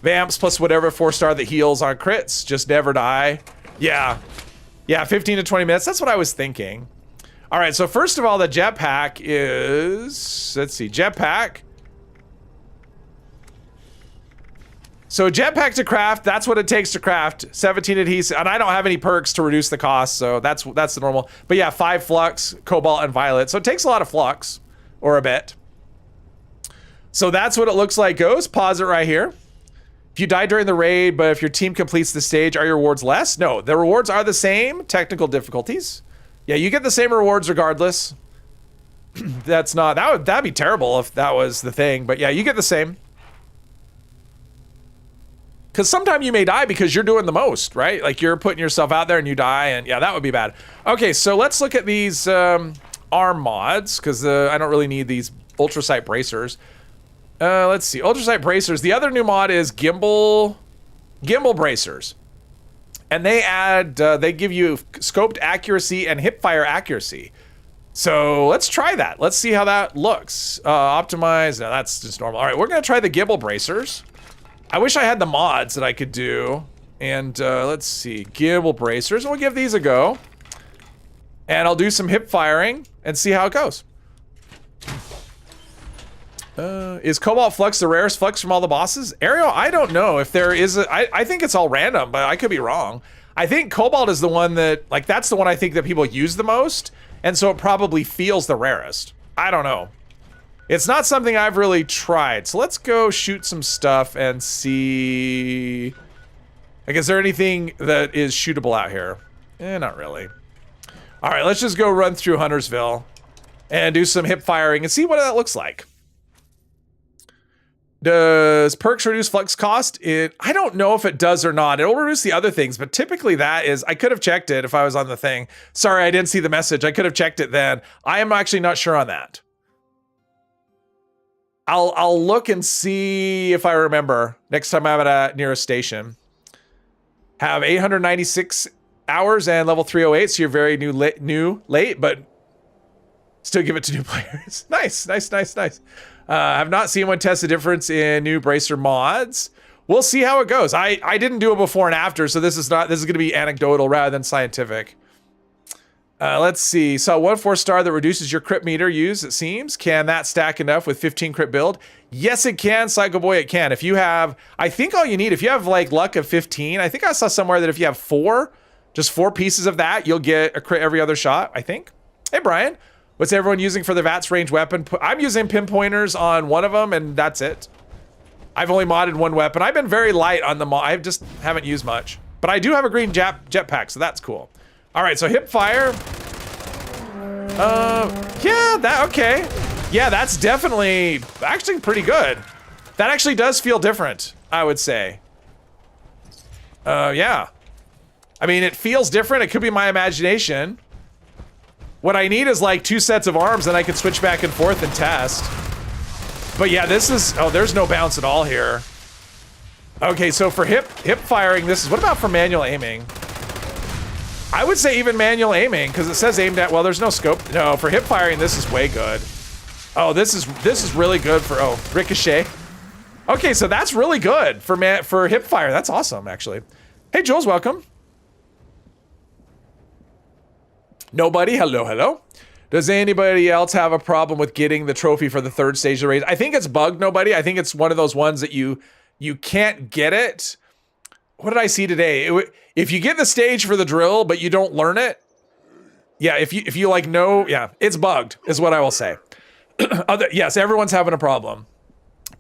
Vamps plus whatever 4-star that heals on crits. Just never die. Yeah. Yeah, 15 to 20 minutes. That's what I was thinking. All right, so first of all, the jetpack is... Let's see, jetpack. So jetpack to craft, that's what it takes to craft. 17 adhesive, and I don't have any perks to reduce the cost, so that's the normal. But yeah, 5 flux, cobalt, and violet. So it takes a lot of flux, or a bit. So that's what it looks like goes. Pause it right here. If you die during the raid, but if your team completes the stage, are your rewards less? No, the rewards are the same. Technical difficulties. Yeah, you get the same rewards regardless. That's not, that'd be terrible if that was the thing, but yeah, you get the same. Because sometime you may die because you're doing the most, right? Like you're putting yourself out there and you die, and yeah, that would be bad. Okay, so let's look at these arm mods, because I don't really need these ultrasight bracers. Let's see, ultrasight bracers. The other new mod is gimbal bracers, and they add they give you scoped accuracy and hip fire accuracy. So let's try that. Let's see how that looks. Optimize. No, that's just normal. All right, we're gonna try the gimbal bracers. I wish I had the mods that I could do. And let's see, gimbal bracers. And we'll give these a go. And I'll do some hip firing and see how it goes. Is Cobalt Flux the rarest flux from all the bosses? Ariel, I don't know if there is I think it's all random, but I could be wrong. I think Cobalt is the one that, like, that's the one I think that people use the most, and so it probably feels the rarest. I don't know. It's not something I've really tried. So let's go shoot some stuff and see. Like, is there anything that is shootable out here? Not really. All right, let's just go run through Huntersville and do some hip firing and see what that looks like. Does perks reduce flux cost? I don't know if it does or not. It'll reduce the other things, but typically that is, I could have checked it if I was on the thing. Sorry, I didn't see the message. I could have checked it then. I am actually not sure on that. I'll look and see if I remember next time I'm at near a station. Have 896 hours and level 308, so you're very late, but still give it to new players. Nice. Have not seen one test the difference in new bracer mods. We'll see how it goes. I didn't do it before and after, so this is gonna be anecdotal rather than scientific. Let's see. So 1 4-star that reduces your crit meter use, it seems. Can that stack enough with 15 crit build? Yes, it can, Psycho Boy, it can. If you have, I think all you need, if you have like luck of 15, I think I saw somewhere that if you have 4, just 4 pieces of that, you'll get a crit every other shot, I think. Hey, Brian. What's everyone using for the VATS range weapon? I'm using pinpointers on one of them, and that's it. I've only modded one weapon. I've been very light on the mod. I just haven't used much. But I do have a green jetpack, so that's cool. All right, so hip fire. Okay. Yeah, that's definitely actually pretty good. That actually does feel different, I would say. Yeah. I mean, it feels different. It could be my imagination. What I need is like 2 sets of arms, and I can switch back and forth and test. But yeah, this is, oh, there's no bounce at all here. Okay, so for hip firing, this is, what about for manual aiming? I would say even manual aiming, because it says aimed at, well, there's no scope. No, for hip firing, this is way good. Oh, this is really good for, oh, ricochet. Okay, so that's really good for hip fire. That's awesome, actually. Hey, Jules, welcome. Nobody, hello, hello. Does anybody else have a problem with getting the trophy for the 3rd stage of the raid? I think it's bugged, nobody. I think it's one of those ones that you can't get it. What did I see today? If you get the stage for the drill, but you don't learn it, yeah, if you like know, yeah, it's bugged, is what I will say. Yes, everyone's having a problem.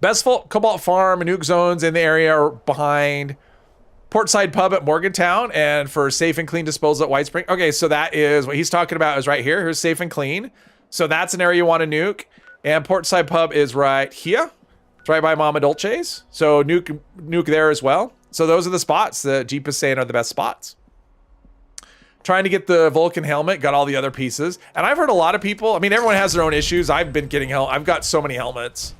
Best Cobalt Farm and nuke zones in the area are behind Portside Pub at Morgantown, and for safe and clean disposal at White Spring. Okay, so that is what he's talking about is right here. Here's safe and clean. So that's an area you want to nuke. And Portside Pub is right here. It's right by Mama Dolce's. So nuke there as well. So those are the spots that Jeep is saying are the best spots. Trying to get the Vulcan helmet, got all the other pieces. And I've heard a lot of people, I mean, everyone has their own issues. I've been getting I've got so many helmets.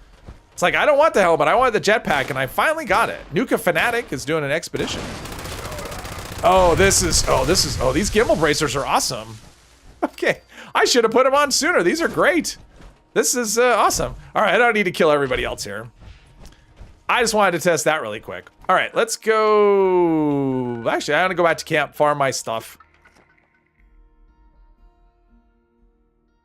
It's like, I don't want the helmet, I want the jetpack, and I finally got it. Nuka Fanatic is doing an expedition. Oh, these gimbal bracers are awesome. Okay, I should have put them on sooner. These are great. This is awesome. All right, I don't need to kill everybody else here. I just wanted to test that really quick. All right, let's go. Actually, I want to go back to camp, farm my stuff.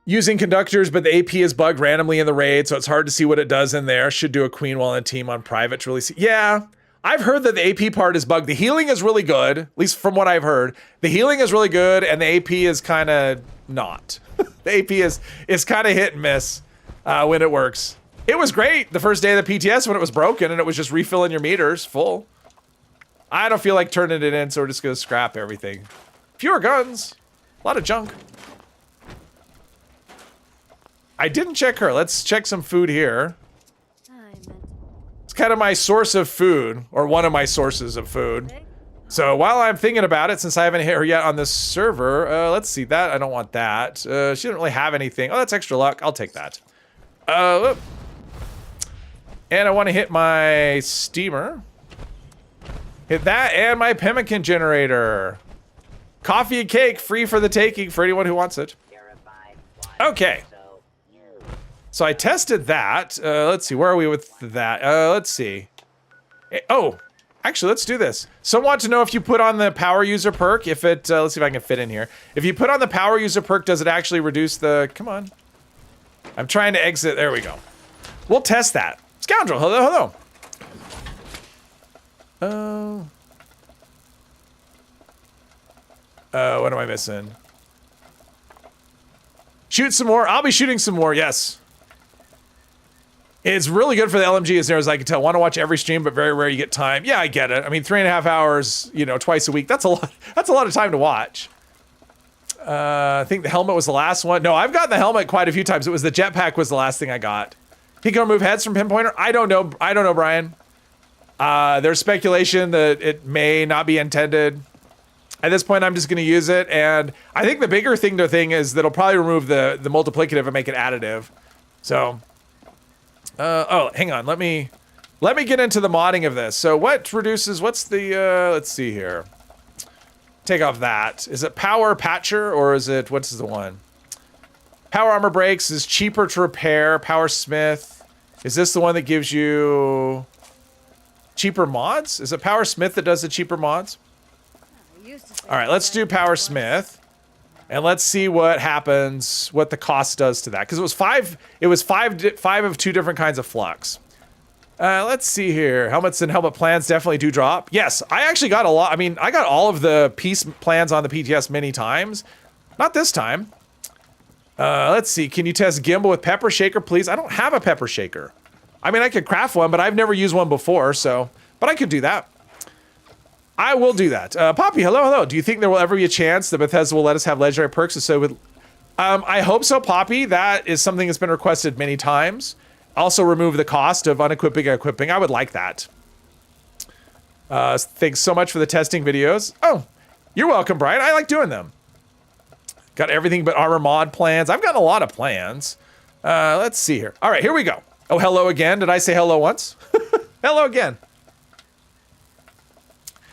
Using conductors, but the AP is bugged randomly in the raid, so it's hard to see what it does in there. Should do a queen while in a team on private to really see. Yeah, I've heard that the AP part is bugged. The healing is really good, at least from what I've heard. The healing is really good, and the AP is kind of not. The AP is kind of hit and miss when it works. It was great the first day of the PTS when it was broken, and it was just refilling your meters full. I don't feel like turning it in, so we're just going to scrap everything. Fewer guns, a lot of junk. I didn't check her. Let's check some food here. It's kind of my source of food, or one of my sources of food. So while I'm thinking about it, since I haven't hit her yet on this server, let's see that. I don't want that. She didn't really have anything. Oh, that's extra luck. I'll take that. And I want to hit my steamer. Hit that and my pemmican generator. Coffee and cake, free for the taking for anyone who wants it. Okay. So I tested that. Let's see, where are we with that? Let's see. Oh, actually, let's do this. Someone wants to know if you put on the power user perk, if it, let's see if I can fit in here. If you put on the power user perk, does it actually reduce the, come on. I'm trying to exit, there we go. We'll test that. Scoundrel, hello, hello. What am I missing? Shoot some more, I'll be shooting some more, yes. It's really good for the LMG as near as I can tell. Want to watch every stream, but very rare you get time. Yeah, I get it. I mean, 3.5 hours, you know, twice a week. That's a lot. That's a lot of time to watch. I think the helmet was the last one. No, I've gotten the helmet quite a few times. It was the jetpack was the last thing I got. He can remove heads from pinpointer. I don't know. I don't know, Brian. There's speculation that it may not be intended. At this point, I'm just going to use it. And I think the bigger thing is that it'll probably remove the multiplicative and make it additive. So... oh, hang on. Let me get into the modding of this. So what reduces, what's the, let's see here. Take off that. Is it power patcher or is it, what's the one? Power armor brakes is cheaper to repair. Power smith. Is this the one that gives you cheaper mods? Is it Power Smith that does the cheaper mods? All right, let's do Power Smith. And let's see what happens, what the cost does to that. Because it was five of 2 different kinds of flux. Let's see here. Helmets and helmet plans definitely do drop. Yes, I actually got a lot. I mean, I got all of the piece plans on the PTS many times. Not this time. Let's see. Can you test gimbal with pepper shaker, please? I don't have a pepper shaker. I mean, I could craft one, but I've never used one before, so... But I could do that. I will do that. Poppy, hello. Do you think there will ever be a chance that Bethesda will let us have legendary perks? So with, I hope so, Poppy. That is something that's been requested many times. Also remove the cost of unequipping and equipping. I would like that. Thanks so much for the testing videos. Oh, you're welcome, Brian. I like doing them. Got everything but armor mod plans. I've gotten a lot of plans. Let's see here. All right, here we go. Oh, hello again. Did I say hello once? Hello again.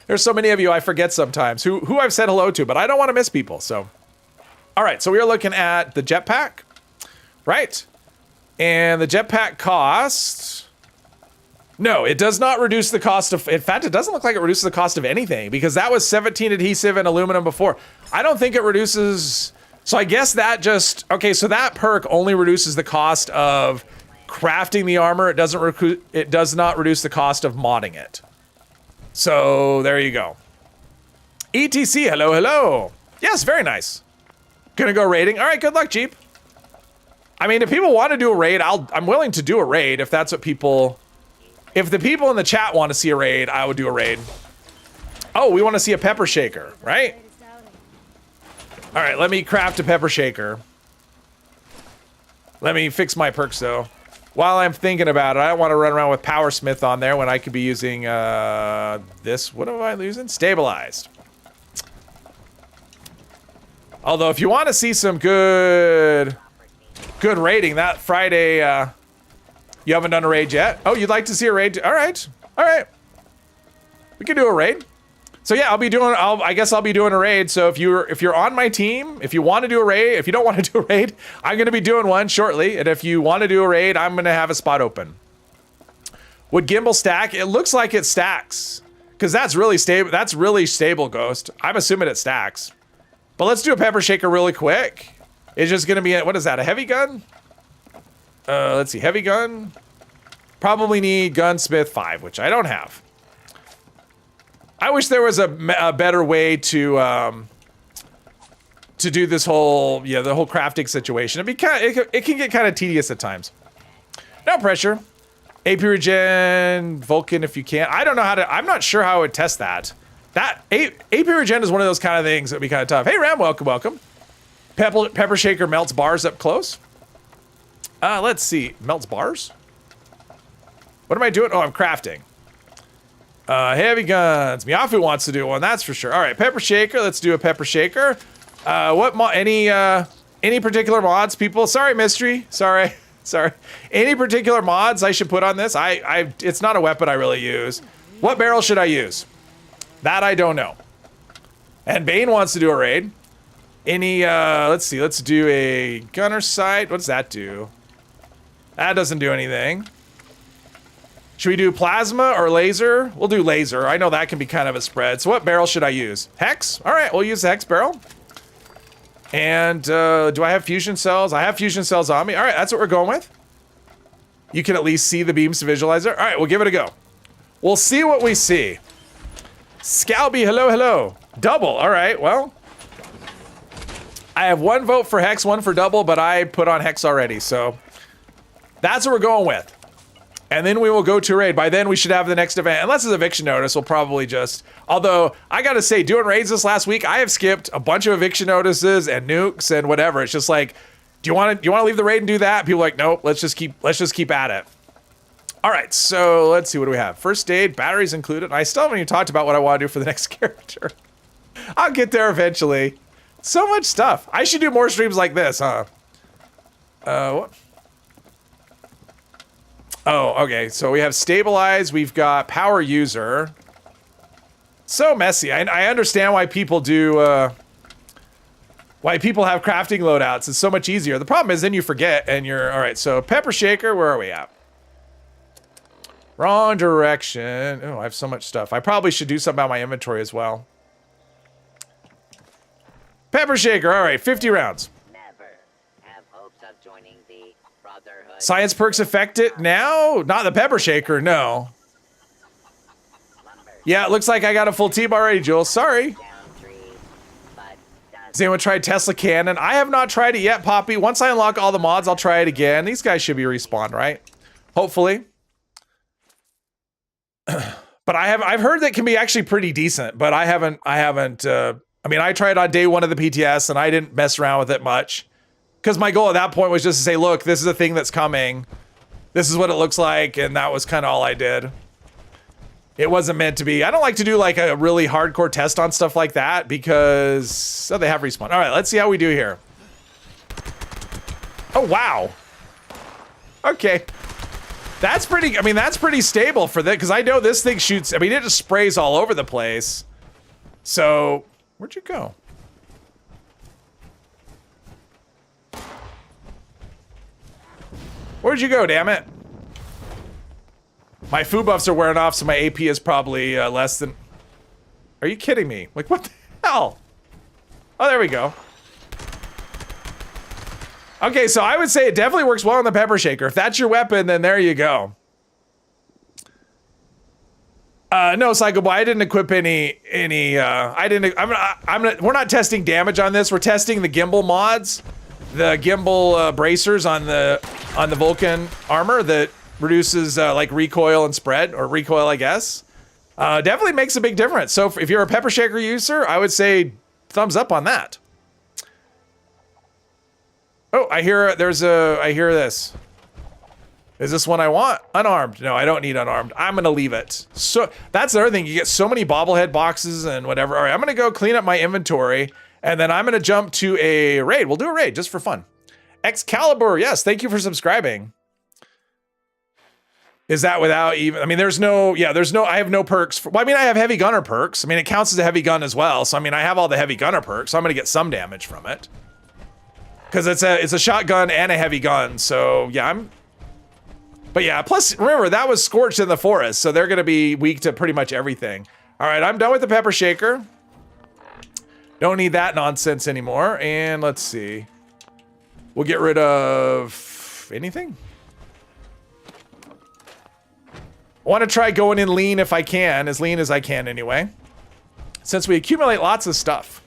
There's so many of you I forget sometimes who I've said hello to, but I don't want to miss people. So, all right. So we are looking at the jetpack, right? And the jetpack cost. No, it does not reduce the cost of. In fact, it doesn't look like it reduces the cost of anything because that was 17 adhesive and aluminum before. I don't think it reduces. So I guess that just okay. So that perk only reduces the cost of crafting the armor. It does not reduce the cost of modding it. So there you go. ETC, hello, hello. Yes, very nice. Gonna go raiding. All right, good luck, Jeep. I mean, if people want to do a raid, I'm willing to do a raid if that's what people. If the people in the chat want to see a raid, I would do a raid. Oh, we want to see a pepper shaker, right? All right, let me craft a pepper shaker. Let me fix my perks though. While I'm thinking about it, I don't want to run around with Power Smith on there when I could be using this. What am I using? Stabilized. Although, if you want to see some good raiding, that Friday, you haven't done a raid yet. Oh, you'd like to see a raid? All right, all right. We can do a raid. So yeah, I guess I'll be doing a raid. So if you're on my team, if you want to do a raid, if you don't want to do a raid, I'm going to be doing one shortly. And if you want to do a raid, I'm going to have a spot open. Would gimbal stack? It looks like it stacks because that's really stable. That's really stable, Ghost. I'm assuming it stacks. But let's do a pepper shaker really quick. It's just going to be what is that? A heavy gun? Let's see, heavy gun. Probably need gunsmith 5, which I don't have. I wish there was a better way to do this whole, the whole crafting situation. It can get kind of tedious at times. No pressure. AP regen, Vulcan if you can. I don't know how to, I'm not sure how I would test that. AP regen is one of those kind of things that would be kind of tough. Hey Ram, welcome, welcome. Pepper shaker melts bars up close. Let's see, melts bars? What am I doing? Oh, I'm crafting. Heavy guns. Miafu wants to do one, that's for sure. All right, pepper shaker. Let's do a pepper shaker. Any particular mods, people? Sorry, mystery. Sorry. Any particular mods I should put on this? It's not a weapon I really use. What barrel should I use? That I don't know. And Bane wants to do a raid. Let's see. Let's do a gunner sight. What does that do? That doesn't do anything. Should we do plasma or laser? We'll do laser. I know that can be kind of a spread. So what barrel should I use? Hex? All right, we'll use the hex barrel. And do I have fusion cells? I have fusion cells on me. All right, that's what we're going with. You can at least see the beams visualizer. All right, we'll give it a go. We'll see what we see. Scalby, hello, hello. Double, all right, well. I have 1 vote for hex, 1 for double, but I put on hex already, so that's what we're going with. And then we will go to raid. By then, we should have the next event. Unless it's eviction notice, we'll probably just... Although, I gotta say, doing raids this last week, I have skipped a bunch of eviction notices and nukes and whatever. It's just like, do you want to leave the raid and do that? People are like, nope, let's just keep at it. All right, so let's see, what do we have? First aid, batteries included. I still haven't even talked about what I want to do for the next character. I'll get there eventually. So much stuff. I should do more streams like this, huh? What? Oh, okay. So we have stabilize. We've got power user. So messy. I understand why people do. Why people have crafting loadouts. It's so much easier. The problem is then you forget and you're all right. So pepper shaker. Where are we at? Wrong direction. Oh, I have so much stuff. I probably should do something about my inventory as well. Pepper shaker. All right, 50 rounds. Science perks affect it now? Not the pepper shaker, no. Yeah, it looks like I got a full team already, Jules. Sorry. Has anyone tried Tesla Cannon? I have not tried it yet, Poppy. Once I unlock all the mods, I'll try it again. These guys should be respawned, right? Hopefully. But I've heard that can be actually pretty decent, but I haven't, I mean, I tried on day 1 of the PTS and I didn't mess around with it much. Because my goal at that point was just to say, look, this is a thing that's coming. This is what it looks like, and that was kind of all I did. It wasn't meant to be. I don't like to do like a really hardcore test on stuff like that because they have respawn. All right, let's see how we do here. Oh, wow. Okay. That's pretty, I mean, that's pretty stable for that, because I know this thing shoots, I mean, it just sprays all over the place. So, where'd you go? Where'd you go, damn it? My food buffs are wearing off, so my AP is probably less than... Are you kidding me? Like, what the hell? Oh, there we go. Okay, so I would say it definitely works well on the pepper shaker. If that's your weapon, then there you go. No, Psycho Boy, I didn't equip any, we're not testing damage on this. We're testing the gimbal mods, the gimbal bracers on the Vulcan armor that reduces like recoil and spread, or recoil, I guess. Definitely makes a big difference. So if you're a pepper shaker user, I would say thumbs up on that. Oh, I hear this. Is this one I want? Unarmed. No, I don't need unarmed. I'm gonna leave it. So that's the other thing. You get so many bobblehead boxes and whatever. All right, I'm gonna go clean up my inventory, and then I'm gonna jump to a raid. We'll do a raid just for fun. Excalibur, yes, thank you for subscribing. Is that without even, I mean, I have no perks. Well, I mean, I have heavy gunner perks. I mean, it counts as a heavy gun as well. So, I mean, I have all the heavy gunner perks, so I'm gonna get some damage from it. Because it's a shotgun and a heavy gun, so yeah, but yeah, plus, remember, that was scorched in the forest, so they're gonna be weak to pretty much everything. All right, I'm done with the pepper shaker. Don't need that nonsense anymore, and let's see. We'll get rid of anything. I want to try going in lean if I can, as lean as I can anyway, since we accumulate lots of stuff.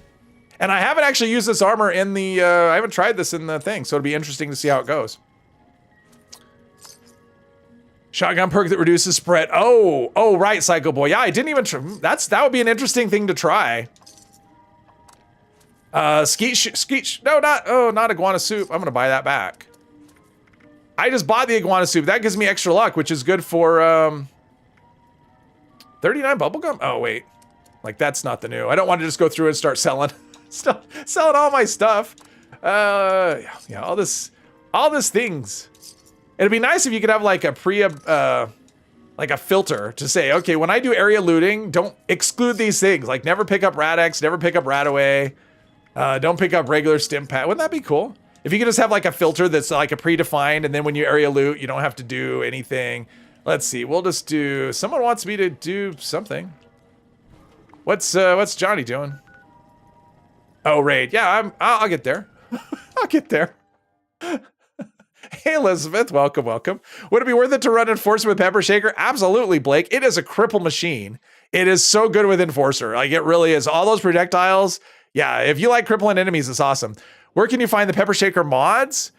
And I haven't actually used this armor in the, I haven't tried this in the thing, so it'll be interesting to see how it goes. Shotgun perk that reduces spread. Oh, right, Psycho Boy. Yeah, I didn't even, that would be an interesting thing to try. Skeet, no, not iguana soup. I'm gonna buy that back. I just bought the iguana soup. That gives me extra luck, which is good for, 39 bubblegum? Oh, wait. Like, that's not the new. I don't want to just go through and start selling all my stuff. Yeah, all this things. It'd be nice if you could have like a like a filter to say, okay, when I do area looting, don't exclude these things. Like never pick up Rad-X, never pick up Radaway. Don't pick up regular stim pad. Wouldn't that be cool? If you could just have like a filter that's like a predefined, and then when you area loot, you don't have to do anything. Let's see, we'll just do, someone wants me to do something. What's Johnny doing? Oh, raid. Yeah, I'll get there. I'll get there. Hey, Elizabeth, welcome. Would it be worth it to run Enforcer with Pepper Shaker? Absolutely, Blake. It is a cripple machine. It is so good with Enforcer. Like, it really is. All those projectiles. Yeah, if you like crippling enemies, it's awesome. Where can you find the Pepper Shaker mods?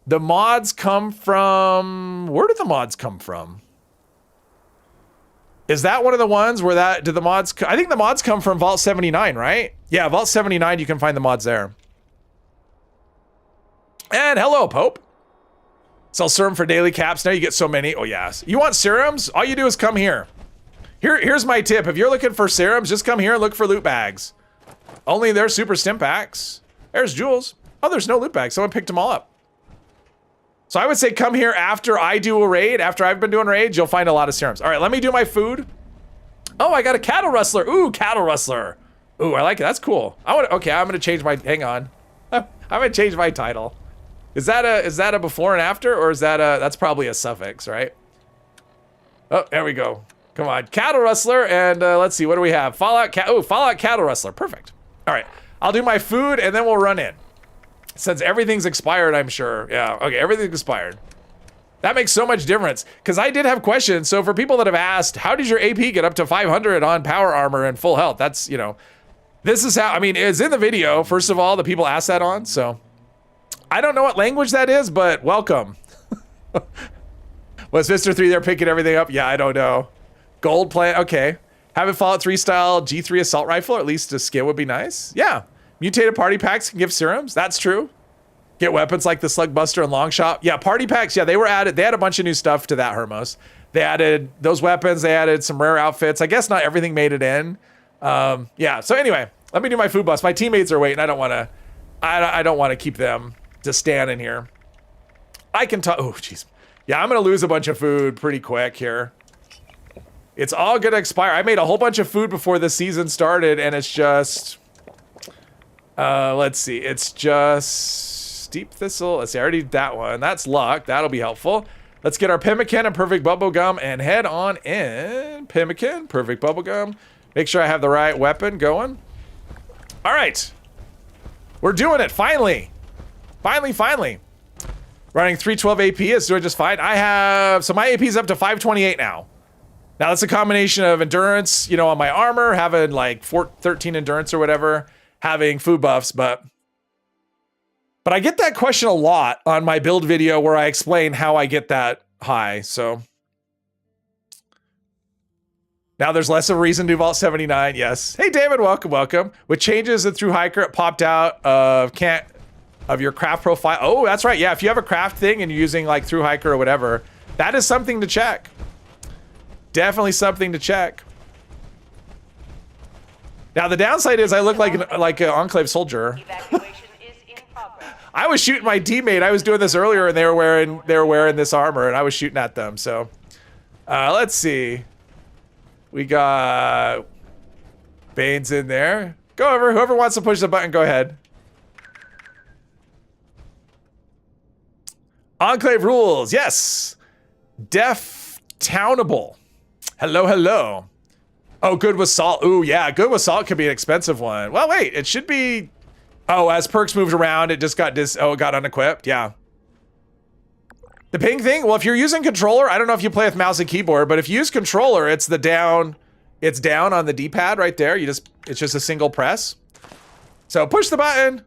The mods come from... Where did the mods come from? Is that one of the ones where I think the mods come from Vault 79, right? Yeah, Vault 79, you can find the mods there. And hello, Pope. Sell serum for daily caps. Now you get so many. Oh, yes. You want serums? All you do is come here. Here's my tip. If you're looking for serums, just come here and look for loot bags. Only they're super stim packs. There's Jules. Oh, there's no loot bags. Someone picked them all up. So I would say come here after I do a raid. After I've been doing raids, you'll find a lot of serums. All right, let me do my food. Oh, I got a cattle rustler. Ooh, cattle rustler. Ooh, I like it. That's cool. Okay, I'm gonna change my, hang on. I'm gonna change my title. Is that a before and after, or is that that's probably a suffix, right? Oh, there we go. Come on, cattle rustler, and let's see, what do we have? Fallout cattle rustler, perfect. All right, I'll do my food, and then we'll run in. Since everything's expired, I'm sure. Yeah, okay, everything's expired. That makes so much difference, because I did have questions. So for people that have asked, how does your AP get up to 500 on power armor and full health? That's, you know, this is how, I mean, it's in the video, first of all, that people asked that on, so. I don't know what language that is, but welcome. Was Mr. 3 there picking everything up? Yeah, I don't know. Gold plant, okay. Have a Fallout 3 style G3 assault rifle, or at least a skin would be nice. Yeah, mutated party packs can give serums, that's true. Get weapons like the Slug Buster and Long Shot. Yeah, party packs, yeah, they were added. They had a bunch of new stuff to that, Hermos. They added those weapons, they added some rare outfits. I guess not everything made it in. Yeah, so anyway, let me do my food bus. My teammates are waiting. I don't want to keep them just standing here. I can talk. Oh, jeez. Yeah, I'm gonna lose a bunch of food pretty quick here. It's all gonna expire. I made a whole bunch of food before the season started, and it's just... let's see. It's just... Steep Thistle. Let's see, I already did that one. That's luck. That'll be helpful. Let's get our pemmican and perfect bubblegum and head on in. Pemmican, perfect bubblegum. Make sure I have the right weapon going. All right. We're doing it, finally. Finally. Running 312 AP is doing just fine. I have... So my AP is up to 528 now. Now, that's a combination of endurance, you know, on my armor, having like 13 endurance or whatever, having food buffs, but I get that question a lot on my build video where I explain how I get that high, so. Now there's less of a reason to vault 79, yes. Hey, David, welcome. With changes in Through Hiker, it popped out of your craft profile. Oh, that's right, yeah, if you have a craft thing and you're using like Through Hiker or whatever, that is something to check. Definitely something to check. Now the downside is I look like an Enclave soldier. Evacuation is in progress. I was shooting my teammate. I was doing this earlier, and they were wearing this armor, and I was shooting at them. So, let's see. We got Bane's in there. Go over. Whoever wants to push the button, go ahead. Enclave rules. Yes. Def Townable. Hello. Oh, good with salt. Ooh, yeah, good with salt could be an expensive one. Well, wait, it should be... Oh, as perks moved around, it just got it got unequipped. Yeah. The ping thing? Well, if you're using controller, I don't know if you play with mouse and keyboard, but if you use controller, it's the down... It's down on the D-pad right there. It's just a single press. So push the button.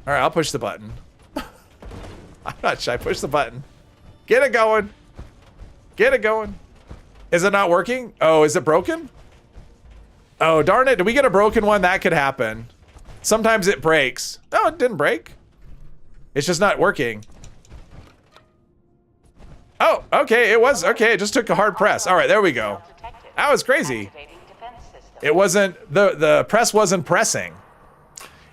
All right, I'll push the button. I'm not shy. Push the button. Get it going. Get it going. Is it not working? Oh, is it broken? Oh, darn it. Did we get a broken one? That could happen. Sometimes it breaks. No, it didn't break. It's just not working. Oh, okay. It was. Okay, it just took a hard press. All right, there we go. That was crazy. It wasn't, the press wasn't pressing.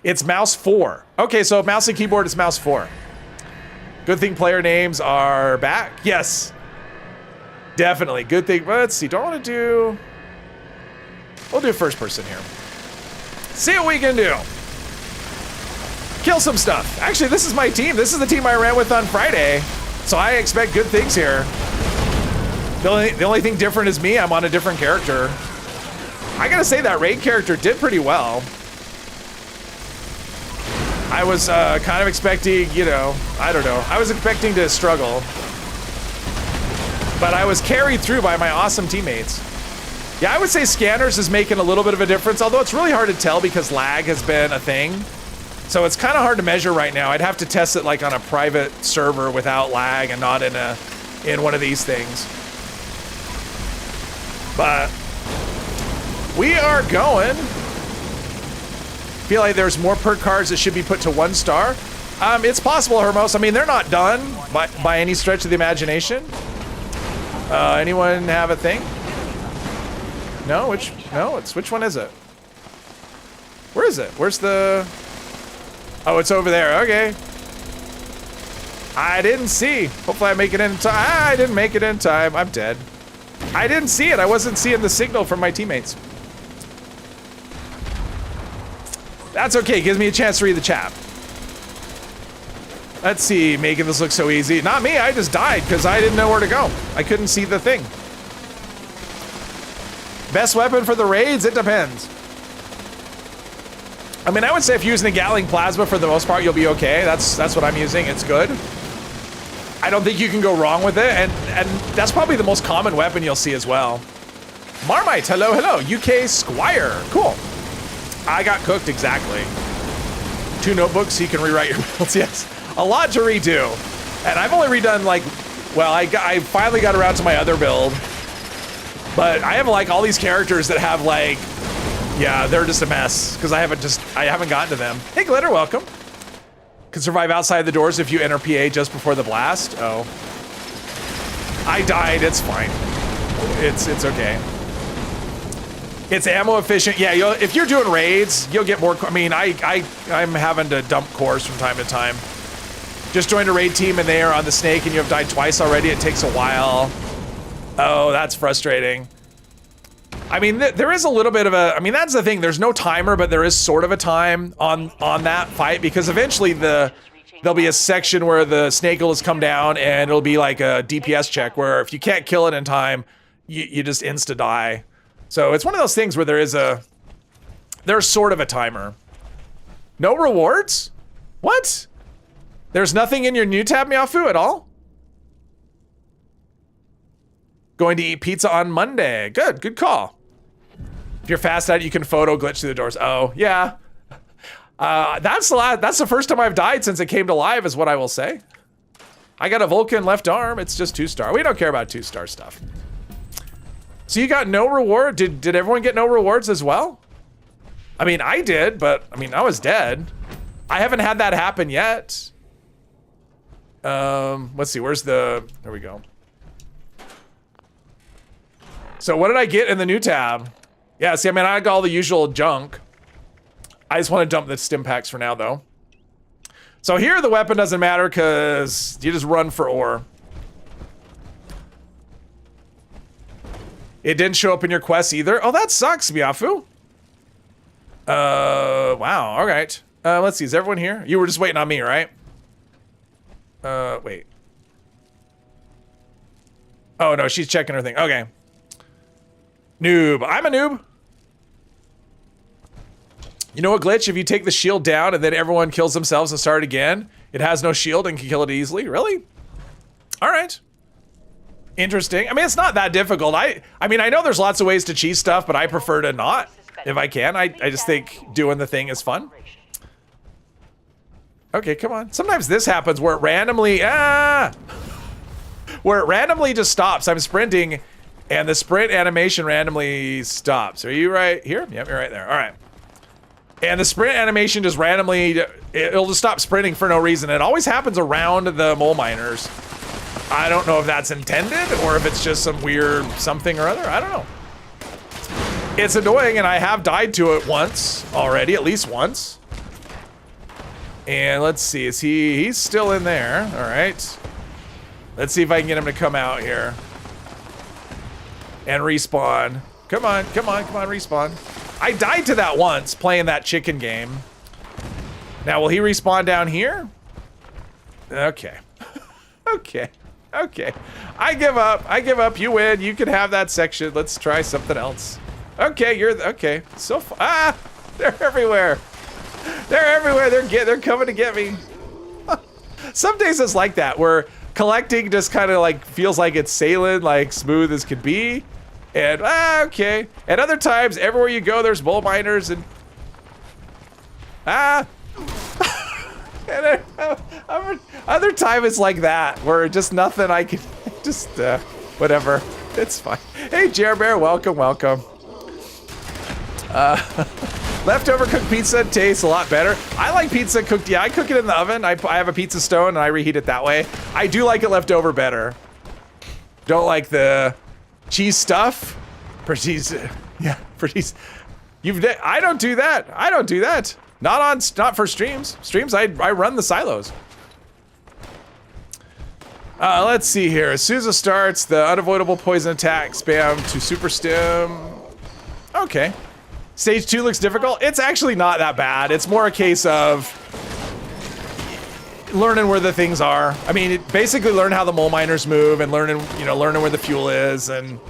It's mouse 4. Okay, so mouse and keyboard is mouse 4. Good thing player names are back. Yes. Definitely. Good thing. Let's see. Don't want to do... We'll do first person here. See what we can do. Kill some stuff. Actually, this is my team. This is the team I ran with on Friday. So I expect good things here. The only thing different is me. I'm on a different character. I gotta say that raid character did pretty well. I was kind of expecting, you know, I don't know. I was expecting to struggle. But I was carried through by my awesome teammates. Yeah, I would say scanners is making a little bit of a difference, although it's really hard to tell because lag has been a thing. So it's kind of hard to measure right now. I'd have to test it like on a private server without lag and not in one of these things. But we are going. Feel like there's more perk cards that should be put to 1 star. It's possible, Hermos. I mean, they're not done by any stretch of the imagination. Anyone have a thing? No, which one is it? Where is it? Where's the... Oh, it's over there. Okay. I didn't see. Hopefully I make it in time. I didn't make it in time. I'm dead. I didn't see it. I wasn't seeing the signal from my teammates. That's okay. Gives me a chance to read the chat. Let's see, making this look so easy. Not me, I just died because I didn't know where to go. I couldn't see the thing. Best weapon for the raids? It depends. I mean, I would say if you're using a Gatling Plasma for the most part, you'll be okay. That's what I'm using. It's good. I don't think you can go wrong with it, and that's probably the most common weapon you'll see as well. Marmite, hello. UK Squire, cool. I got cooked, exactly. 2 notebooks so you can rewrite your builds, yes. A lot to redo. And I've only redone like, well, I finally got around to my other build. But I have like all these characters that have like, yeah, they're just a mess because I haven't gotten to them. Hey, Glitter, welcome. Can survive outside the doors if you enter PA just before the blast. Oh. I died, it's fine. It's okay. It's ammo efficient. Yeah, if you're doing raids, you'll get more. I mean, I'm having to dump cores from time to time. just joined a raid team and they are on the snake and you have died twice already. It takes a while. Oh, that's frustrating. I mean, there is a little bit of a, I mean, that's the thing. There's no timer, but there is sort of a time on that fight because eventually there'll be a section where the snake will just come down and it'll be like a DPS check where if you can't kill it in time, you just insta die. So it's one of those things where there's sort of a timer. No rewards? What? There's nothing in your new tab, Miafu, at all? Going to eat pizza on Monday. Good call. If you're fast at it, you can photo glitch through the doors. Oh, yeah. That's the first time I've died since it came to live, is what I will say. I got a Vulcan left arm. It's just 2-star. We don't care about 2-star stuff. So you got no reward? Did everyone get no rewards as well? I mean, I did, but I mean, I was dead. I haven't had that happen yet. Let's see. Where's the? There we go. So what did I get in the new tab? Yeah, see, I mean, I got all the usual junk. I just want to dump the stim packs for now, though. So here, the weapon doesn't matter because you just run for ore. It didn't show up in your quests either. Oh, that sucks, Miafu. Wow, all right. Let's see, is everyone here? You were just waiting on me, right? Wait. Oh, no, she's checking her thing. Okay. Noob. I'm a noob. You know what glitch? If you take the shield down and then everyone kills themselves and start again, it has no shield and can kill it easily. Really? All right. Interesting. I mean, it's not that difficult. I mean, I know there's lots of ways to cheese stuff, but I prefer to not if I can. I just think doing the thing is fun. Okay, come on. Sometimes this happens where it randomly, where it randomly just stops. I'm sprinting and the sprint animation randomly stops. Are you right here? Yep, you're right there. All right. And the sprint animation just randomly, it'll just stop sprinting for no reason. It always happens around the mole miners. I don't know if that's intended or if it's just some weird something or other. I don't know. It's annoying and I have died to it once already, at least once. And let's see, he's still in there. All right. Let's see if I can get him to come out here. And respawn. Come on, respawn. I died to that once playing that chicken game. Now, will he respawn down here? Okay. Okay. I give up. You win. You can have that section. Let's try something else. Okay, okay. So they're everywhere. They're coming to get me. Some days it's like that where collecting just kind of like feels like it's sailing like smooth as could be. And okay. And other times, everywhere you go, there's mole miners and and other time it's like that where just nothing I can just whatever. It's fine. Hey, Jer Bear, welcome. Leftover cooked pizza tastes a lot better. I like pizza cooked. Yeah, I cook it in the oven. I have a pizza stone and I reheat it that way. I do like it left over better. Don't like the cheese stuff. For cheese. Yeah, for cheese. I don't do that. Not for streams. I run the silos. Let's see here. As soon as it starts, the unavoidable poison attack spam to super stim. Okay. Stage 2 looks difficult. It's actually not that bad. It's more a case of learning where the things are. I mean, basically learn how the mole miners move and learning where the fuel is. And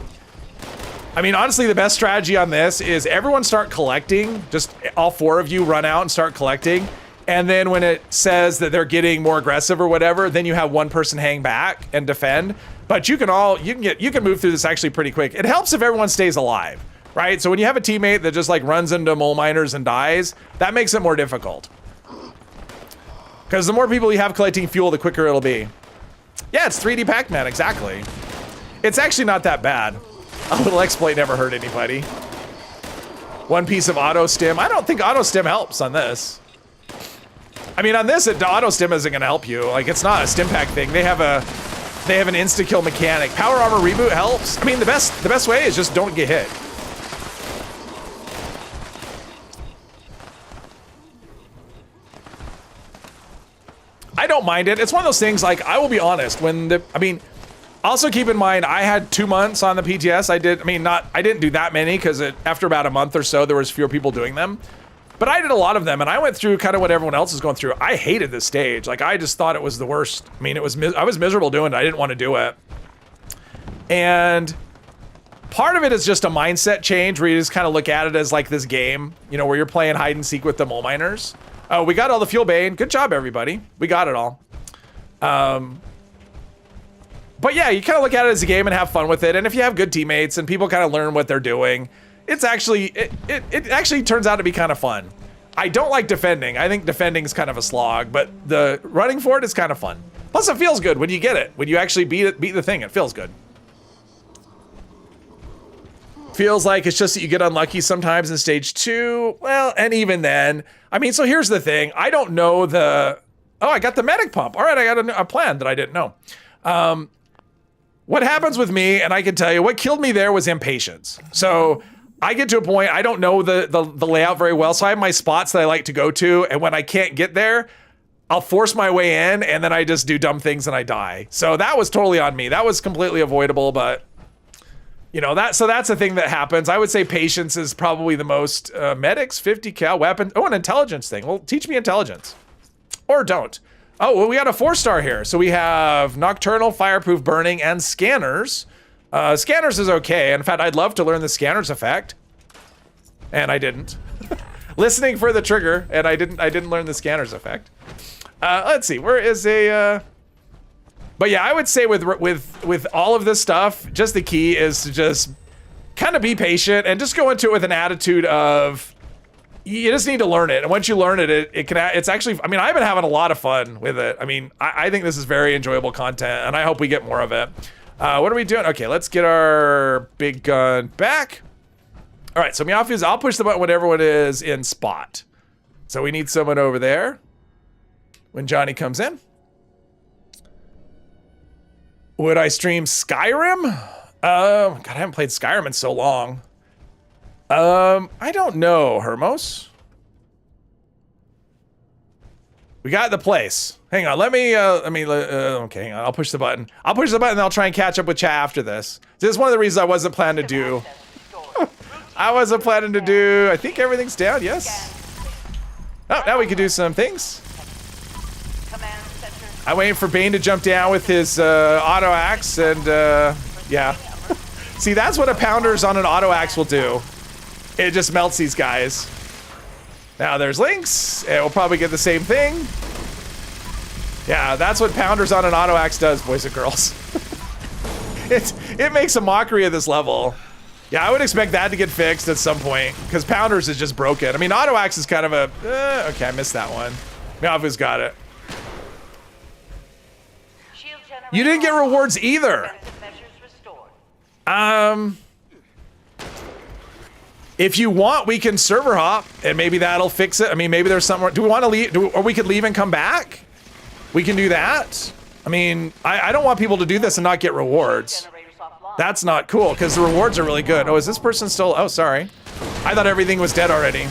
I mean, honestly, the best strategy on this is everyone start collecting. Just all 4 of you run out and start collecting. And then when it says that they're getting more aggressive or whatever, then you have one person hang back and defend. But you can move through this actually pretty quick. It helps if everyone stays alive, right? So when you have a teammate that just like runs into mole miners and dies, that makes it more difficult. Because the more people you have collecting fuel, the quicker it'll be. Yeah, it's 3D Pac-Man, exactly. It's actually not that bad. A little exploit never hurt anybody. One piece of auto stim. I don't think auto stim helps on this. I mean, on this, the auto stim isn't gonna help you. Like, it's not a stim pack thing. They have an insta kill mechanic. Power armor reboot helps. I mean, the best way is just don't get hit. I don't mind it. It's one of those things, like, I will be honest, also keep in mind, I had 2 months on the PTS. I didn't do that many because after about a month or so, there was fewer people doing them. But I did a lot of them, and I went through kind of what everyone else is going through. I hated this stage. Like, I just thought it was the worst. I mean, I was miserable doing it. I didn't want to do it. And part of it is just a mindset change where you just kind of look at it as like this game, you know, where you're playing hide and seek with the mole miners. Oh, we got all the fuel bane. Good job, everybody. We got it all. But yeah, you kind of look at it as a game and have fun with it. And if you have good teammates and people kind of learn what they're doing, it's actually, it actually turns out to be kind of fun. I don't like defending. I think defending is kind of a slog, but the running for it is kind of fun. Plus it feels good when you get it. When you actually beat the thing, it feels good. Feels like it's just that you get unlucky sometimes in stage 2. Well, and even then, I mean, so here's the thing. I don't know oh, I got the medic pump. All right, I got a plan that I didn't know. What happens with me, and I can tell you, what killed me there was impatience. So I get to a point, I don't know the layout very well, so I have my spots that I like to go to, and when I can't get there, I'll force my way in, and then I just do dumb things and I die. So that was totally on me. That was completely avoidable, but you know, that's a thing that happens. I would say patience is probably the most. Medics, 50 cal, weapon. Oh, an intelligence thing. Well, teach me intelligence. Or don't. Oh, well, we got a 4-star here. So we have Nocturnal, Fireproof, Burning, and Scanners. Scanners is okay. In fact, I'd love to learn the Scanners effect. And I didn't. Listening for the trigger, and I didn't learn the Scanners effect. Let's see, where is a... But yeah, I would say with all of this stuff, just the key is to just kind of be patient and just go into it with an attitude of, you just need to learn it. And once you learn it, it's actually, I mean, I've been having a lot of fun with it. I mean, I think this is very enjoyable content, and I hope we get more of it. What are we doing? Okay, let's get our big gun back. All right, so Meowfuse, I'll push the button when everyone is in spot. So we need someone over there when Johnny comes in. Would I stream Skyrim? God, I haven't played Skyrim in so long. I don't know, Hermos. We got the place. Hang on, okay, hang on, I'll push the button. I'll push the button and I'll try and catch up with chat after this. This is one of the reasons I wasn't planning to do. I think everything's down, yes. Oh, now we can do some things. I'm waiting for Bane to jump down with his auto axe and yeah. See, that's what a pounders on an auto axe will do. It just melts these guys. Now there's Lynx, and we'll probably get the same thing. Yeah, that's what pounders on an auto axe does, boys and girls. It makes a mockery of this level. Yeah, I would expect that to get fixed at some point, because pounders is just broken. I mean, auto axe is kind of a, okay, I missed that one. Meowfoo's got it. You didn't get rewards either. If you want, we can server hop, and maybe that'll fix it. I mean, maybe there's somewhere. Do we want to leave? Or we could leave and come back? We can do that. I mean, I don't want people to do this and not get rewards. That's not cool, because the rewards are really good. Oh, is this person still? Oh, sorry. I thought everything was dead already.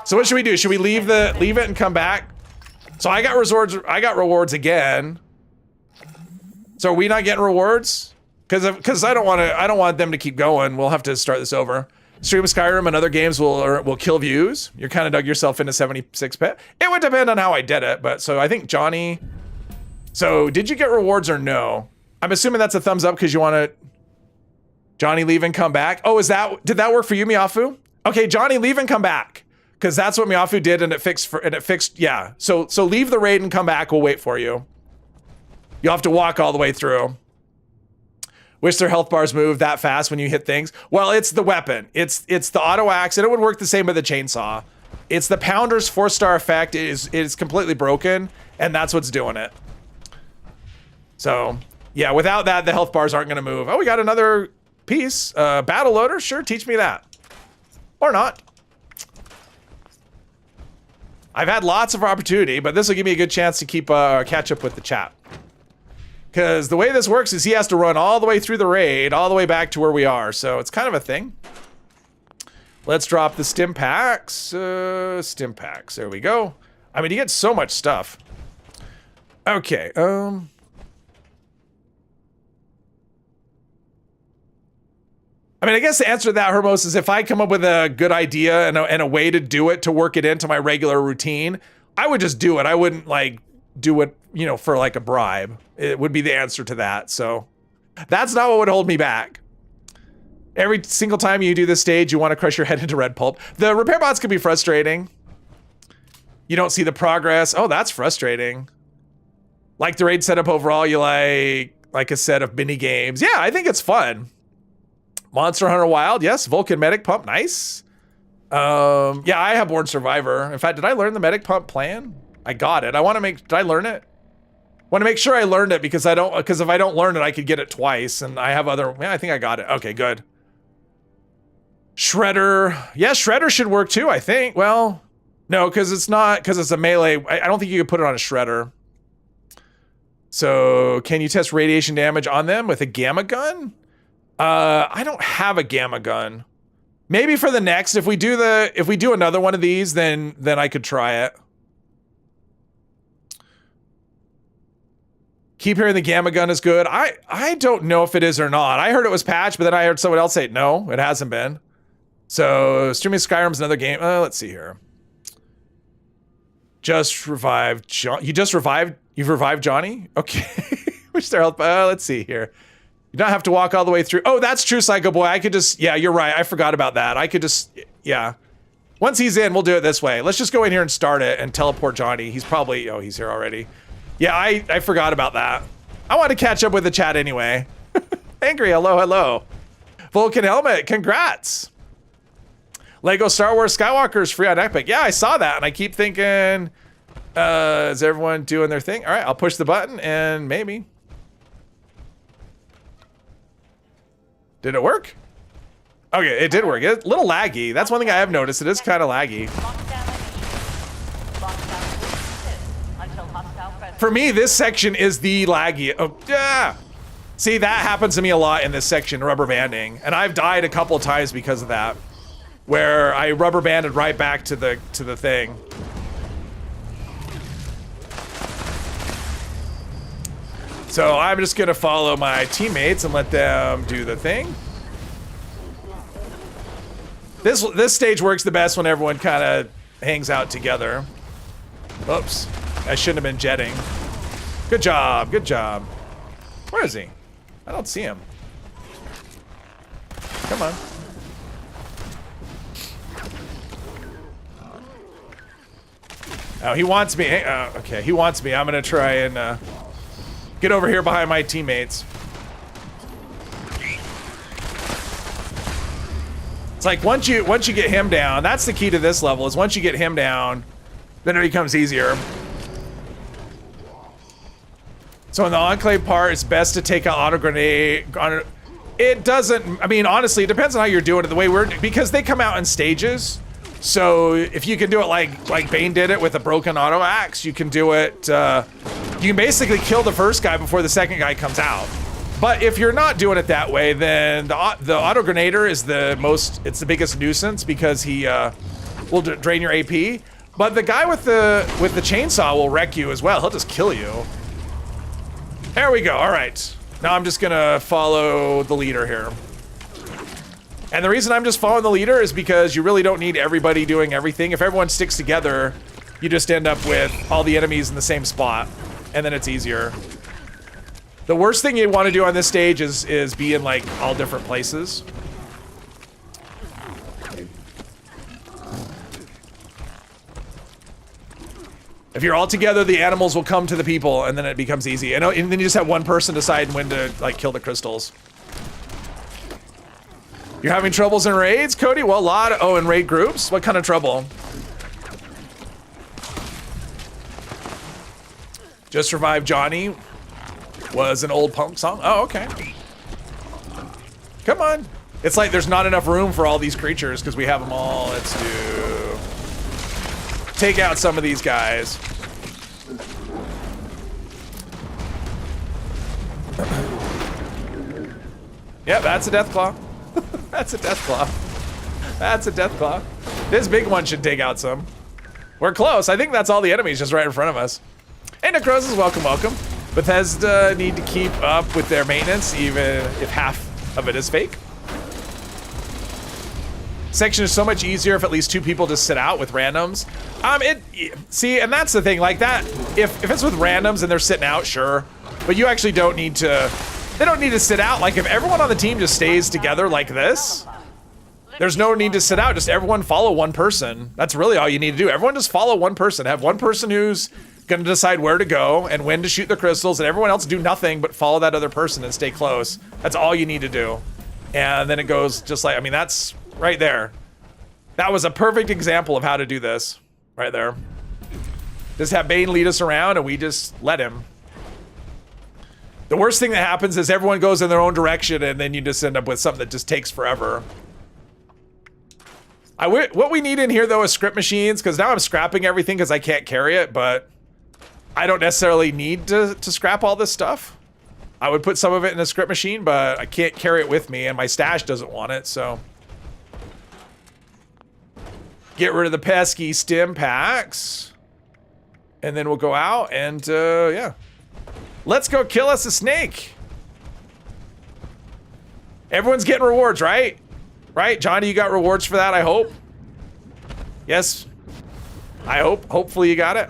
So what should we do? Should we leave it and come back? So I got rewards again. So are we not getting rewards? Because I don't want them to keep going. We'll have to start this over. Stream Skyrim and other games will kill views. You're kind of dug yourself into 76 pet. It would depend on how I did it, but so I think Johnny. So did you get rewards or no? I'm assuming that's a thumbs up because you want to. Johnny, leave and come back. Oh, did that work for you, Meowfoo? Okay, Johnny, leave and come back. Because that's what Meowfoo did, and it fixed, yeah. So leave the raid and come back. We'll wait for you. You'll have to walk all the way through. Wish their health bars move that fast when you hit things. Well, it's the weapon. It's the auto axe, and it would work the same with the chainsaw. It's the Pounder's 4-star effect. It is completely broken, and that's what's doing it. So, yeah, without that, the health bars aren't going to move. Oh, we got another piece. Battle loader? Sure, teach me that. Or not. I've had lots of opportunity, but this will give me a good chance to keep catch up with the chat. Because the way this works is he has to run all the way through the raid, all the way back to where we are. So it's kind of a thing. Let's drop the stim packs. Stim packs. There we go. I mean, you get so much stuff. Okay. I mean, I guess the answer to that, Hermos, is if I come up with a good idea and a way to do it, to work it into my regular routine, I would just do it. I wouldn't like do it, you know, for like a bribe. It would be the answer to that. So that's not what would hold me back. Every single time you do this stage, you want to crush your head into red pulp. The repair bots can be frustrating. You don't see the progress. Oh, that's frustrating. Like the raid setup overall, you like a set of mini games. Yeah, I think it's fun. Monster Hunter Wild, yes. Vulcan Medic Pump, nice. Yeah, I have Born Survivor. In fact, did I learn the Medic Pump plan? I got it. Did I learn it? Want to make sure I learned it because if I don't learn it, I could get it twice, and I have other. Yeah, I think I got it. Okay, good. Shredder, yeah, Shredder should work too. I think. Well, no, because it's a melee. I don't think you could put it on a Shredder. So, can you test radiation damage on them with a gamma gun? I don't have a gamma gun. Maybe for the next, if we do another one of these, then I could try it. Keep hearing the gamma gun is good. I don't know if it is or not. I heard it was patched, but then I heard someone else say no, it hasn't been. So streaming Skyrim's another game. Let's see here. Just revived John. You've revived Johnny? Okay. Wish their health. Let's see here. You don't have to walk all the way through. Oh, that's true, Psycho Boy. I could just, yeah, you're right. I forgot about that. I could just, yeah. Once he's in, we'll do it this way. Let's just go in here and start it and teleport Johnny. He's probably, oh, he's here already. Yeah, I forgot about that. I want to catch up with the chat anyway. Angry, hello. Vulcan Helmet, congrats. Lego Star Wars Skywalker's free on Epic. Yeah, I saw that, and I keep thinking, is everyone doing their thing? All right, I'll push the button, and maybe. Did it work? Okay, it did work. It's a little laggy. That's one thing I have noticed. It is kind of laggy. For me, this section is the laggy. Oh, yeah. See, that happens to me a lot in this section, rubber banding. And I've died a couple of times because of that. Where I rubber banded right back to the thing. So I'm just gonna follow my teammates and let them do the thing. This stage works the best when everyone kind of hangs out together. Oops, I shouldn't have been jetting. Good job, good job. Where is he? I don't see him. Come on. Oh, he wants me. Okay, he wants me. I'm gonna try and get over here behind my teammates. It's like once you get him down, that's the key to this level, is once you get him down, then it becomes easier. So in the Enclave part, it's best to take out auto grenade. It doesn't, I mean, honestly, it depends on how you're doing it. The way because they come out in stages. So if you can do it like Bane did it with a broken auto axe, you can do it, you can basically kill the first guy before the second guy comes out. But if you're not doing it that way, then the auto grenader is it's the biggest nuisance because he will drain your AP. But the guy with the chainsaw will wreck you as well. He'll just kill you. There we go. All right. Now I'm just gonna follow the leader here. And the reason I'm just following the leader is because you really don't need everybody doing everything. If everyone sticks together, you just end up with all the enemies in the same spot, and then it's easier. The worst thing you want to do on this stage is be in like all different places. If you're all together, the animals will come to the people, and then it becomes easy. And then you just have one person decide when to like kill the crystals. You're having troubles in raids, Cody? Well, a lot. In raid groups? What kind of trouble? Just Revive Johnny was an old punk song. Oh, okay. Come on. It's like there's not enough room for all these creatures because we have them all. Let's take out some of these guys. Yep, that's a Deathclaw. That's a Deathclaw. That's a death claw. This big one should take out some. We're close. I think that's all the enemies just right in front of us. And Necrosis, welcome, welcome. Bethesda need to keep up with their maintenance, even if half of it is fake. Section is so much easier if at least 2 people just sit out with randoms. See, and that's the thing, like that, if it's with randoms and they're sitting out, sure. But you actually don't need to, they don't need to sit out. Like if everyone on the team just stays together like this, there's no need to sit out. Just everyone follow one person. That's really all you need to do. Everyone just follow one person. Have one person who's gonna decide where to go and when to shoot the crystals, and everyone else do nothing but follow that other person and stay close. That's all you need to do. And then it goes just like, I mean, that's right there. That was a perfect example of how to do this right there. Just have Bane lead us around and we just let him. The worst thing that happens is everyone goes in their own direction and then you just end up with something that just takes forever. What we need in here though is script machines, because now I'm scrapping everything because I can't carry it, but I don't necessarily need to scrap all this stuff. I would put some of it in a script machine, but I can't carry it with me and my stash doesn't want it, so. Get rid of the pesky stim packs. And then we'll go out and yeah. Let's go kill us a snake. Everyone's getting rewards, right? Right, Johnny, you got rewards for that, I hope. Yes, I hope. Hopefully you got it.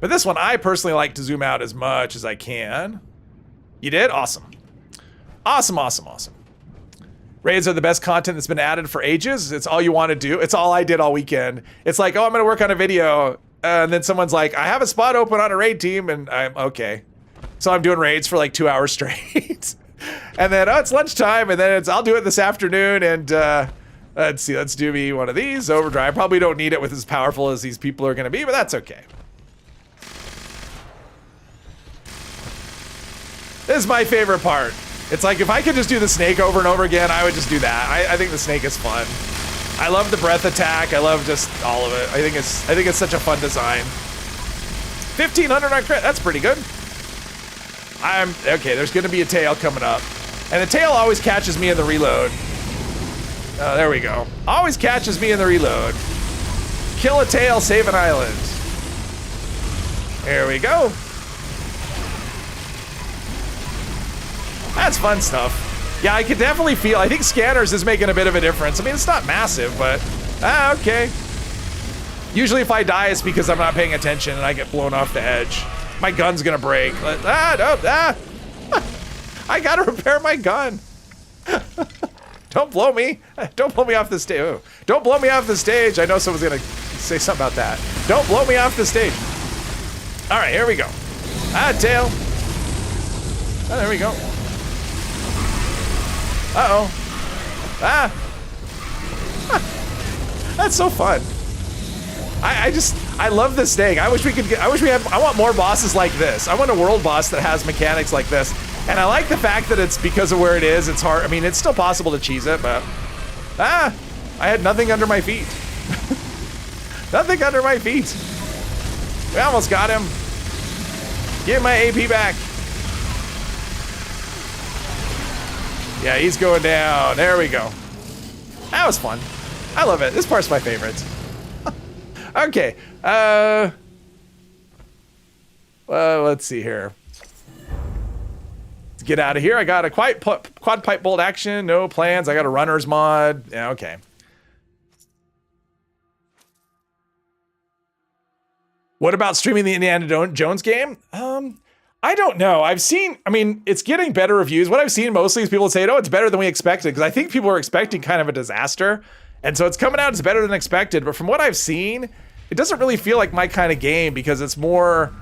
But this one, I personally like to zoom out as much as I can. You did? Awesome. Awesome, awesome, awesome. Raids are the best content that's been added for ages. It's all you want to do. It's all I did all weekend. It's like, oh, I'm going to work on a video. And then someone's like, I have a spot open on a raid team. And I'm okay. So I'm doing raids for like 2 hours straight. And then, oh, it's lunchtime, and then I'll do it this afternoon, and let's see, let's do me one of these, overdrive. Probably don't need it with as powerful as these people are gonna be, but that's okay. This is my favorite part. It's like, if I could just do the snake over and over again, I would just do that. I think the snake is fun. I love the breath attack, I love just all of it. I think it's such a fun design. 1,500 on crit, that's pretty good. Okay, there's gonna be a tail coming up. And the tail always catches me in the reload. Oh, there we go. Always catches me in the reload. Kill a tail, save an island. There we go. That's fun stuff. Yeah, I could definitely feel, I think scanners is making a bit of a difference. I mean, it's not massive, but, okay. Usually if I die, it's because I'm not paying attention and I get blown off the edge. My gun's gonna break. I gotta repair my gun. Don't blow me. Don't blow me off the stage. Don't blow me off the stage. I know someone's gonna say something about that. Don't blow me off the stage. All right, here we go. Tail. Oh, there we go. Uh-oh. That's so fun. I love this thing. I wish we had, I want more bosses like this. I want a world boss that has mechanics like this. And I like the fact that it's because of where it is, it's hard. I mean, it's still possible to cheese it, but, I had nothing under my feet. Nothing under my feet. We almost got him. Give my AP back. Yeah, he's going down. There we go. That was fun. I love it. This part's my favorite. Okay. Let's see here. Let's get out of here. I got a quad pipe bolt action. No plans. I got a runner's mod. Yeah, okay. What about streaming the Indiana Jones game? I don't know. I mean, it's getting better reviews. What I've seen mostly is people say, oh, it's better than we expected. Because I think people are expecting kind of a disaster. And so it's coming out as better than expected. But from what I've seen, it doesn't really feel like my kind of game because it's more,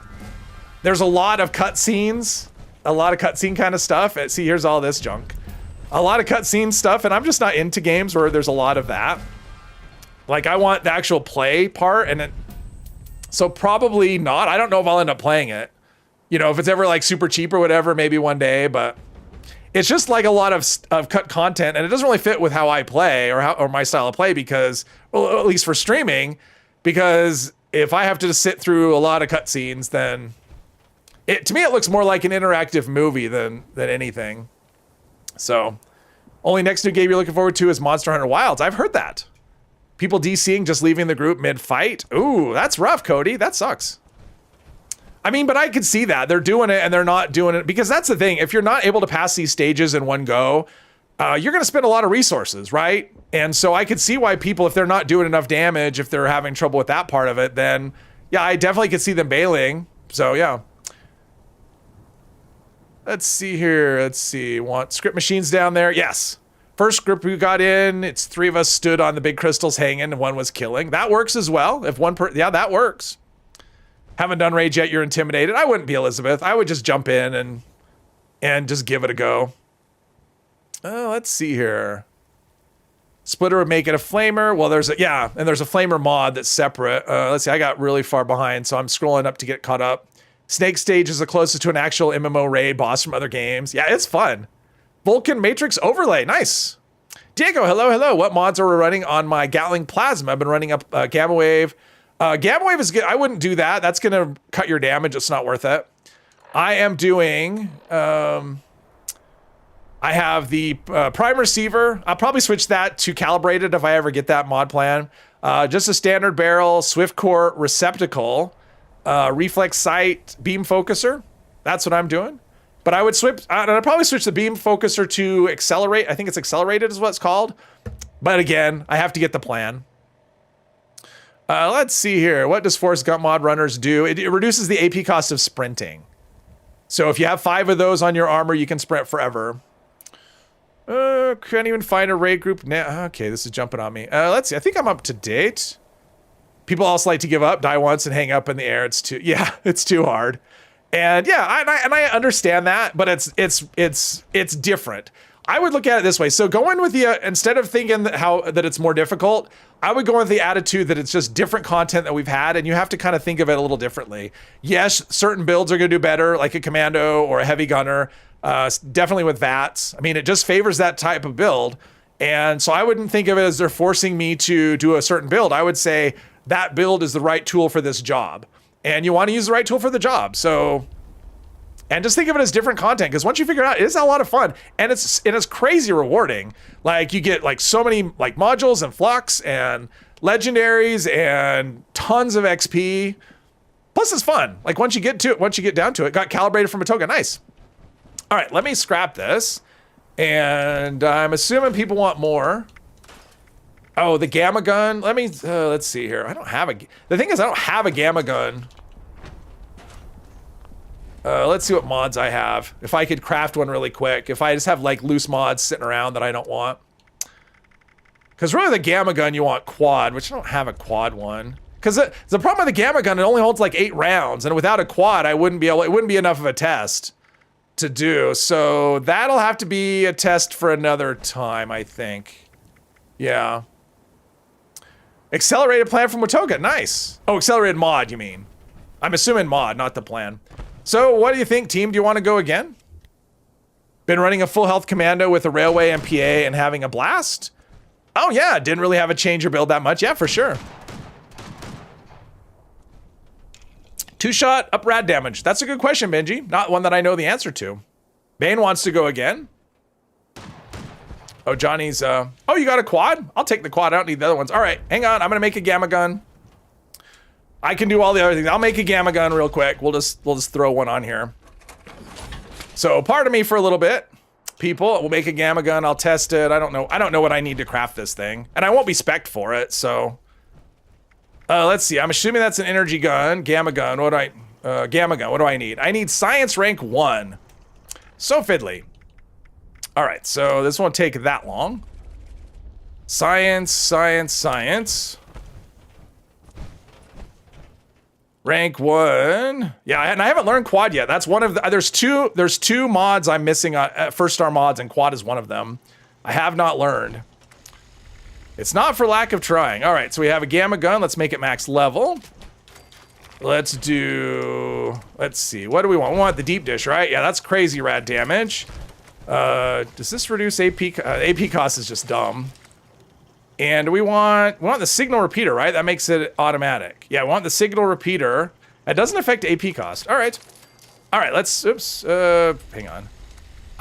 there's a lot of cutscenes, a lot of cutscene kind of stuff. See, here's all this junk. A lot of cutscene stuff. And I'm just not into games where there's a lot of that. Like, I want the actual play part. So probably not. I don't know if I'll end up playing it. You know, if it's ever like super cheap or whatever, maybe one day, but it's just like a lot of cut content, and it doesn't really fit with how I play or my style of play because, well, at least for streaming, because if I have to just sit through a lot of cutscenes, then to me it looks more like an interactive movie than anything. So Only next new game you're looking forward to is Monster Hunter Wilds. I've heard that. People DCing, just leaving the group mid-fight. Ooh, that's rough, Cody. That sucks. I mean, but I could see that. They're doing it and they're not doing it. Because that's the thing. If you're not able to pass these stages in one go, you're going to spend a lot of resources, right? And so I could see why people, if they're not doing enough damage, if they're having trouble with that part of it, then yeah, I definitely could see them bailing. So yeah. Let's see here. Let's see. Want script machines down there? Yes. First script we got in, it's 3 of us stood on the big crystals hanging and 1 was killing. That works as well. If yeah, that works. Haven't done rage yet, you're intimidated. I wouldn't be Elizabeth. I would just jump in and just give it a go. Let's see here. Splitter would make it a flamer. Well, there's a flamer mod that's separate. Let's see, I got really far behind, so I'm scrolling up to get caught up. Snake stage is the closest to an actual MMO raid boss from other games. Yeah, it's fun. Vulcan Matrix overlay, nice. Diego, hello. What mods are we running on my Gatling Plasma? I've been running up Gamma Wave. Gamma Wave is good. I wouldn't do that. That's gonna cut your damage. It's not worth it. I am doing, I have the Prime Receiver. I'll probably switch that to Calibrated if I ever get that mod plan. Just a standard barrel, Swift Core Receptacle, Reflex Sight, Beam Focuser. That's what I'm doing. But I would switch, I'd probably switch the Beam Focuser to Accelerate. I think it's Accelerated is what it's called. But again, I have to get the plan. Let's see here. What does Force Gump mod runners do? It reduces the AP cost of sprinting. So if you have 5 of those on your armor, you can sprint forever. Can't even find a raid group now. Okay, this is jumping on me. Let's see. I think I'm up to date. People also like to give up, die once, and hang up in the air. It's too hard. And yeah, I understand that, but it's different. I would look at it this way. So go in with the instead of thinking that it's more difficult, I would go with the attitude that it's just different content that we've had, and you have to kind of think of it a little differently. Yes, certain builds are going to do better, like a commando or a heavy gunner. Definitely with VATS. I mean, it just favors that type of build, and so I wouldn't think of it as they're forcing me to do a certain build. I would say that build is the right tool for this job, and you want to use the right tool for the job. So. And just think of it as different content, because once you figure it out, it is a lot of fun, and it's crazy rewarding. Like you get like so many like modules and flux and legendaries and tons of XP. Plus, it's fun. Like once you get down to it, got calibrated from a token. Nice. All right, let me scrap this, and I'm assuming people want more. Oh, the gamma gun. Let me let's see here. I don't have a. The thing is, I don't have a gamma gun. Let's see what mods I have. If I could craft one really quick. If I just have like loose mods sitting around that I don't want. Because really the gamma gun you want quad, which I don't have a quad one. Because the problem with the gamma gun, it only holds like 8 rounds. And without a quad, it wouldn't be enough of a test to do. So that'll have to be a test for another time, I think. Yeah. Accelerated plan from Watoga, nice. Oh, accelerated mod, you mean. I'm assuming mod, not the plan. So what do you think, team? Do you want to go again? Been running a full health commando with a railway MPA and having a blast? Oh yeah, didn't really have a change or build that much. Yeah, for sure. 2-shot up rad damage. That's a good question, Benji. Not one that I know the answer to. Bane wants to go again. Oh, Johnny's, oh, you got a quad? I'll take the quad. I don't need the other ones. All right, hang on. I'm going to make a gamma gun. I can do all the other things. I'll make a gamma gun real quick. We'll just throw one on here. So pardon me for a little bit, people. We'll make a gamma gun. I'll test it. I don't know what I need to craft this thing, and I won't be spec'd for it. So let's see. I'm assuming that's an energy gun, gamma gun. Gamma gun. What do I need? I need science rank 1. So fiddly. All right. So this won't take that long. Science. Rank 1. Yeah, and I haven't learned quad yet. That's one of the, there's two mods I'm missing on first star mods, and quad is one of them. I have not learned. It's not for lack of trying. All right, so we have a gamma gun. Let's make it max level. Let's see. What do we want? We want the deep dish, right? Yeah, that's crazy rad damage. Does this reduce AP? AP cost is just dumb. And we want the signal repeater, right? That makes it automatic. Yeah, we want the signal repeater. That doesn't affect AP cost. All right, let's, oops, hang on.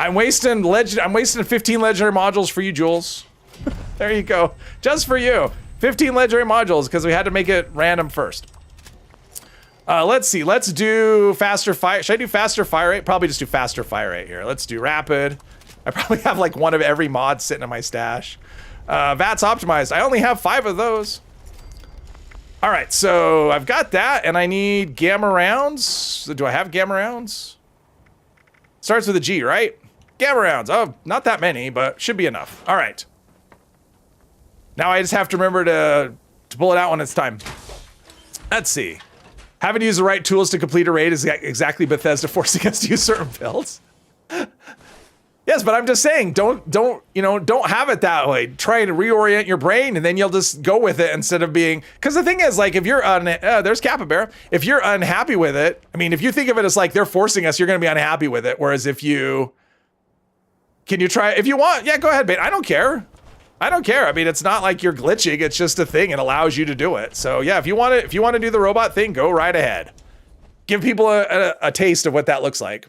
I'm wasting 15 legendary modules for you, Jules. There you go. Just for you. 15 legendary modules because we had to make it random first. Let's see. Let's do faster fire. Should I do faster fire rate? Probably just do faster fire rate here. Let's do rapid. I probably have like one of every mod sitting in my stash. VATS optimized. I only have 5 of those. All right, so I've got that, and I need gamma rounds. Do I have gamma rounds? Starts with a G, right? Gamma rounds. Oh, not that many, but should be enough. All right. Now I just have to remember to pull it out when it's time. Let's see. Having to use the right tools to complete a raid is exactly Bethesda forcing us to use certain builds. Yes, but I'm just saying, don't have it that way. Try to reorient your brain, and then you'll just go with it instead of being. Because the thing is, like, if you're there's Capybara. If you're unhappy with it, I mean, if you think of it as like they're forcing us, you're going to be unhappy with it. Whereas if you try, if you want, yeah, go ahead, babe. I don't care. I mean, it's not like you're glitching. It's just a thing. It allows you to do it. So yeah, if you want to do the robot thing, go right ahead. Give people a taste of what that looks like.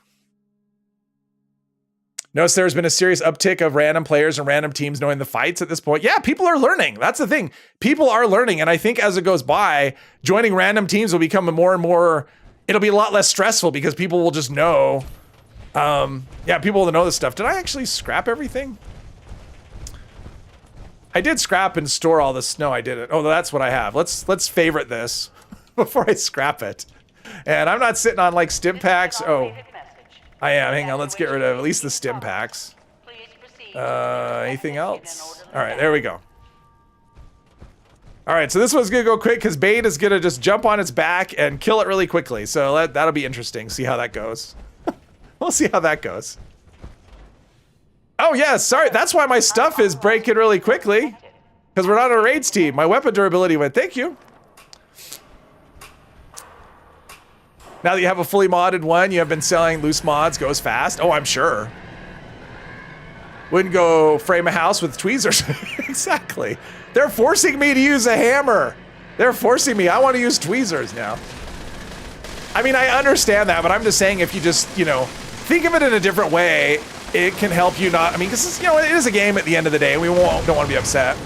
Notice there's been a serious uptick of random players and random teams knowing the fights at this point. Yeah, people are learning. That's the thing. People are learning. And I think as it goes by, joining random teams will become more and more, it'll be a lot less stressful because people will just know. Yeah, people will know this stuff. Did I actually scrap everything? I did scrap and store all this. No, I didn't. Oh, that's what I have. Let's favorite this before I scrap it. And I'm not sitting on like stim packs. Oh. I am. Hang on. Let's get rid of at least the stim packs. Anything else? All right. There we go. All right. So this one's going to go quick because Bane is going to just jump on its back and kill it really quickly. So that'll be interesting. See how that goes. We'll see how that goes. Oh, yeah. Sorry. That's why my stuff is breaking really quickly. Because we're not on a raids team. My weapon durability went. Thank you. Now that you have a fully modded one, you have been selling loose mods, goes fast. Oh, I'm sure. Wouldn't go frame a house with tweezers. Exactly. They're forcing me to use a hammer. They're forcing me. I want to use tweezers now. I mean, I understand that, but I'm just saying if you just, think of it in a different way, it can help you not, I mean, because, it is a game at the end of the day, and we don't want to be upset.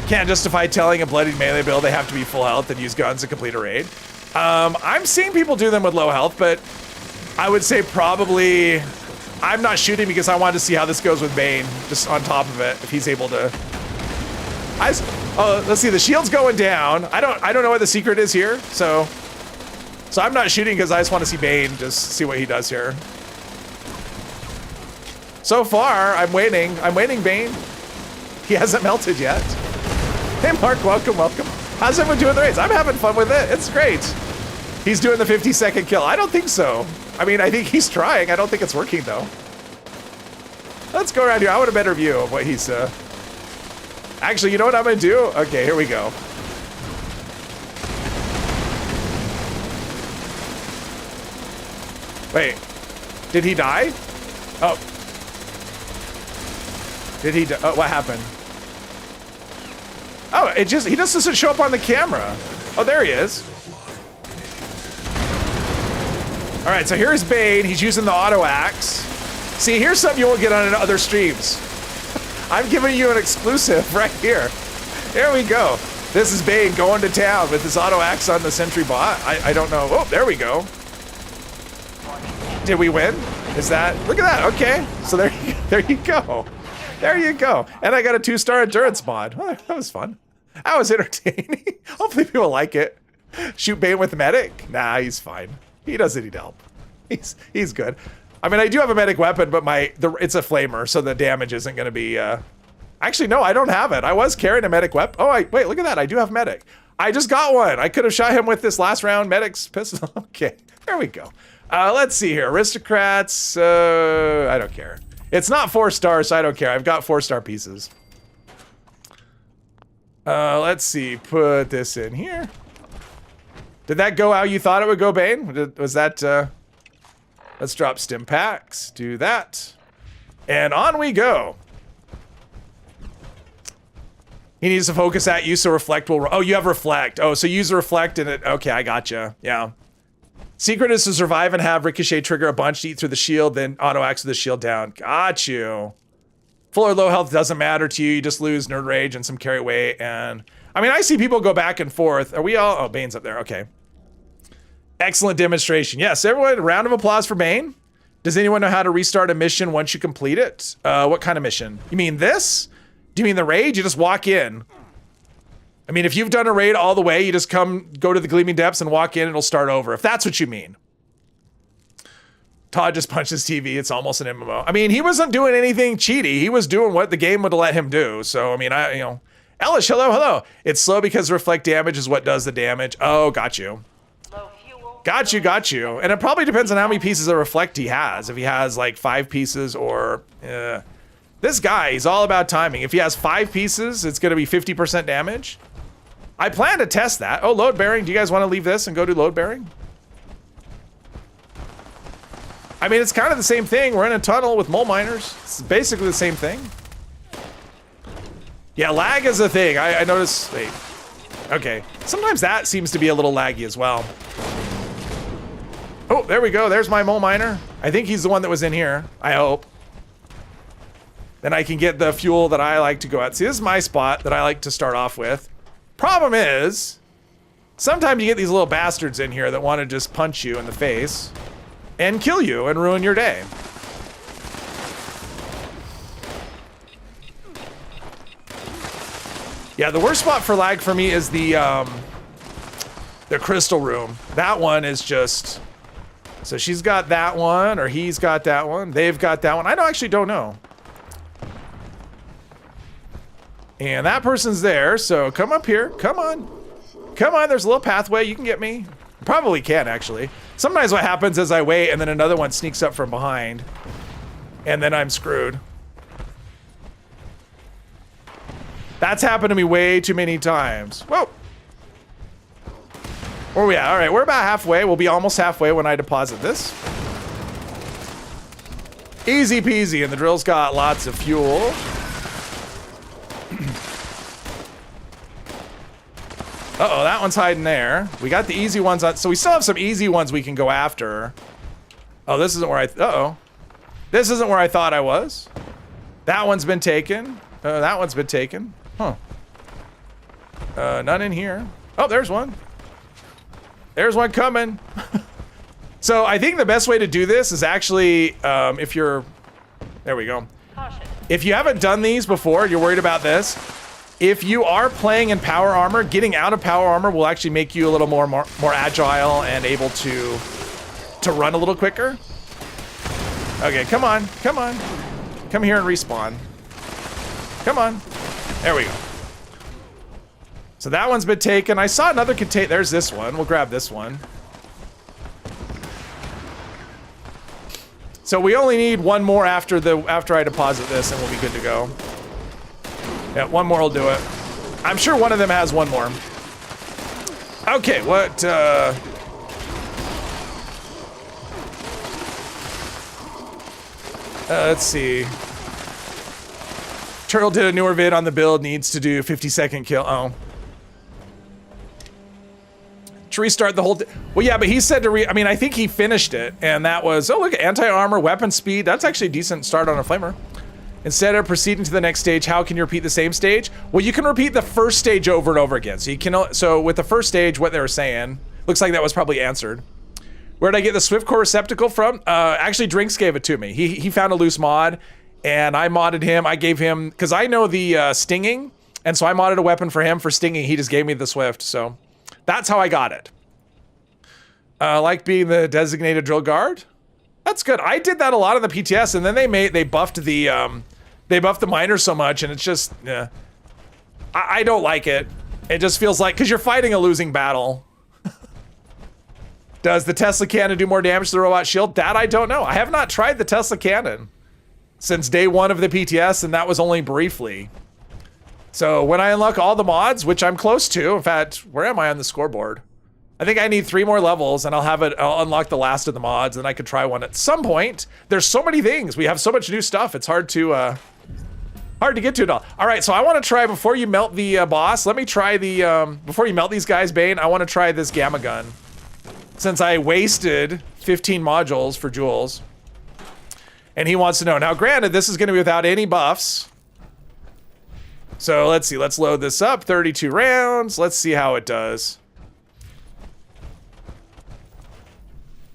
Can't justify telling a bloodied melee build they have to be full health and use guns to complete a raid. I'm seeing people do them with low health, but I would say probably I'm not shooting because I wanted to see how this goes with Bane, just on top of it, if he's able to. Let's see, the shield's going down. I don't know what the secret is here, so I'm not shooting because I just want to see Bane, just see what he does here. So far, I'm waiting, Bane. He hasn't melted yet. Hey, Mark, welcome. How's everyone doing the raids? I'm having fun with it. It's great. He's doing the 50-second kill. I don't think so. I mean, I think he's trying. I don't think it's working, though. Let's go around here. I want a better view of what he's... Actually, you know what I'm going to do? Okay, here we go. Wait. Did he die? Oh. Did he die? Oh, what happened? Oh, he just doesn't show up on the camera. Oh, there he is. All right, so here's Bane. He's using the auto axe. See, here's something you won't get on other streams. I'm giving you an exclusive right here. There we go. This is Bane going to town with his auto axe on the sentry bot. I don't know. Oh, there we go. Did we win? Is that? Look at that. Okay. So there you go. There you go. And I got a 2-star endurance mod. Oh, that was fun. That was entertaining. Hopefully people like it. Shoot Bane with medic? Nah, he's fine. He doesn't need help. He's good. I mean, I do have a medic weapon, but it's a flamer, so the damage isn't going to be... Actually, no, I don't have it. I was carrying a medic weapon. Oh, wait, look at that. I do have medic. I just got one. I could have shot him with this last round medic's pistol. Okay, there we go. Let's see here. Aristocrats. I don't care. It's not 4 stars, so I don't care. I've got 4-star pieces. Let's see. Put this in here. Did that go how you thought it would go, Bane? Was that, let's drop stim packs. Do that. And on we go. He needs to focus at you, so reflect will... Oh, you have reflect. Oh, so use reflect and it... Okay, I gotcha. Yeah. Secret is to survive and have Ricochet trigger a bunch to eat through the shield, then auto-acts with the shield down. Got you. Full or low health doesn't matter to you. You just lose Nerd Rage and some carry weight. And I mean, I see people go back and forth. Are we all? Oh, Bane's up there. Okay. Excellent demonstration. Yes, everyone, a round of applause for Bane. Does anyone know how to restart a mission once you complete it? What kind of mission? You mean this? Do you mean the raid? You just walk in. I mean, if you've done a raid all the way, you just go to the Gleaming Depths and walk in and it'll start over, if that's what you mean. Todd just punched his TV. It's almost an MMO. I mean, he wasn't doing anything cheaty. He was doing what the game would let him do. So, I mean, Elish, hello. It's slow because reflect damage is what does the damage. Oh, got you. Low fuel. Got you. And it probably depends on how many pieces of reflect he has. If he has like 5 pieces or... This guy, he's all about timing. If he has 5 pieces, it's going to be 50% damage. I plan to test that. Oh, load bearing. Do you guys want to leave this and go to load bearing? I mean, it's kind of the same thing. We're in a tunnel with mole miners. It's basically the same thing. Yeah, lag is a thing. I noticed. Wait. Okay. Sometimes that seems to be a little laggy as well. Oh, there we go. There's my mole miner. I think he's the one that was in here. I hope. Then I can get the fuel that I like to go at. See, this is my spot that I like to start off with. Problem is, sometimes you get these little bastards in here that want to just punch you in the face and kill you and ruin your day. Yeah, the worst spot for lag for me is the crystal room. That one is just... So she's got that one, or he's got that one. They've got that one. Actually don't know. And that person's there, so come up here. Come on. Come on, there's a little pathway. You can get me. Probably can, actually. Sometimes what happens is I wait, and then another one sneaks up from behind. And then I'm screwed. That's happened to me way too many times. Whoa. Where are we at? All right, we're about halfway. We'll be almost halfway when I deposit this. Easy peasy, and the drill's got lots of fuel. Uh-oh, that one's hiding there. We got the easy ones on, so we still have some easy ones we can go after. Oh, this isn't where uh-oh. This isn't where I thought I was. That one's been taken. That one's been taken. Huh. None in here. Oh, there's one. There's one coming. So I think the best way to do this is actually, if you're, there we go. Caution. If you haven't done these before, you're worried about this. If you are playing in power armor, getting out of power armor will actually make you a little more agile and able to run a little quicker. Okay, come on. Come here and respawn. Come on. There we go. So that one's been taken. I saw another contain. There's this one. We'll grab this one. So we only need one more after I deposit this, and we'll be good to go. Yeah, one more will do it. I'm sure one of them has one more. Okay, what, let's see. Turtle did a newer vid on the build, needs to do 50-second kill. Oh. To restart the whole... Well, yeah, but he said to I mean, I think he finished it, and that was... Oh, look, anti-armor, weapon speed. That's actually a decent start on a flamer. Instead of proceeding to the next stage, how can you repeat the same stage? Well, you can repeat the first stage over and over again. So you can... So with the first stage, what they were saying... Looks like that was probably answered. Where did I get the Swift Core receptacle from? Actually, Drinks gave it to me. He found a loose mod, and I modded him. I gave him... Because I know the stinging, and so I modded a weapon for him for stinging. He just gave me the Swift, so... That's how I got it. Like being the designated drill guard. That's good. I did that a lot in the PTS, and then they buffed the miners so much, and it's just, yeah. I don't like it. It just feels like, because you're fighting a losing battle. Does the Tesla cannon do more damage to the robot shield? That I don't know. I have not tried the Tesla cannon since day one of the PTS, and that was only briefly. So when I unlock all the mods, which I'm close to, in fact, where am I on the scoreboard? I think I need 3 more levels, and I'll unlock the last of the mods, and I could try one at some point. There's so many things. We have so much new stuff. It's hard to get to it all. All right, so I want to try, before you melt the boss, let me try the, before you melt these guys, Bane, I want to try this gamma gun. since I wasted 15 modules for Jules. And he wants to know. Now, granted, this is going to be without any buffs. So let's see. Let's load this up. 32 rounds. Let's see how it does.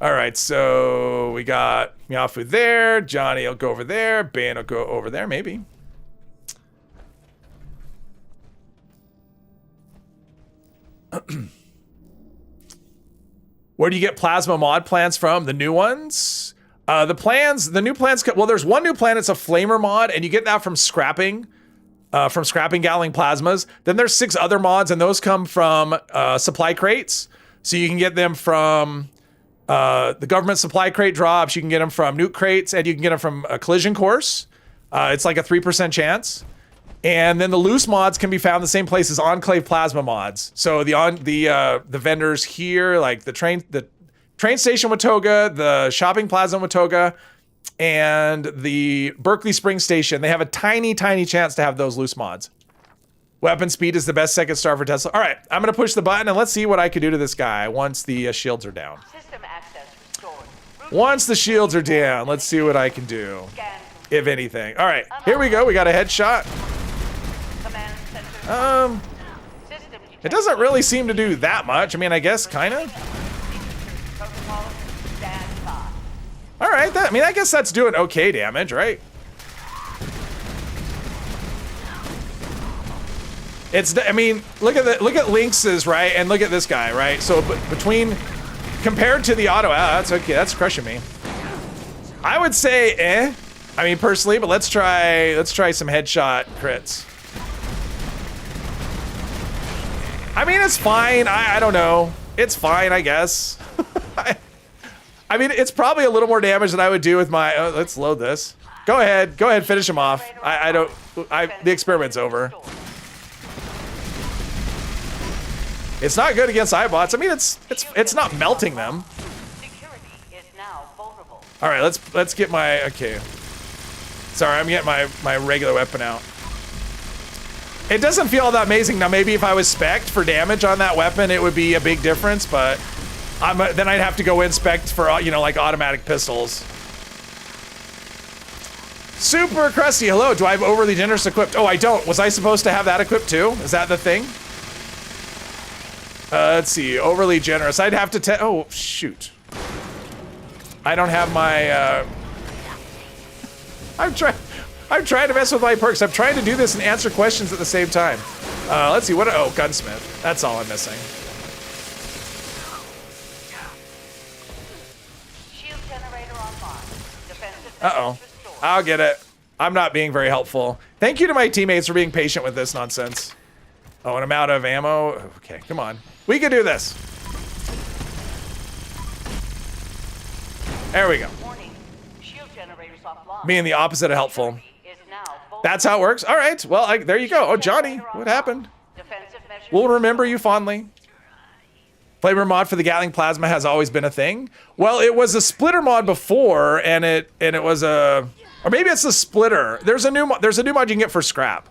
All right, so we got Miafu there. Johnny will go over there. Bane will go over there, maybe. Where do you get plasma mod plans from? The new ones? The new plans, well, there's one new plan. It's a flamer mod, and you get that from scrapping Gatling plasmas. Then there's 6 other mods, and those come from supply crates. So you can get them from the government supply crate drops. You can get them from nuke crates, and you can get them from a collision course. It's like a 3% chance. And then the loose mods can be found the same place as Enclave plasma mods. So the vendors here, like the train station Watoga, the shopping plaza in Watoga, and the Berkeley Spring station, they have a tiny, tiny chance to have those loose mods. Weapon speed is the best second star for Tesla. All right, I'm gonna push the button and let's see what I can do to this guy once the shields are down. System access restored. Once the shields are down, let's see what I can do, if anything. All right, here we go. We got a headshot. Command center. System It doesn't really seem to do that much. I mean, I guess kind of. protocol. Stand by. All right, I guess that's doing okay damage, right? Look at Lynx's, right? And look at this guy, right? So compared to the auto, that's okay, that's crushing me. I would say, personally, but let's try some headshot crits. It's fine. I don't know. It's fine, I guess. It's probably a little more damage than I would do with my. Let's load this. Go ahead, finish him off. The experiment's over. It's not good against iBots. It's not melting them. Security is now vulnerable. All right, let's get my okay. Sorry, I'm getting my regular weapon out. It doesn't feel all that amazing. Now maybe if I was spec'd for damage on that weapon, it would be a big difference, but then I'd have to go in spec'd for like automatic pistols. Super Crusty, hello. Do I have overly generous equipped? Oh, I don't. Was I supposed to have that equipped too? Is that the thing? Let's see, overly generous. I'd have to oh, shoot. I don't have my, I'm trying to mess with my perks. I'm trying to do this and answer questions at the same time. Let's see, oh, Gunsmith. That's all I'm missing. Shield generator online. Defensive Uh-oh. measures restored. I'll get it. I'm not being very helpful. Thank you to my teammates for being patient with this nonsense. Oh, and I'm out of ammo. Okay, come on. We can do this. There we go. Warning. Shield generators offline. Being the opposite of helpful. Is now vulnerable. That's how it works. All right. Well, there you go. Oh, Johnny, what happened? Defensive measures We'll remember you fondly. Flavor mod for the Gatling plasma has always been a thing. Well, it was a splitter mod before, and it was a, or maybe it's a splitter. There's a new mod you can get for scrap.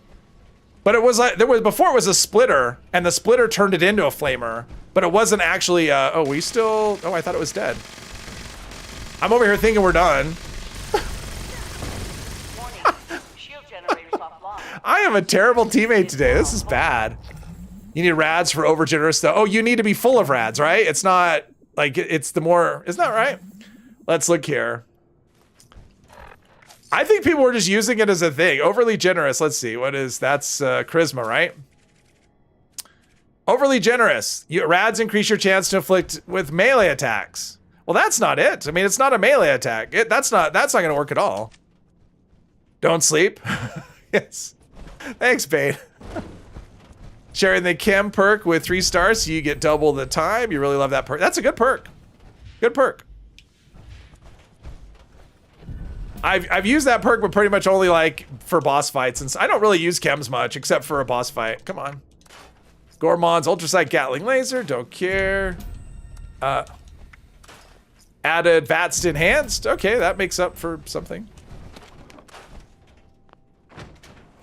But it was like before it was a splitter, and the splitter turned it into a flamer. But it wasn't actually. I thought it was dead. I'm over here thinking we're done. Warning. Shield generators offline. I am a terrible teammate today. This is bad. You need rads for overgenerous though. Oh, you need to be full of rads, right? It's not like it's the more. Isn't that right? Let's look here. I think people were just using it as a thing. Overly generous. Let's see. That's charisma, right? Overly generous. Rads increase your chance to inflict with melee attacks. Well, that's not it. It's not a melee attack. That's not going to work at all. Don't sleep. Yes. Thanks, Bane. Sharing the chem perk with 3 stars, so you get double the time. You really love that perk. That's a good perk. Good perk. I've used that perk, but pretty much only like for boss fights, and I don't really use chems much except for a boss fight. Come on, Gormon's ultrasight Gatling laser. Don't care. Added VATST enhanced. Okay, that makes up for something.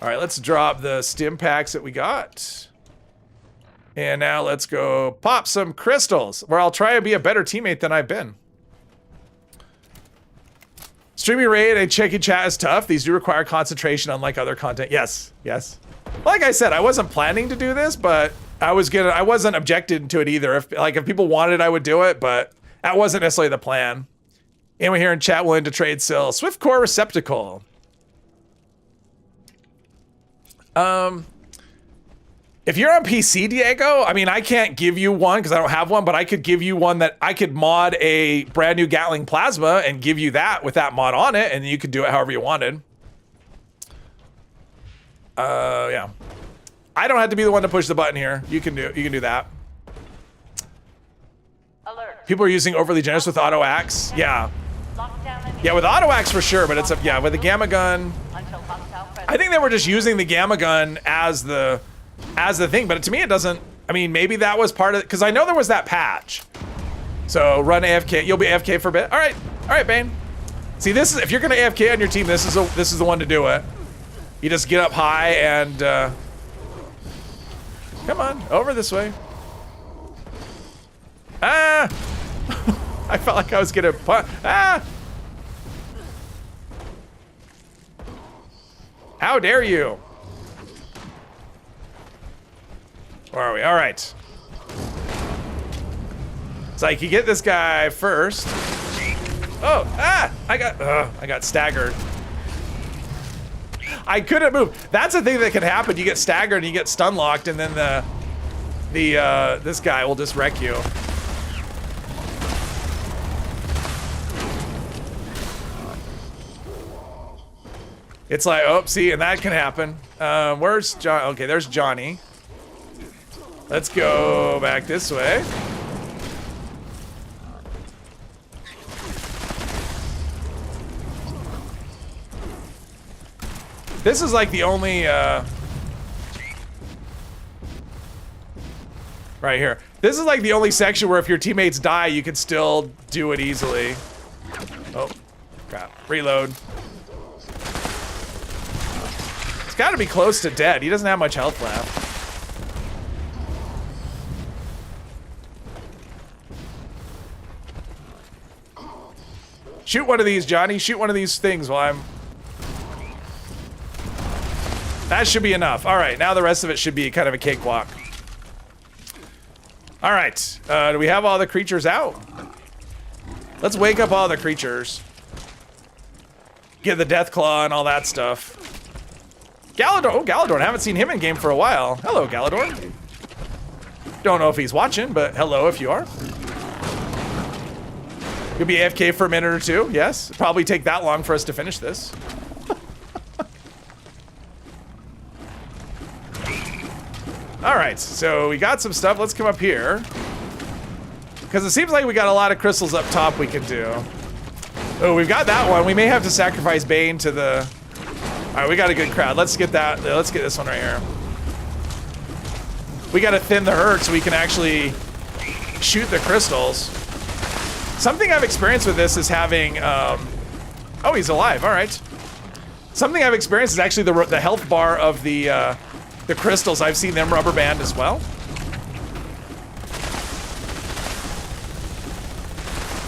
All right, let's drop the stim packs that we got. And now let's go pop some crystals, where I'll try and be a better teammate than I've been. Streaming raid and checking chat is tough. These do require concentration unlike other content. Yes, yes. Like I said, I wasn't planning to do this, but I wasn't objected to it either. If people wanted it, I would do it, but that wasn't necessarily the plan. Anyone here in chat willing to trade still? Swift core receptacle. If you're on PC, Diego, I mean, I can't give you one because I don't have one, but I could give you one that I could mod a brand new Gatling Plasma and give you that with that mod on it, and you could do it however you wanted. Yeah. I don't have to be the one to push the button here. You can do that. Alert. People are using overly generous with auto axe. Yeah. Yeah, with auto axe for sure, but it's yeah, with the gamma gun. I think they were just using the gamma gun as the thing, but to me it doesn't. I mean, maybe that was part of it because I know there was that patch. So run AFK. You'll be AFK for a bit. All right, Bane. See, this is if you're gonna AFK on your team, this is the one to do it. You just get up high and come on over this way. Ah! I felt like I was gonna ah! How dare you? Where are we? All right. It's like you get this guy first. Oh, I got staggered. I couldn't move. That's a thing that can happen. You get staggered and you get stun locked, and then this guy will just wreck you. It's like, oh, see, and that can happen. Where's John? Okay, there's Johnny. Let's go back this way. This is like the only, right here. This is like the only section where if your teammates die, you can still do it easily. Oh, crap. Reload. It's gotta be close to dead. He doesn't have much health left. Shoot one of these, Johnny. Shoot one of these things while I'm... That should be enough. All right, now the rest of it should be kind of a cakewalk. All right, do we have all the creatures out? Let's wake up all the creatures. Get the Death Claw and all that stuff. Galador, oh, Galador, I haven't seen him in game for a while. Hello, Galador. Don't know if he's watching, but hello if you are. You'll be AFK for a minute or two, yes. Probably take that long for us to finish this. All right, so we got some stuff. Let's come up here. Because it seems like we got a lot of crystals up top we can do. Oh, we've got that one. We may have to sacrifice Bane to the... All right, we got a good crowd. Let's get that. Let's get this one right here. We got to thin the herd so we can actually shoot the crystals. Something I've experienced with this is having... Oh, he's alive. All right. Something I've experienced is actually the health bar of the crystals. I've seen them rubber band as well.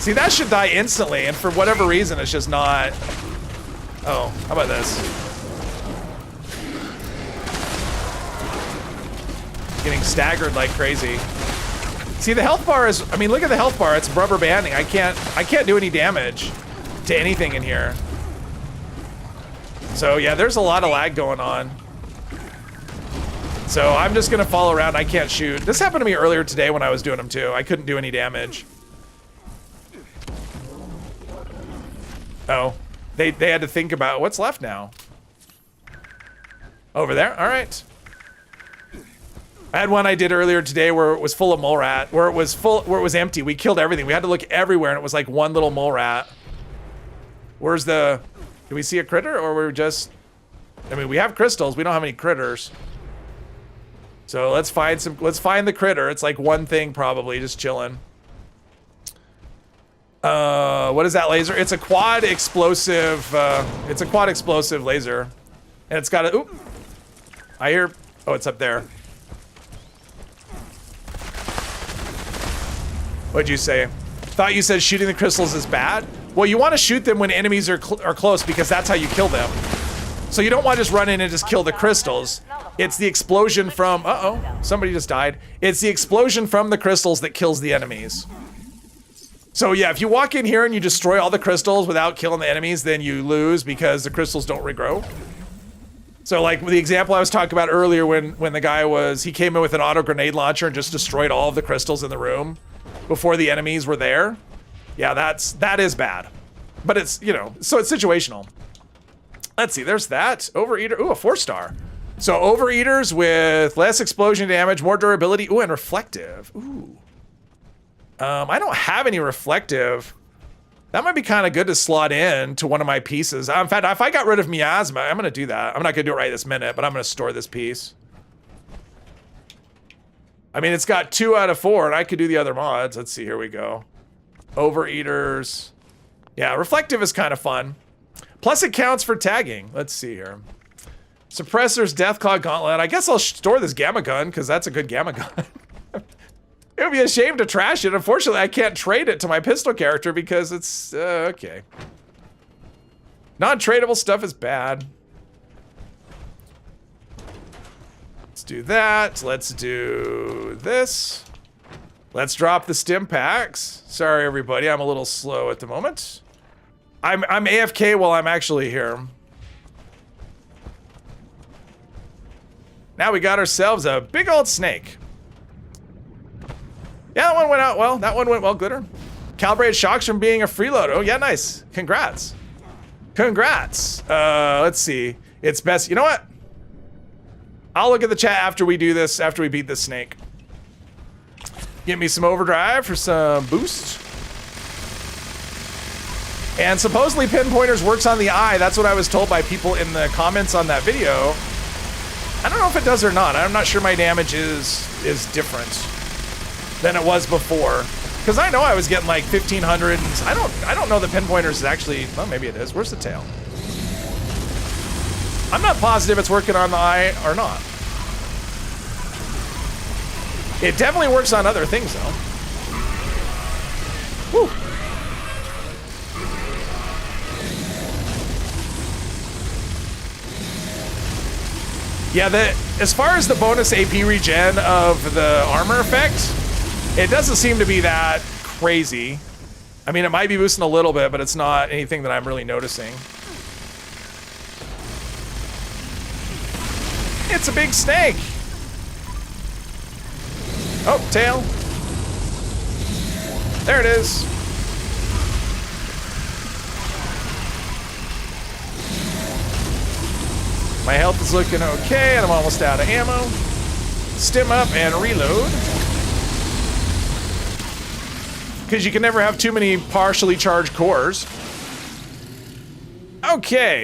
See, that should die instantly, and for whatever reason, it's just not... Oh, how about this? Getting staggered like crazy. See, the health bar is... I mean, look at the health bar. It's rubber banding. I can't do any damage to anything in here. So, yeah, there's a lot of lag going on. So I'm just gonna follow around. I can't shoot. This happened to me earlier today when I was doing them too. I couldn't do any damage. Oh, they had to think about what's left now. Over there. All right. I had one I did earlier today where it was full of mole rat, where it was empty. We killed everything. We had to look everywhere, and it was like one little mole rat. Where's the? Do we see a critter, or we're just? I mean, we have crystals. We don't have any critters. So let's find the critter. It's like one thing probably, just chilling. What is that laser? It's a quad explosive, laser. And it's got a, oop. I hear, oh, it's up there. What'd you say? Thought you said shooting the crystals is bad? Well, you want to shoot them when enemies are close because that's how you kill them. So you don't want to just run in and just kill the crystals. It's the explosion from, uh-oh, somebody just died. It's the explosion from the crystals that kills the enemies. So yeah, if you walk in here and you destroy all the crystals without killing the enemies, then you lose because the crystals don't regrow. So like the example I was talking about earlier when the guy he came in with an auto grenade launcher and just destroyed all of the crystals in the room before the enemies were there. Yeah, that is bad. But it's, you know, so it's situational. Let's see, there's that. Overeater, ooh, a 4-star. So overeaters with less explosion damage, more durability, ooh, and reflective. Ooh. I don't have any reflective. That might be kind of good to slot in to one of my pieces. In fact, if I got rid of miasma, I'm gonna do that. I'm not gonna do it right this minute, but I'm gonna store this piece. I mean, it's got 2 out of 4, and I could do the other mods. Let's see, here we go. Overeaters. Yeah, reflective is kind of fun. Plus it counts for tagging. Let's see here. Suppressors, Deathclaw Gauntlet. I guess I'll store this gamma gun, because that's a good gamma gun. It would be a shame to trash it. Unfortunately, I can't trade it to my pistol character because it's, okay. Non-tradable stuff is bad. Let's do that. Let's do this. Let's drop the stim packs. Sorry, everybody. I'm a little slow at the moment. I'm AFK while I'm actually here. Now we got ourselves a big old snake. Yeah, that one went out well. That one went well, Glitter. Calibrated shocks from being a freeload. Oh, yeah, nice. Congrats. Congrats. Let's see. It's best. You know what? I'll look at the chat after we do this, after we beat this snake. Get me some overdrive for some boost. And supposedly pinpointers works on the eye. That's what I was told by people in the comments on that video. I don't know if it does or not. I'm not sure my damage is different than it was before. Because I know I was getting like 1,500. And I don't know the pinpointers is actually, well, maybe it is. Where's the tail? I'm not positive it's working on the eye or not. It definitely works on other things though. Whew. Yeah, as far as the bonus AP regen of the armor effect, it doesn't seem to be that crazy. I mean, it might be boosting a little bit, but it's not anything that I'm really noticing. It's a big snake. Oh, tail. There it is. My health is looking okay, and I'm almost out of ammo. Stim up and reload. Because you can never have too many partially charged cores. Okay,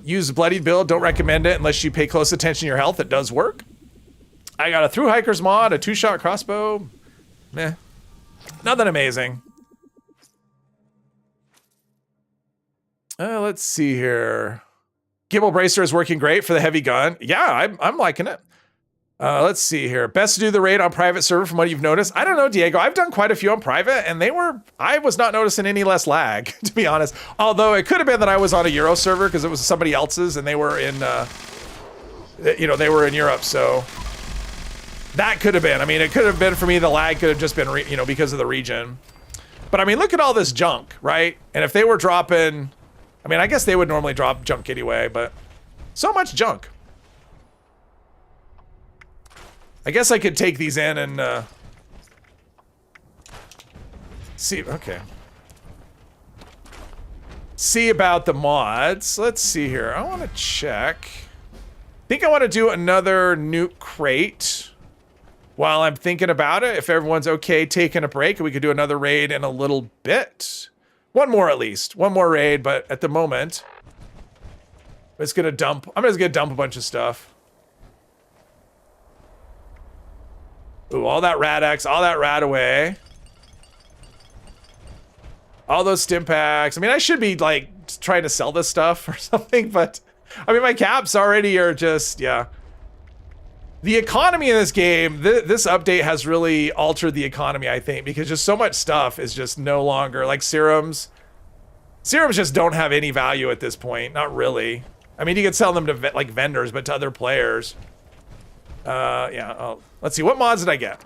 use a bloodied build, don't recommend it unless you pay close attention to your health. It does work. I got a through hiker's mod, a 2-shot crossbow. Meh. Nothing amazing. Let's see here. Gimbal bracer is working great for the heavy gun. Yeah, I'm liking it. Let's see here. Best to do the raid on private server from what you've noticed. I don't know, Diego. I've done quite a few on private, and I was not noticing any less lag, to be honest. Although it could have been that I was on a Euro server because it was somebody else's, and they were in, they were in Europe, so that could have been. I mean, it could have been for me. The lag could have just been, because of the region. But I mean, look at all this junk, right? And if they were dropping, I mean, I guess they would normally drop junk anyway, but so much junk. I guess I could take these in and see. Okay. See about the mods. Let's see here. I want to check. I think I want to do another nuke crate while I'm thinking about it. If everyone's okay taking a break, we could do another raid in a little bit. One more at least. One more raid, but at the moment, it's gonna dump. I'm just gonna dump a bunch of stuff. Ooh, all that Rad-X, all that Rad-Away. All those stim packs. I mean, I should be, like, trying to sell this stuff or something, but... I mean, my caps already are just, yeah. The economy in this game, this update has really altered the economy, I think, because just so much stuff is just no longer like serums. Serums just don't have any value at this point. Not really. I mean, you could sell them to like vendors, but to other players. Yeah. Let's see. What mods did I get?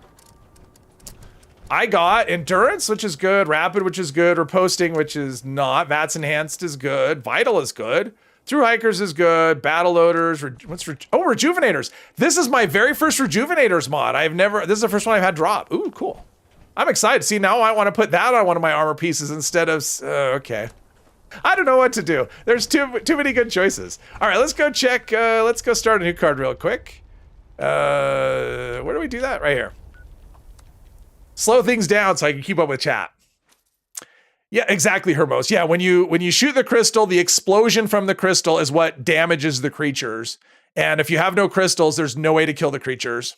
I got endurance, which is good. Rapid, which is good. Reposting, which is not. VATS enhanced is good. Vital is good. Through hikers is good. Battle loaders. Rejuvenators. This is my very first rejuvenators mod. This is the first one I've had drop. Ooh, cool. I'm excited. See, now I want to put that on one of my armor pieces instead of, okay. I don't know what to do. There's too many good choices. All right, let's go check. Let's go start a new card real quick. Where do we do that? Right here. Slow things down so I can keep up with chat. Yeah, exactly, Hermos. Yeah, when you shoot the crystal, the explosion from the crystal is what damages the creatures. And if you have no crystals, there's no way to kill the creatures.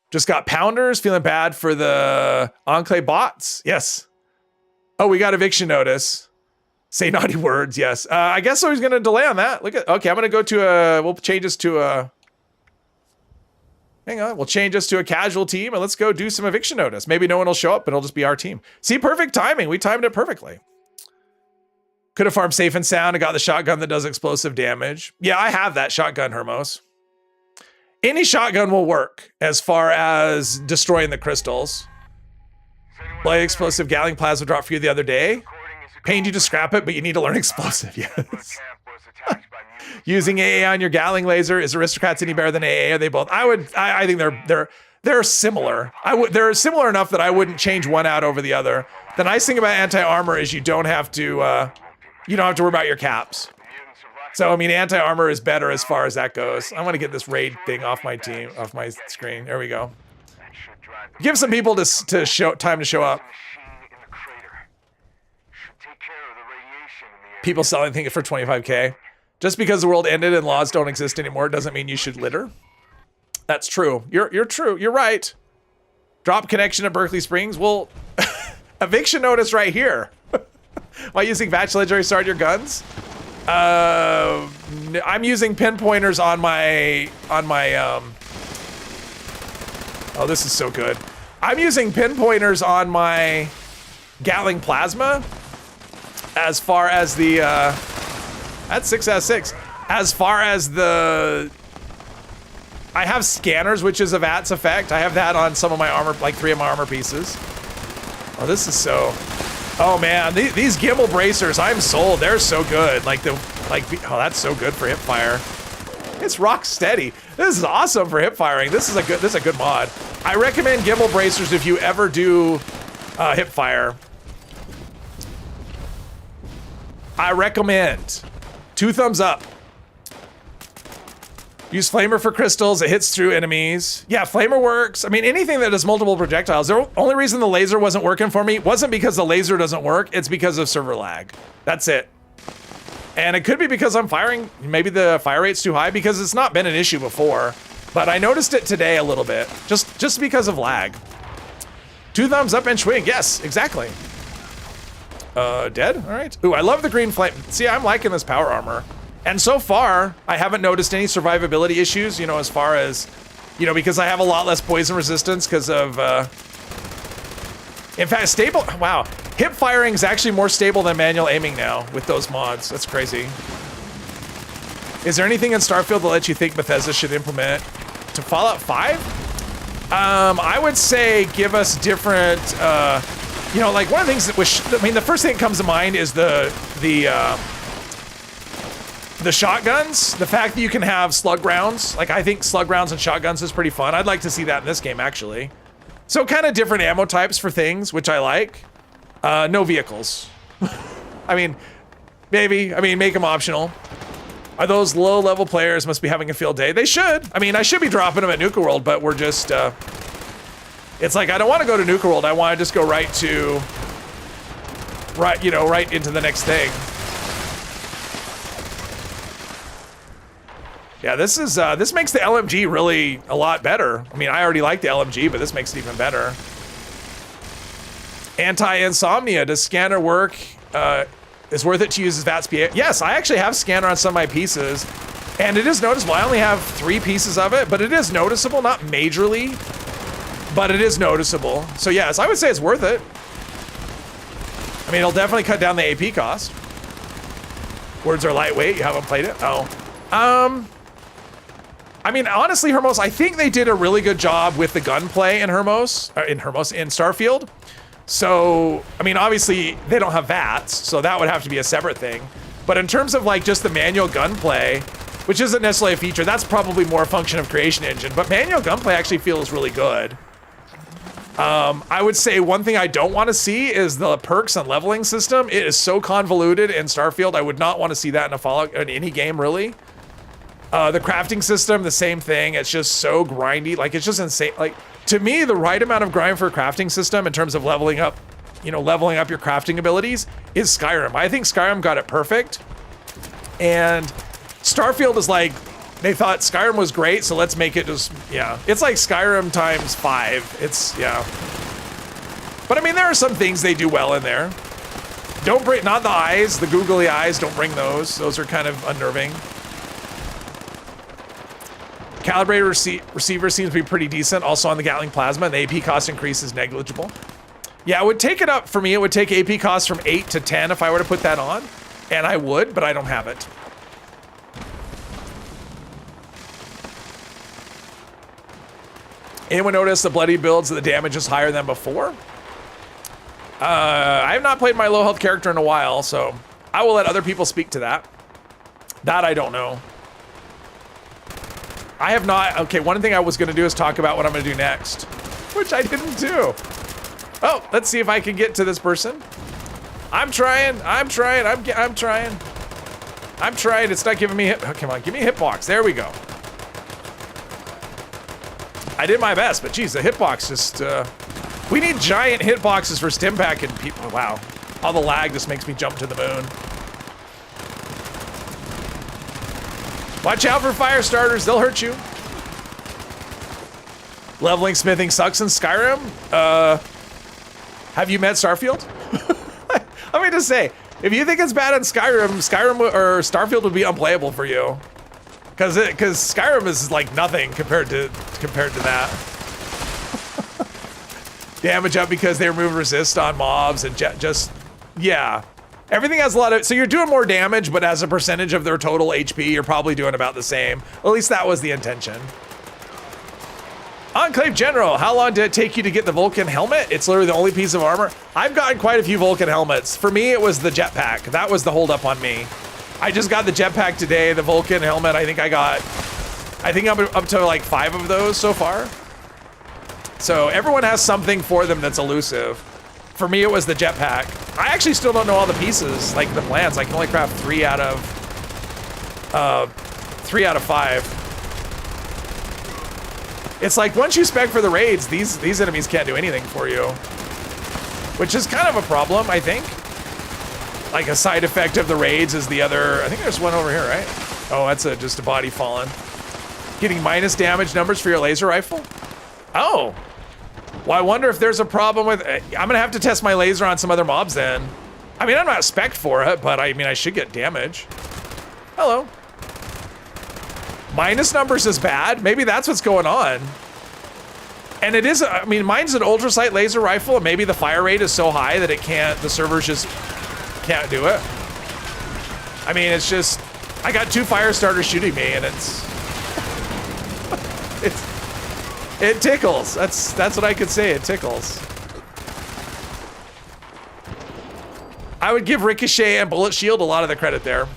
Just got pounders. Feeling bad for the Enclave bots. Yes. Oh, we got eviction notice. Say naughty words. Yes. I guess I was going to delay on that. Okay, I'm going to go to we'll change this to a, hang on. We'll change this to a casual team and let's go do some eviction notice. Maybe no one will show up, but it'll just be our team. See, perfect timing. We timed it perfectly. Could have farmed safe and sound and got the shotgun that does explosive damage. Yeah, I have that shotgun, Hermos. Any shotgun will work as far as destroying the crystals. Light explosive Gatling plasma drop for you the other day. Pained you to scrap it, but you need to learn explosive. Yes. Using AA on your Gatling laser, is Aristocrats any better than AA? Are they both? I think they're similar. They're similar enough that I wouldn't change one out over the other. The nice thing about anti-armor is you don't have to worry about your caps. So I mean, anti-armor is better as far as that goes. I want to get this raid thing off my screen. There we go. Give some people time to show up. People selling things for 25K. Just because the world ended and laws don't exist anymore doesn't mean you should litter. That's true. You're true. You're right. Drop connection at Berkeley Springs. Well, eviction notice right here. While using Vatch Legendary Start your guns. I'm using pinpointers on my oh, this is so good. I'm using pinpointers on my Gatling plasma as far as the that's 6 out of 6. As far as the I have scanners, which is a VATS effect. I have that on some of my armor, like 3 of my armor pieces. Oh, this is so. Oh man, these gimbal bracers, I'm sold. They're so good. Oh, that's so good for hip fire. It's rock steady. This is awesome for hip firing. This is a good mod. I recommend gimbal bracers if you ever do hip fire. I recommend. 2 thumbs up. Use flamer for crystals. It hits through enemies. Yeah, flamer works. I mean, anything that does multiple projectiles. The only reason the laser wasn't working for me wasn't because the laser doesn't work. It's because of server lag. That's it. And it could be because I'm firing. Maybe the fire rate's too high because it's not been an issue before. But I noticed it today a little bit. Just because of lag. 2 thumbs up and swing. Yes, exactly. Dead? All right. Ooh, I love the green flame. See, I'm liking this power armor. And so far, I haven't noticed any survivability issues, as far as, because I have a lot less poison resistance because of, in fact, stable, wow. Hip firing is actually more stable than manual aiming now with those mods. That's crazy. Is there anything in Starfield that lets you think Bethesda should implement to Fallout 5? I would say give us different, like one of the things that was, the first thing that comes to mind is the shotguns, the fact that you can have slug rounds. Like, I think slug rounds and shotguns is pretty fun. I'd like to see that in this game, actually. So kind of different ammo types for things, which I like. No vehicles. I mean, maybe. I mean, make them optional. Are those low-level players must be having a field day? They should. I mean, I should be dropping them at Nuka World, but we're just, it's like, I don't want to go to Nuka World. I want to just go right into the next thing. Yeah, this makes the LMG really a lot better. I mean, I already like the LMG, but this makes it even better. Anti-insomnia, does scanner work? Is worth it to use as VATS PA? Yes, I actually have scanner on some of my pieces. And it is noticeable. I only have 3 pieces of it, but it is noticeable, not majorly, but it is noticeable. So yes, I would say it's worth it. I mean, it'll definitely cut down the AP cost. Words are lightweight. You haven't played it? Oh. I mean, honestly, Hermos, I think they did a really good job with the gunplay in in Starfield. So, I mean, obviously they don't have VATS, so that would have to be a separate thing. But in terms of like just the manual gunplay, which isn't necessarily a feature, that's probably more a function of Creation Engine, but manual gunplay actually feels really good. I would say one thing I don't want to see is the perks and leveling system. It is so convoluted in Starfield. I would not want to see that in a Fallout, in any game really. The crafting system, the same thing. It's just so grindy. Like, it's just insane. Like, to me, the right amount of grind for a crafting system in terms of leveling up, you know, leveling up your crafting abilities is Skyrim. I think Skyrim got it perfect. And Starfield is like, they thought Skyrim was great, so let's make it just, yeah. It's like Skyrim times 5. It's, yeah. But I mean, there are some things they do well in there. Don't bring, not the eyes, the googly eyes, don't bring those. Those are kind of unnerving. Calibrated receiver seems to be pretty decent. Also on the Gatling Plasma, the AP cost increase is negligible. Yeah, it would take it up, for me, it would take AP costs from 8 to 10 if I were to put that on. And I would, but I don't have it. Anyone notice the bloody builds, the damage is higher than before? I have not played my low health character in a while, so I will let other people speak to that. That I don't know. I have not, okay, one thing I was gonna do is talk about what I'm gonna do next, which I didn't do. Oh, let's see if I can get to this person. I'm trying, it's not giving me hit, oh, come on, give me a hitbox, there we go. I did my best, but geez, the hitbox just, we need giant hitboxes for Stimpak and people, wow. All the lag just makes me jump to the moon. Watch out for fire starters, they'll hurt you. Leveling smithing sucks in Skyrim. Have you met Starfield? Let me just say, if you think it's bad in Skyrim or Starfield would be unplayable for you. Cause Skyrim is like nothing compared to that. Damage up because they remove resist on mobs and just, yeah. Everything has a lot of, so you're doing more damage, but as a percentage of their total HP, you're probably doing about the same. At least that was the intention. Enclave General, how long did it take you to get the Vulcan helmet? It's literally the only piece of armor. I've gotten quite a few Vulcan helmets. For me, it was the jetpack. That was the holdup on me. I just got the jetpack today, the Vulcan helmet. I think I'm up to like 5 of those so far. So everyone has something for them that's elusive. For me, it was the jetpack. I actually still don't know all the pieces, like the plans. I can only craft 3 out of 5. It's like once you spec for the raids, these enemies can't do anything for you, which is kind of a problem, I think. Like a side effect of the raids is the other. I think there's one over here, right? Oh, that's just a body falling. Getting minus damage numbers for your laser rifle. Oh. Well, I wonder if there's a problem with, I'm gonna have to test my laser on some other mobs then. I mean, I'm not spec'd for it, but I mean, I should get damage. Hello. Minus numbers is bad. Maybe that's what's going on. And it is, I mean, mine's an ultrasight laser rifle, and maybe the fire rate is so high that it can't, the servers just can't do it. I mean, it's just, I got 2 fire starters shooting me, and it tickles. That's what I could say. It tickles. I would give Ricochet and Bullet Shield a lot of the credit there.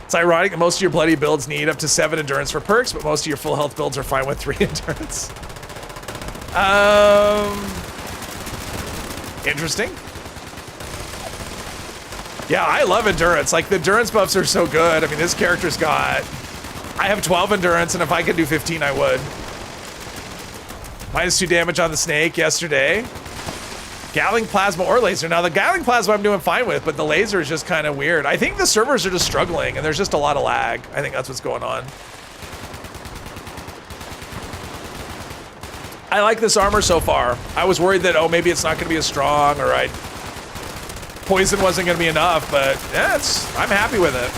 It's ironic that most of your bloody builds need up to 7 endurance for perks, but most of your full health builds are fine with 3 endurance. Interesting. Yeah, I love endurance. Like, the endurance buffs are so good. I mean, this character's got, I have 12 endurance, and if I could do 15, I would. -2 damage on the snake yesterday. Gatling Plasma or laser. Now, the Gatling Plasma I'm doing fine with, but the laser is just kind of weird. I think the servers are just struggling, and there's just a lot of lag. I think that's what's going on. I like this armor so far. I was worried that, oh, maybe it's not going to be as strong, or poison wasn't going to be enough, but yeah, I'm happy with it.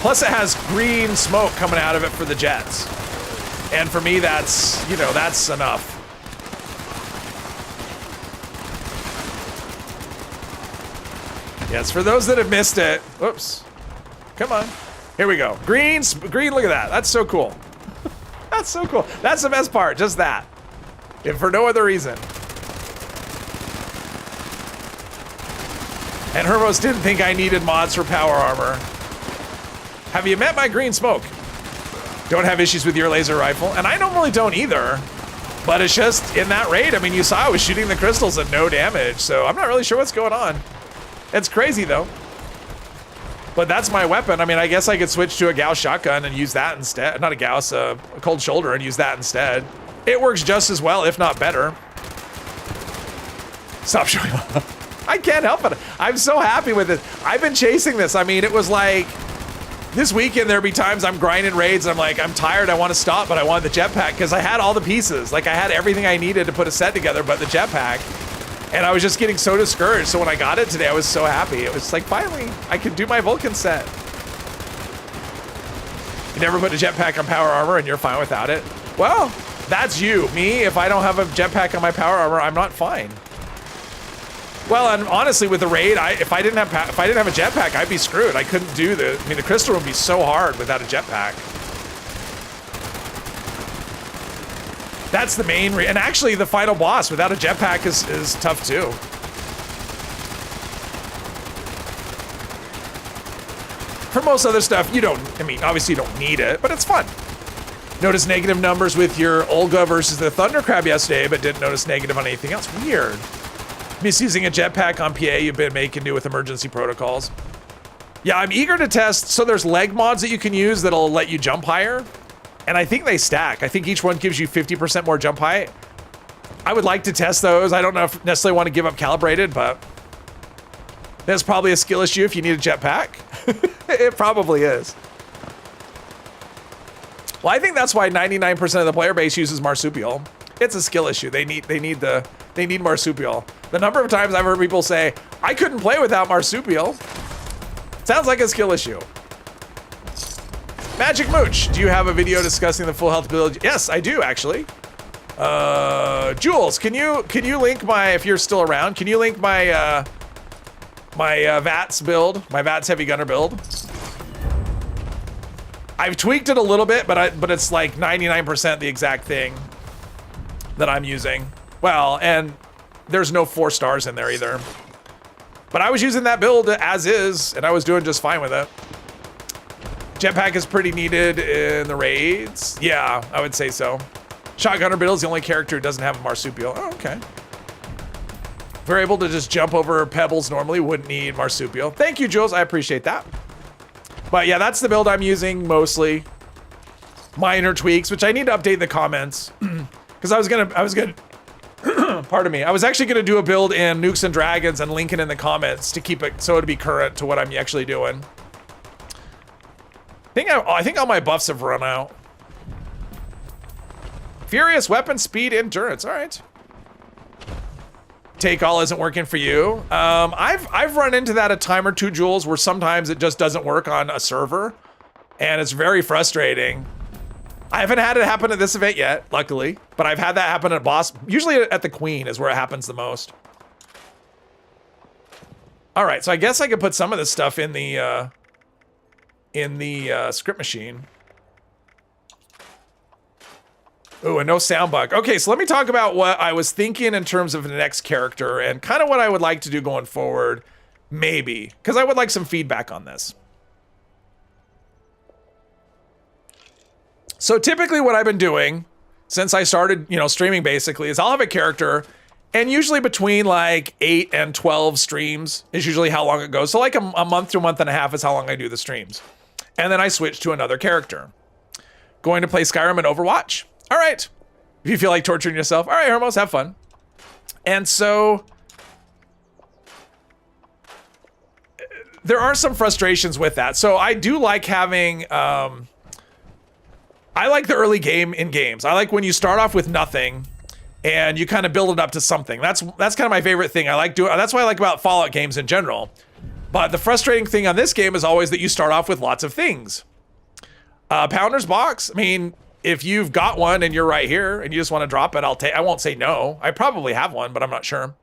Plus it has green smoke coming out of it for the jets. And for me, that's, you know, that's enough. Yes, for those that have missed it. Whoops. Come on. Here we go. Green, look at that. That's so cool. That's so cool. That's the best part, just that. If for no other reason. And Hermos didn't think I needed mods for power armor. Have you met my green smoke? Don't have issues with your laser rifle. And I normally don't either. But it's just in that raid, I mean, you saw I was shooting the crystals at no damage. So I'm not really sure what's going on. It's crazy though. But that's my weapon. I mean, I guess I could switch to a Gauss shotgun and use that instead. Not a Gauss, a cold shoulder and use that instead. It works just as well, if not better. Stop showing off. I can't help it. I'm so happy with it. I've been chasing this. I mean, it was like, this weekend there'd be times I'm grinding raids and I'm like, I'm tired, I want to stop, but I wanted the jetpack because I had all the pieces. Like I had everything I needed to put a set together but the jetpack. And I was just getting so discouraged. So when I got it today, I was so happy. It was like, finally, I could do my Vulcan set. You never put a jetpack on power armor and you're fine without it? Well, that's you. Me, if I don't have a jetpack on my power armor, I'm not fine. Well, and honestly, with the raid, if I didn't have a jetpack, I'd be screwed. I couldn't do the crystal would be so hard without a jetpack. That's the main and actually the final boss without a jetpack is tough too. For most other stuff, you don't, I mean, obviously you don't need it, but it's fun. Notice negative numbers with your Olga versus the Thundercrab yesterday, but didn't notice negative on anything else. Weird. Misusing a jetpack on PA you've been making do with emergency protocols. Yeah, I'm eager to test. So there's leg mods that you can use that'll let you jump higher. And I think they stack. I think each one gives you 50% more jump height. I would like to test those. I don't know if necessarily want to give up calibrated, but there's probably a skill issue if you need a jetpack. It probably is. Well, I think that's why 99% of the player base uses marsupial. It's a skill issue. They need marsupial. The number of times I've heard people say, I couldn't play without marsupial. Sounds like a skill issue. Magic Mooch, do you have a video discussing the full health build? Yes, I do actually. Jules, can you link my, if you're still around, can you link my my VATS build, my VATS heavy gunner build? I've tweaked it a little bit, but it's like 99% the exact thing that I'm using. Well, and there's no 4 stars in there either. But I was using that build as is, and I was doing just fine with it. Jetpack is pretty needed in the raids. Yeah, I would say so. Shotgunner build is the only character who doesn't have a marsupial. Oh, okay. If we're able to just jump over pebbles normally, wouldn't need marsupial. Thank you, Jules. I appreciate that. But yeah, that's the build I'm using mostly. Minor tweaks, which I need to update in the comments. Because I was gonna pardon me. I was actually gonna do a build in Nukes and Dragons and link it in the comments to keep it so it'd be current to what I'm actually doing. I think all my buffs have run out. Furious weapon speed endurance. All right. Take all isn't working for you. I've run into that a time or two, Jules, where sometimes it just doesn't work on a server, and it's very frustrating. I haven't had it happen at this event yet, luckily, but I've had that happen at boss. Usually at the Queen is where it happens the most. All right, so I guess I could put some of this stuff in the script machine. Ooh, and no sound bug. Okay, so let me talk about what I was thinking in terms of the next character and kind of what I would like to do going forward, maybe, because I would like some feedback on this. So typically what I've been doing since I started, streaming basically, is I'll have a character, and usually between like 8 and 12 streams is usually how long it goes. So like a month to a month and a half is how long I do the streams. And then I switch to another character. Going to play Skyrim and Overwatch. All right. If you feel like torturing yourself, all right, Hermos, have fun. And so there are some frustrations with that. So I do like having, I like the early game in games. I like when you start off with nothing and you kind of build it up to something. That's kind of my favorite thing. That's what I like about Fallout games in general. But the frustrating thing on this game is always that you start off with lots of things. Pounder's box. I mean, if you've got one and you're right here and you just want to drop it, I won't say no. I probably have one, but I'm not sure.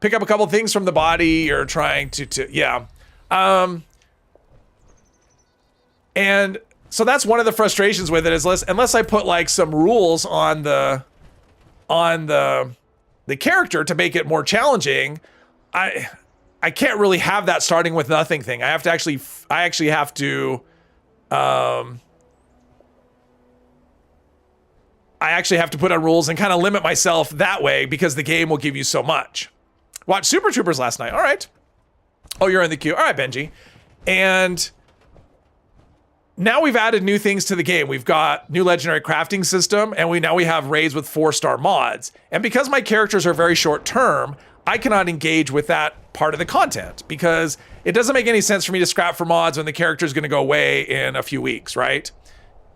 Pick up a couple things from the body. You're trying to yeah. And so that's one of the frustrations with it is unless I put like some rules on the character to make it more challenging, I can't really have that starting with nothing thing. I actually have to put on rules and kind of limit myself that way because the game will give you so much. Watched Super Troopers last night. All right. Oh, you're in the queue. All right, Benji. And now we've added new things to the game. We've got new legendary crafting system, and we have raids with 4-star mods. And because my characters are very short term, I cannot engage with that part of the content because it doesn't make any sense for me to scrap for mods when the character is going to go away in a few weeks, right?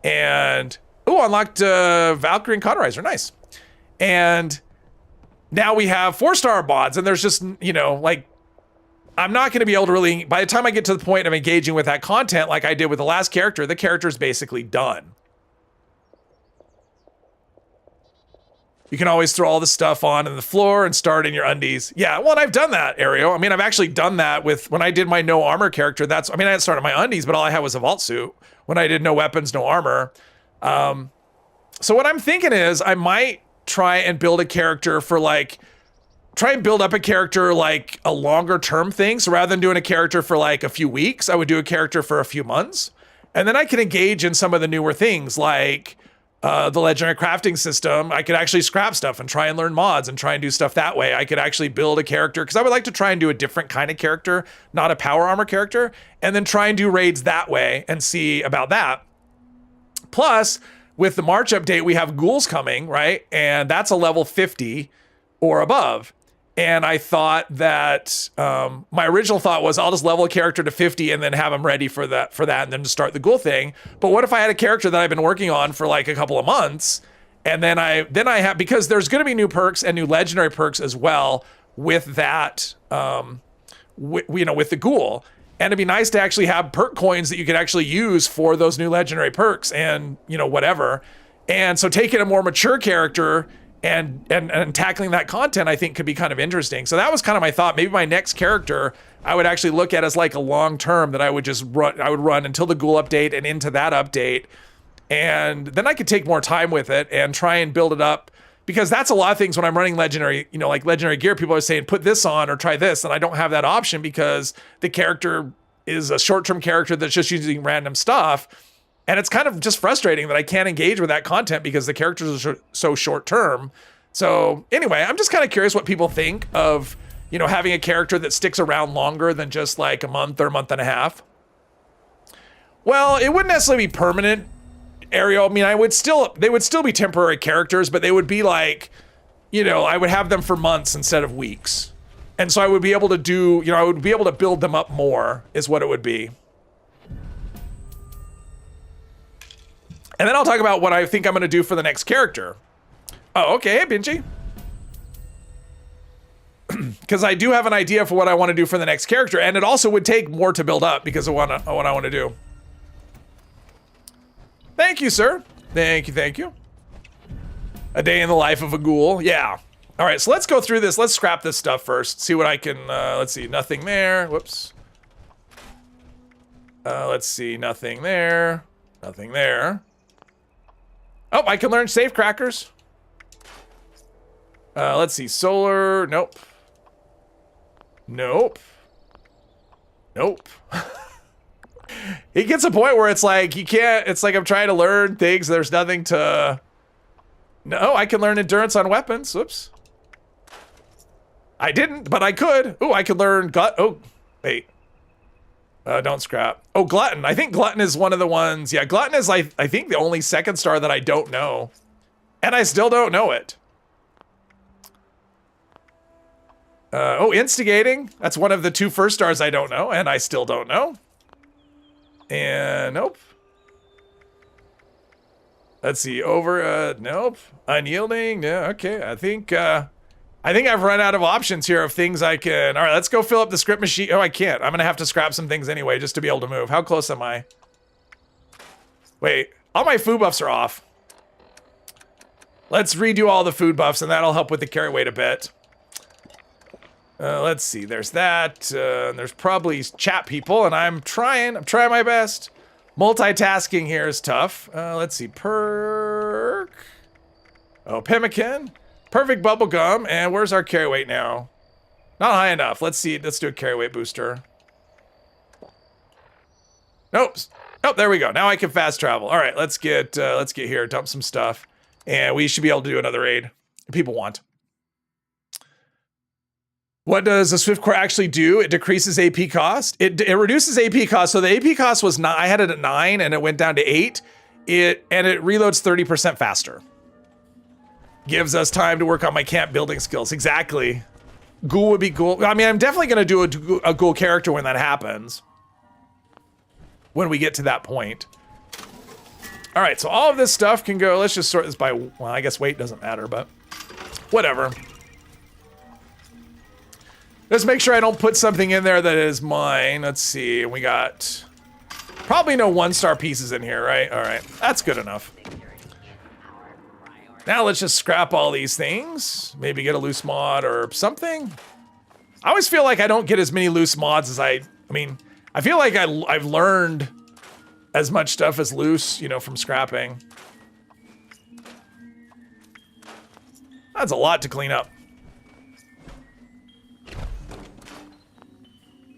And unlocked Valkyrie and Cauterizer, nice. And now we have 4-star mods, and there's just, like, I'm not going to be able to really, by the time I get to the point of engaging with that content like I did with the last character, the character's basically done. You can always throw all the stuff on the floor and start in your undies. Yeah, well, and I've done that, Ariel. I mean, I've actually done that with, when I did my no armor character, I had started my undies, but all I had was a vault suit. When I did no weapons, no armor. So what I'm thinking is I might try and build a character for try and build up a character like a longer term thing. So rather than doing a character for like a few weeks, I would do a character for a few months. And then I can engage in some of the newer things like the legendary crafting system. I could actually scrap stuff and try and learn mods and try and do stuff that way. I could actually build a character because I would like to try and do a different kind of character, not a power armor character, and then try and do raids that way and see about that. Plus, with the March update, we have ghouls coming, right? And that's a level 50 or above. And I thought that my original thought was I'll just level a character to 50 and then have them ready for that and then just start the ghoul thing. But what if I had a character that I've been working on for like a couple of months, and then I have, because there's going to be new perks and new legendary perks as well with that, with the ghoul. And it'd be nice to actually have perk coins that you could actually use for those new legendary perks and, whatever. And so taking a more mature character and tackling that content, I think could be kind of interesting. So that was kind of my thought. Maybe my next character I would actually look at as like a long term that I would just run. I would run until the ghoul update and into that update. And then I could take more time with it and try and build it up. Because that's a lot of things when I'm running legendary, like legendary gear, people are saying, put this on or try this. And I don't have that option because the character is a short-term character that's just using random stuff. And it's kind of just frustrating that I can't engage with that content because the characters are so short-term. So anyway, I'm just kind of curious what people think of, having a character that sticks around longer than just like a month or a month and a half. Well, it wouldn't necessarily be permanent, Ariel. I mean, they would still be temporary characters, but they would be like, I would have them for months instead of weeks. And so I would be able to do, I would be able to build them up more is what it would be. And then I'll talk about what I think I'm going to do for the next character. Oh, okay. Hey, Benji. Because I do have an idea for what I want to do for the next character. And it also would take more to build up because of what I want to do. Thank you, sir. Thank you. A day in the life of a ghoul. Yeah. All right, so let's go through this. Let's scrap this stuff first. See what I can, let's see. Nothing there. Whoops. Let's see. Nothing there. Nothing there. Oh, I can learn safe crackers. Let's see. Solar. Nope. He gets a point where it's like, you can't, it's like I'm trying to learn things. There's nothing to, no, I can learn endurance on weapons. Whoops. I didn't, but I could. Oh, I could learn wait. Don't scrap. Oh, Glutton. I think Glutton is one of the ones. Yeah, Glutton is, I think, the only 2nd star that I don't know. And I still don't know it. Instigating. That's one of the 2 first stars I don't know, and I still don't know. And nope. Let's see. Nope. Unyielding. Yeah, okay. I think I think I've run out of options here of things I can. All right, let's go fill up the script machine. Oh, I can't. I'm gonna have to scrap some things anyway just to be able to move. How close am I? Wait, all my food buffs are off. Let's redo all the food buffs and that'll help with the carry weight a bit. Let's see, there's that. There's probably chat people and I'm trying my best. Multitasking here is tough. Let's see, perk. Oh, pemmican. Perfect bubblegum, and where's our carry weight now? Not high enough. Let's see. Let's do a carry weight booster. Nope. Oh, there we go. Now I can fast travel. All right, let's get here. Dump some stuff, and we should be able to do another raid if people want. What does a Swift Core actually do? It decreases AP cost. It reduces AP cost. So the AP cost was 9. I had it at 9, and it went down to 8. It reloads 30% faster. Gives us time to work on my camp building skills. Exactly. Ghoul would be ghoul. I mean, I'm definitely going to do a ghoul character when that happens. When we get to that point. All right, so all of this stuff can go. Let's just sort this by, well, I guess weight doesn't matter, but whatever. Let's make sure I don't put something in there that is mine. Let's see. We got probably no 1-star pieces in here, right? All right, that's good enough. Now let's just scrap all these things. Maybe get a loose mod or something. I always feel like I don't get as many loose mods as I mean, I feel like I've learned as much stuff as loose, you know, from scrapping. That's a lot to clean up.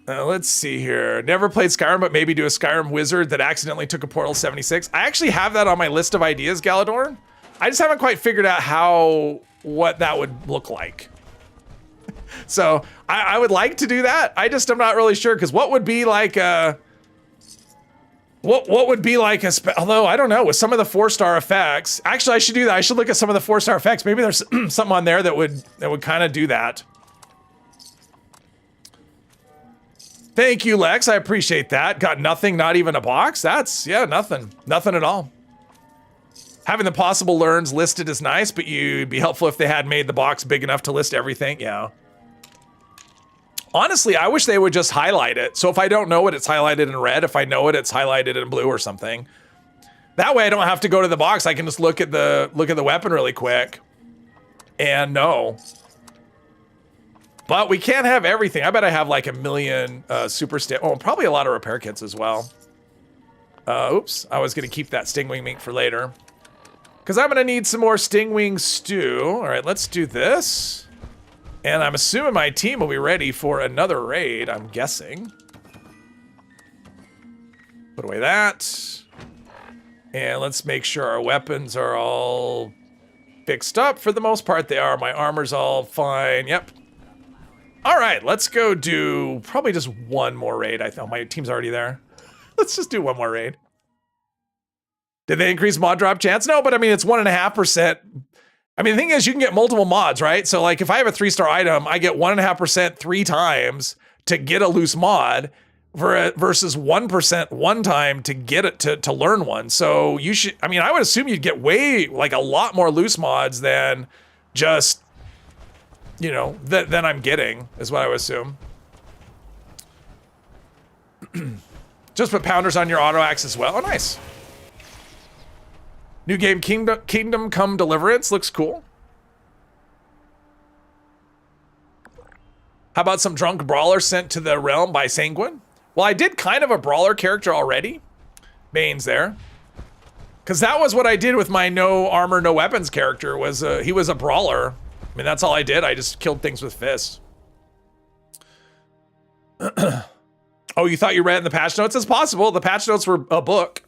Let's see here. Never played Skyrim, but maybe do a Skyrim wizard that accidentally took a Portal 76. I actually have that on my list of ideas, Galadorn. I just haven't quite figured out what that would look like. So I would like to do that. I'm not really sure because what would be like a what would be like although I don't know with some of the 4-star effects. Actually, I should do that. I should look at some of the 4-star effects. Maybe there's something on there that would kind of do that. Thank you, Lex. I appreciate that. Got nothing, not even a box. That's nothing at all. Having the possible learns listed is nice, but you'd be helpful if they had made the box big enough to list everything. Yeah. Honestly, I wish they would just highlight it. So if I don't know it, it's highlighted in red. If I know it, it's highlighted in blue or something. That way I don't have to go to the box. I can just look at the weapon really quick and know. But we can't have everything. I bet I have like a million super probably a lot of repair kits as well. Oops, I was gonna keep that stingwing meat for later. Because I'm gonna need some more stingwing stew. All right, let's do this. And I'm assuming my team will be ready for another raid, I'm guessing. Put away that. And let's make sure our weapons are all fixed up. For the most part, they are. My armor's all fine. Yep. All right, let's go do probably just one more raid. I thought my team's already there. Let's just do one more raid. Did they increase mod drop chance? No, but I mean, it's 1.5%. I mean, the thing is you can get multiple mods, right? So like if I have a 3-star item, I get 1.5% 3 times to get a loose mod versus 1% 1 time to get it to learn one. So you should, I mean, I would assume you'd get like a lot more loose mods than just, you know, than I'm getting is what I would assume. Just put pounders on your auto axe as well. Oh, nice. New game, Kingdom Come Deliverance. Looks cool. How about some drunk brawler sent to the realm by Sanguine? Well, I did kind of a brawler character already. Bane's there. Because that was what I did with my no armor, no weapons character. Was he was a brawler. I mean, that's all I did. I just killed things with fists. Oh, you thought you read in the patch notes? It's possible. The patch notes were a book.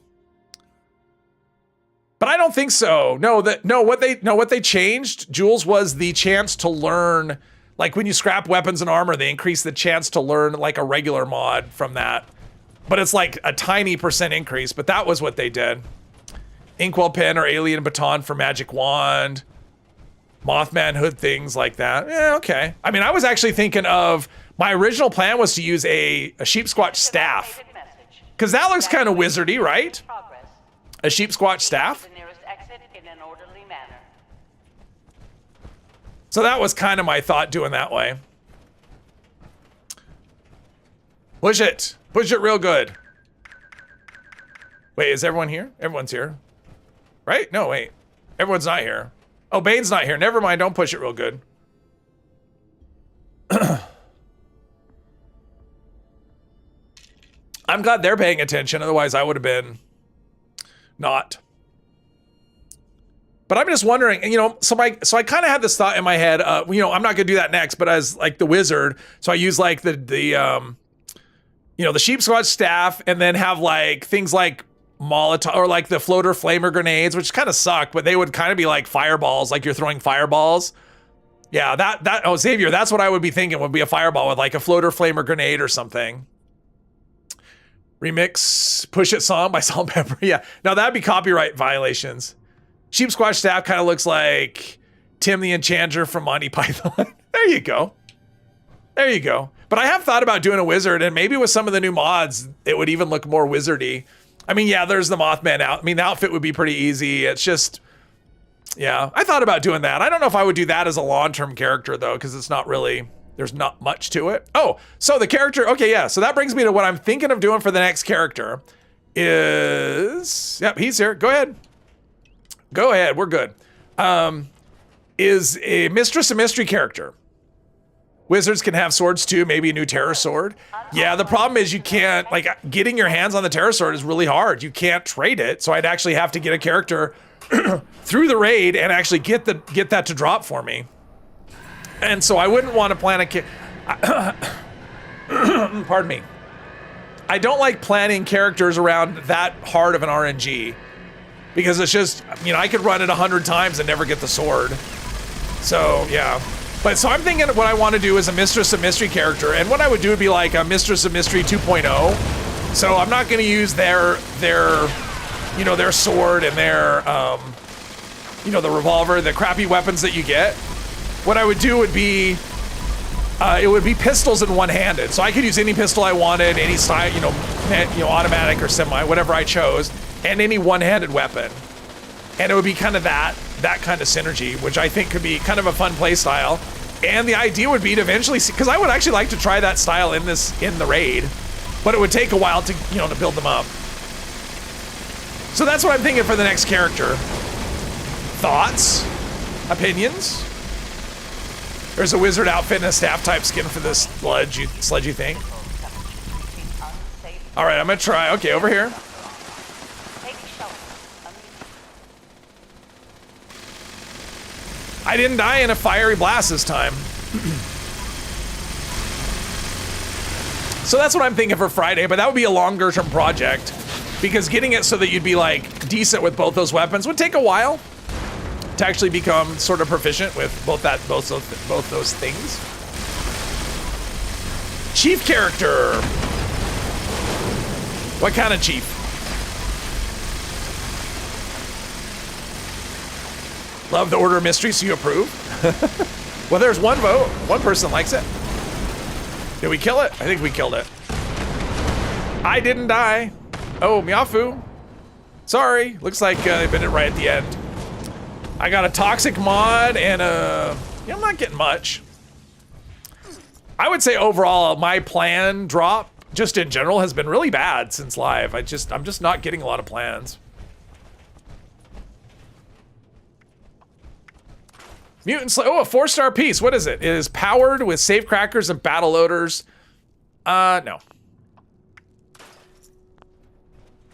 But I don't think so. What they changed, Jules, was the chance to learn, like when you scrap weapons and armor, they increase the chance to learn like a regular mod from that. But it's like a tiny % increase, but that was what they did. Inkwell pen or alien baton for magic wand. Mothman hood, things like that. Yeah, okay. I mean, I was actually thinking of, my original plan was to use a sheep squatch staff. Because that looks kind of wizardy, right? A sheep squatch staff? So that was kind of my thought doing that way. Push it. Push it real good. Wait, is everyone here? Everyone's here. Right? No, wait. Everyone's not here. Oh, Bane's not here. Never mind. Don't push it real good. I'm glad they're paying attention. Otherwise, I would have been not. But I'm just wondering, you know, so I kind of had this thought in my head, you know, I'm not gonna do that next, but as like the wizard, so I use like the you know, the sheep squatch staff, and then have like things like Molotov or like the floater flamer grenades, which kind of suck, but they would kind of be like fireballs, like you're throwing fireballs. Yeah, oh, Xavier, that's what I would be thinking would be a fireball with like a floater flamer grenade or something. Remix Push It song by Salt and Pepper. Yeah, no, that'd be copyright violations. Sheep squash staff kind of looks like Tim the Enchanter from Monty Python. There you go. There you go. But I have thought about doing a wizard, and maybe with some of the new mods, it would even look more wizardy. I mean, yeah, there's the Mothman out. I mean, the outfit would be pretty easy. It's just, yeah, I thought about doing that. I don't know if I would do that as a long-term character, though, because it's not really, there's not much to it. Oh, so the character, okay, yeah. So that brings me to what I'm thinking of doing for the next character is, yep, he's here. Go ahead. Go ahead, we're good. Is a Mistress of Mystery character. Wizards can have swords too, maybe a new Terror Sword. Yeah, the problem is you can't, like, getting your hands on the Terror Sword is really hard. You can't trade it, so I'd actually have to get a character through the raid and actually get that to drop for me. And so I wouldn't want to plan a pardon me. I don't like planning characters around that hard of an RNG. Because it's just, you know, I could run it 100 times and never get the sword. So, yeah. But so I'm thinking what I want to do is a Mistress of Mystery character. And what I would do would be like a Mistress of Mystery 2.0. So I'm not going to use their, you know, their sword and their, you know, the revolver, the crappy weapons that you get. What I would do would be, it would be pistols and one-handed. So I could use any pistol I wanted, any style, you know, automatic or semi, whatever I chose. And any one-handed weapon, and it would be kind of that kind of synergy, which I think could be kind of a fun play style. And the idea would be to eventually see, because I would actually like to try that style in the raid, but it would take a while to, you know, to build them up. So that's what I'm thinking for the next character. Thoughts, opinions? There's a wizard outfit and a staff type skin for this sledge. You think? All right, I'm gonna try. Okay, over here. I didn't die in a fiery blast this time. So that's what I'm thinking for Friday, but that would be a longer term project because getting it so that you'd be like decent with both those weapons would take a while to actually become sort of proficient with both those things. Chief character. What kind of chief? Love the Order of Mystery, so you approve? Well, there's one vote. One person likes it. Did we kill it? I think we killed it. I didn't die. Oh, Miafu. Sorry. Looks like they bit it right at the end. I got a toxic mod and yeah, I'm not getting much. I would say overall, my plan drop, just in general, has been really bad since live. I'm just not getting a lot of plans. Mutant oh, a 4-star piece. What is it? It is powered with safe crackers and battle loaders. No.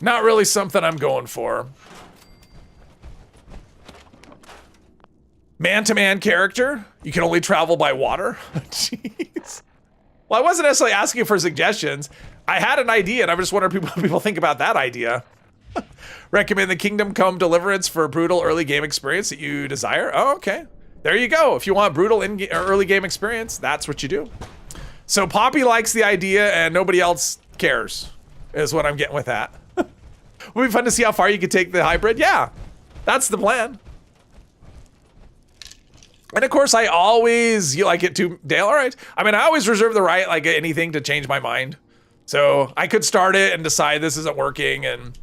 Not really something I'm going for. Man-to-man character. You can only travel by water. Jeez. Well, I wasn't necessarily asking for suggestions. I had an idea, and I'm just wondering what people think about that idea. Recommend the Kingdom Come Deliverance for a brutal early game experience that you desire. Oh, okay. There you go. If you want brutal early game experience, that's what you do. So Poppy likes the idea and nobody else cares, is what I'm getting with that. Would be fun to see how far you could take the hybrid. Yeah, that's the plan. And of course, I always, you like it too, Dale? All right. I mean, I always reserve the right, like anything, to change my mind. So I could start it and decide this isn't working. And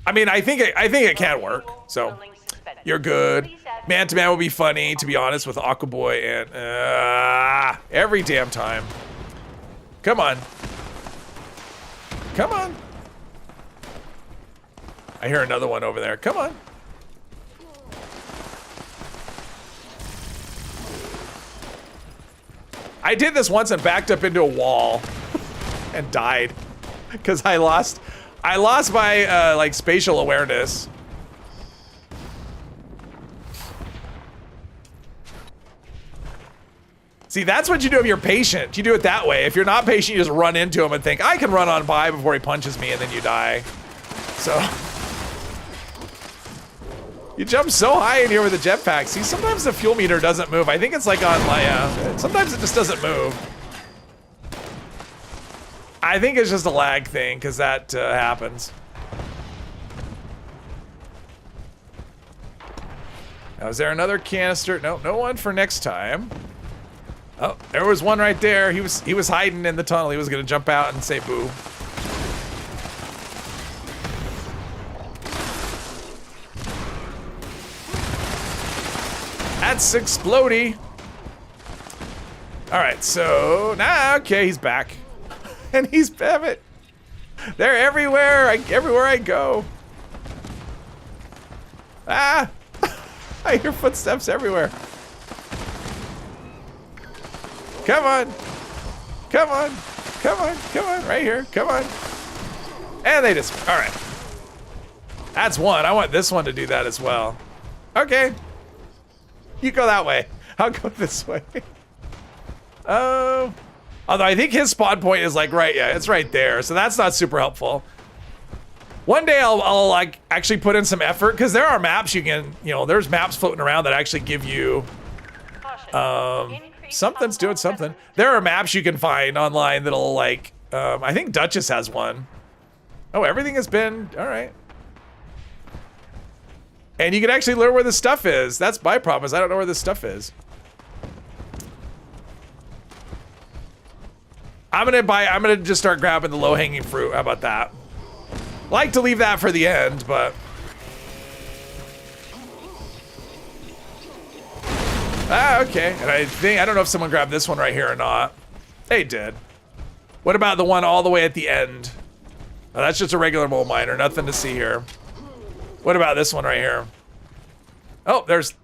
I mean, I think it can work. So suspended. You're good. Please add- Man-to-man will be funny, to be honest, with Aquaboy and every damn time. Come on. Come on. I hear another one over there. Come on. I did this once and backed up into a wall and died because I lost my like spatial awareness. See, that's what you do if you're patient. You do it that way. If you're not patient, you just run into him and think, I can run on by before he punches me, and then you die. So you jump so high in here with the jetpack. See, sometimes the fuel meter doesn't move. I think it's like on my, sometimes it just doesn't move. I think it's just a lag thing, because that happens. Now, is there another canister? No, no one for next time. Oh, there was one right there. He was hiding in the tunnel. He was gonna jump out and say boo. That's explodey. All right, so now, okay, he's back, and he's Bevitt. They're everywhere. Everywhere I go. Ah, I hear footsteps everywhere. Come on. Come on. Come on. Come on. Right here. Come on. And they just, all right. That's one. I want this one to do that as well. Okay. You go that way. I'll go this way. Although I think his spawn point is like right, yeah, it's right there. So that's not super helpful. One day I'll like actually put in some effort, because there are maps you can, there's maps floating around that actually give you, something's doing something. There are maps you can find online that'll like, I think Duchess has one. Oh, everything has been, all right. And you can actually learn where the stuff is. That's my problem, is I don't know where this stuff is. I'm gonna just start grabbing the low-hanging fruit. How about that? Like to leave that for the end, but. Ah, okay. And I don't know if someone grabbed this one right here or not. They did. What about the one all the way at the end? Oh, that's just a regular mole miner. Nothing to see here. What about this one right here? Oh, there's...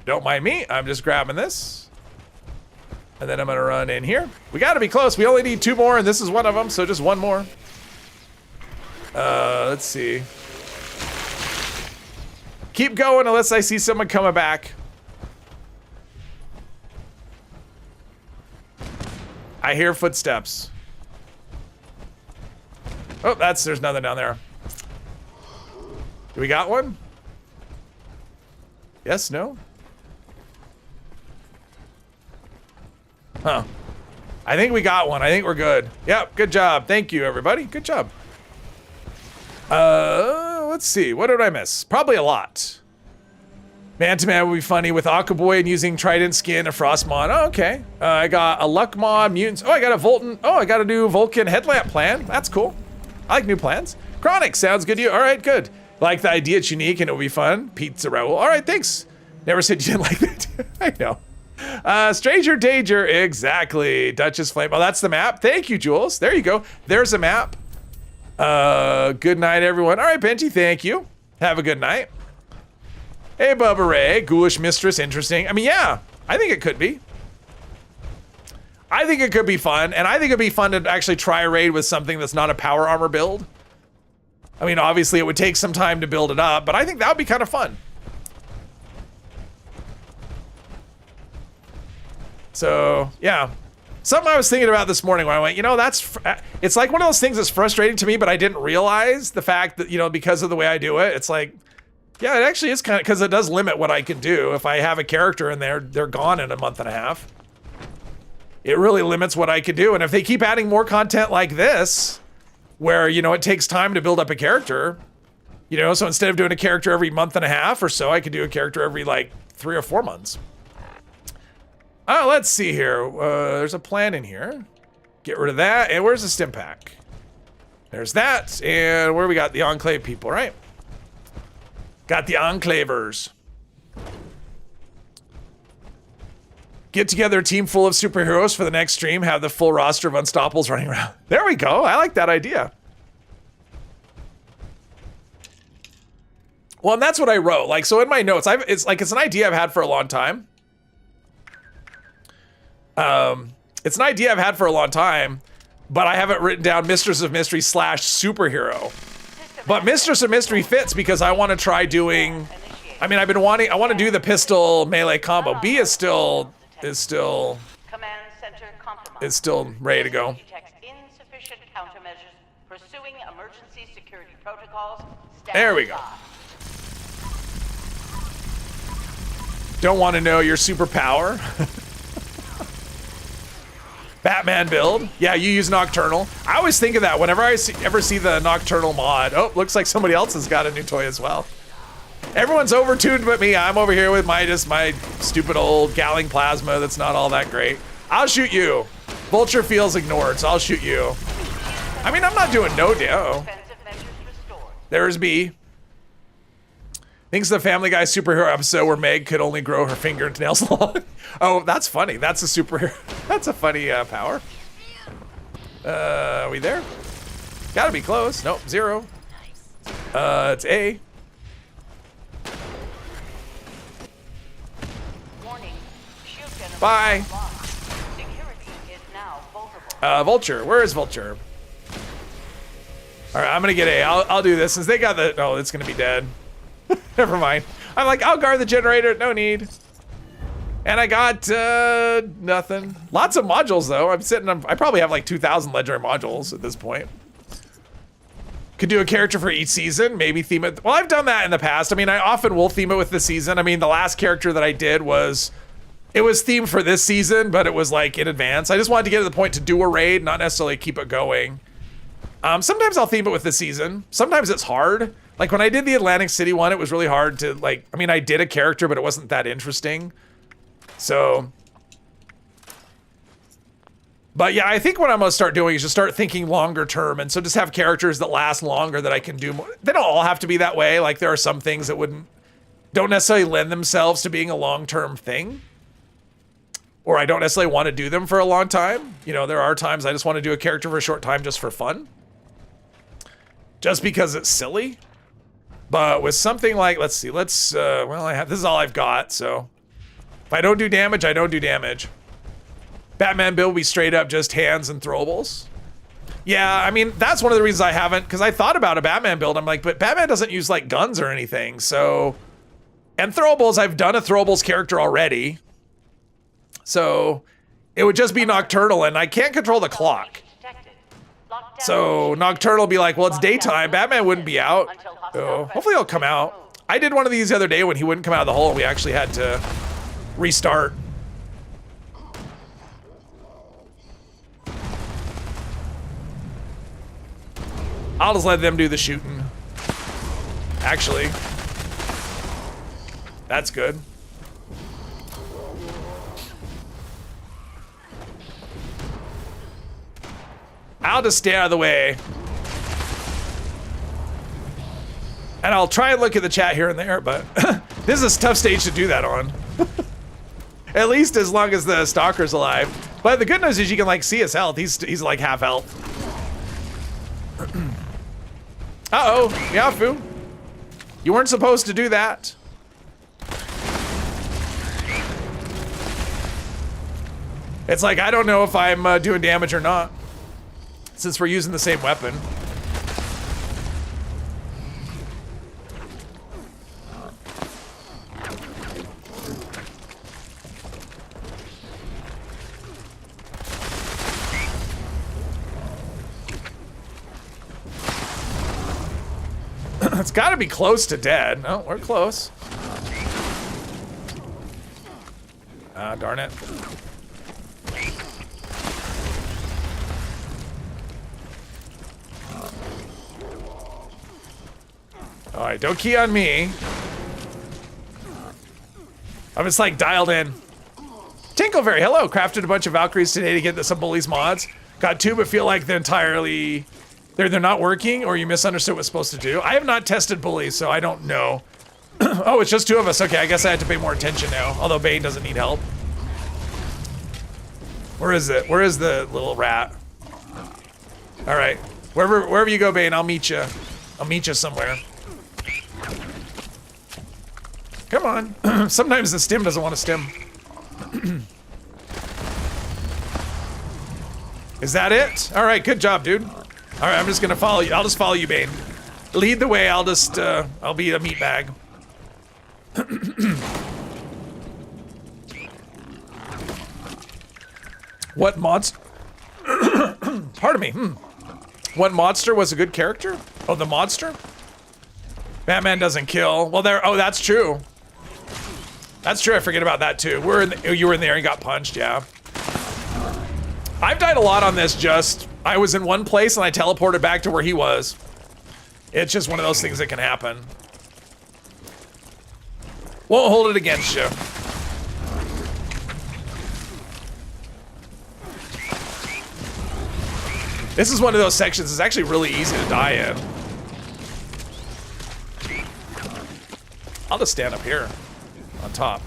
Don't mind me. I'm just grabbing this. And then I'm going to run in here. We got to be close. We only need 2 more, and this is one of them, so just 1 more. Let's see. Keep going unless I see someone coming back. I hear footsteps. Oh, there's nothing down there. Do we got one? Yes, no? Huh. I think we got one. I think we're good. Yep, good job. Thank you, everybody. Good job. Let's see. What did I miss? Probably a lot. Man-to-man would be funny with Aquaboy and using Trident skin, a Frost mod. Oh, okay. I got a Luck mod, mutants. Oh, I got a Volton. Oh, I got a new Vulcan headlamp plan. That's cool. I like new plans. Chronic sounds good to you. All right, good. Like the idea, it's unique and it'll be fun. Pizza Raoul. All right, thanks. Never said you didn't like that. I know. Stranger Danger. Exactly. Duchess Flame. Oh, that's the map. Thank you, Jules. There you go. There's a map. Good night, everyone. All right, Benji, thank you. Have a good night. Hey, Bubba Ray. Ghoulish Mistress. Interesting. I mean, yeah. I think it could be. I think it could be fun, and I think it'd be fun to actually try a raid with something that's not a power armor build. I mean, obviously it would take some time to build it up, but I think that would be kind of fun. So, yeah. Something I was thinking about this morning when I went, it's like one of those things that's frustrating to me, but I didn't realize the fact that, because of the way I do it, it's like, yeah, it actually is kind of, because it does limit what I can do. If I have a character in there, they're gone in a month and a half. It really limits what I can do. And if they keep adding more content like this, where, it takes time to build up a character, so instead of doing a character every month and a half or so, I could do a character every like 3 or 4 months. Oh, let's see here. There's a plan in here. Get rid of that. And where's the stim pack? There's that. And where we got the Enclave people, right? Got the Enclavers. Get together a team full of superheroes for the next stream. Have the full roster of Unstoppables running around. There we go. I like that idea. Well, and that's what I wrote. Like, so in my notes, it's an idea I've had for a long time. It's an idea I've had for a long time, but I haven't written down Mistress of Mystery / superhero. But Mistress of Mystery fits because I want to try doing. I mean, I want to do the pistol melee combo. B is still Command center compromised. ready to go. Detects insufficient countermeasures. Pursuing emergency security protocols. There we go. Don't want to know your superpower. Batman build. Yeah, you use Nocturnal. I always think of that whenever I ever see the Nocturnal mod. Oh, looks like somebody else has got a new toy as well. Everyone's overtuned but me. I'm over here with my stupid old Galling Plasma that's not all that great. I'll shoot you. Vulture feels ignored, so I'll shoot you. I mean, I'm not doing no damage. Defensive measures restored. There's B. Thinks the Family Guy superhero episode where Meg could only grow her fingernails long. Oh, that's funny. That's a superhero. That's a funny power. Are we there? Gotta be close. Nope, 0. It's A. Warning. Shield generator Bye. offline. Security is now vulnerable. Vulture. Where is Vulture? All right, I'm gonna get A. I'll do this since they got the. Oh, it's gonna be dead. Never mind. I'm like, I'll guard the generator. No need. And I got nothing. Lots of modules though. I probably have like 2,000 legendary modules at this point. Could do a character for each season. Maybe theme it. Well, I've done that in the past. I mean, I often will theme it with the season. I mean, the last character that I did was themed for this season, but it was like in advance. I just wanted to get to the point to do a raid, not necessarily keep it going. Sometimes I'll theme it with the season. Sometimes it's hard. Like when I did the Atlantic City one, it was really hard to like, I mean, I did a character, but it wasn't that interesting. So, but yeah, I think what I'm gonna start doing is just start thinking longer term. And so just have characters that last longer that I can do more. They don't all have to be that way. Like there are some things that don't necessarily lend themselves to being a long-term thing. Or I don't necessarily want to do them for a long time. You know, there are times I just want to do a character for a short time just for fun. Just because it's silly. But with something like, let's see, this is all I've got, so. If I don't do damage, I don't do damage. Batman build will be straight up just hands and throwables. Yeah, I mean, that's one of the reasons I haven't, because I thought about a Batman build. I'm like, but Batman doesn't use like guns or anything, so. And throwables, I've done a throwables character already. So it would just be Nocturnal, and I can't control the clock. So Nocturnal will be like, well, it's daytime. Batman wouldn't be out. So hopefully he'll come out. I did one of these the other day when he wouldn't come out of the hole. We actually had to restart. I'll just let them do the shooting. Actually, that's good. I'll just stay out of the way. And I'll try and look at the chat here and there, but this is a tough stage to do that on. At least as long as the stalker's alive. But the good news is you can like see his health. He's like half health. Uh-oh, Yafu. You weren't supposed to do that. It's like, I don't know if I'm doing damage or not, since we're using the same weapon. It's got to be close to dead. No, we're close. Ah, darn it. All right, don't key on me. I'm just like dialed in. Tinkleberry, hello. Crafted a bunch of Valkyries today to get some bullies mods. Got two, but feel like they're not working, or you misunderstood what's supposed to do. I have not tested bullies, so I don't know. Oh, it's just two of us. Okay, I guess I have to pay more attention now. Although Bane doesn't need help. Where is it? Where is the little rat? All right, wherever you go, Bane, I'll meet you. I'll meet you somewhere. Come on. Sometimes the stim doesn't want to stim. Is that it? All right, good job, dude. All right, I'm just gonna follow you. I'll just follow you, Bane. Lead the way. I'll just, I'll be a meat bag. What monster? Pardon me. What monster was a good character? Oh, the monster? Batman doesn't kill. Well, there. Oh, that's true. That's true. I forget about that too. You were in there and got punched. Yeah. I've died a lot on this. Just I was in one place and I teleported back to where he was. It's just one of those things that can happen. Won't hold it against you. This is one of those sections that's actually really easy to die in. I'll just stand up here on top.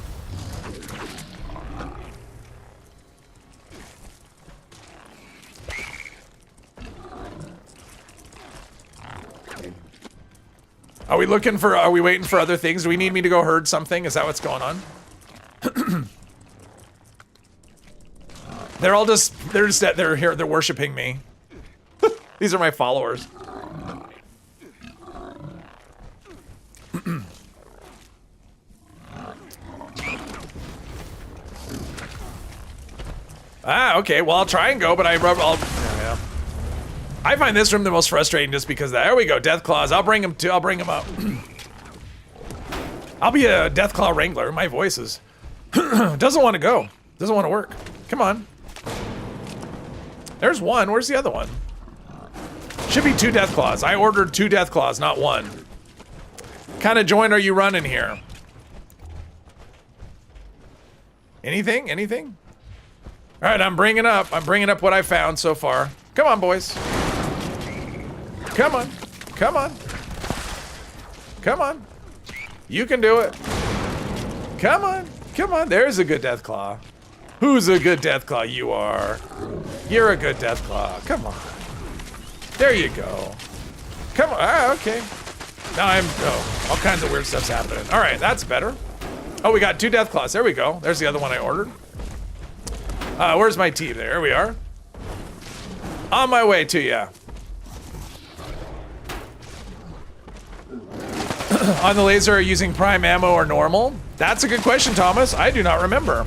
Are we looking for, are we waiting for other things? Do we need me to go herd something? Is that what's going on? They're here, they're worshiping me. These are my followers. Ah, okay. Well, I'll try and go, but yeah. I find this room the most frustrating just because there we go, Death Claws. I'll bring him up. I'll be a Death Claw Wrangler. My voice is doesn't want to go. Doesn't want to work. Come on. There's one. Where's the other one? Should be 2 Death Claws. I ordered 2 Death Claws, not 1. Kind of joint are you running here? Anything? Anything? All right, I'm bringing up what I found so far. Come on, boys. Come on. Come on. Come on. You can do it. Come on. Come on. There's a good Death Claw. Who's a good Death Claw? You are. You're a good Death Claw. Come on. There you go. Come on. Ah, okay. Now all kinds of weird stuff's happening. All right, that's better. Oh, we got 2 Death Claws. There we go. There's the other one I ordered. Where's my team? There we are. On my way to ya. On the laser, using prime ammo or normal? That's a good question, Thomas. I do not remember.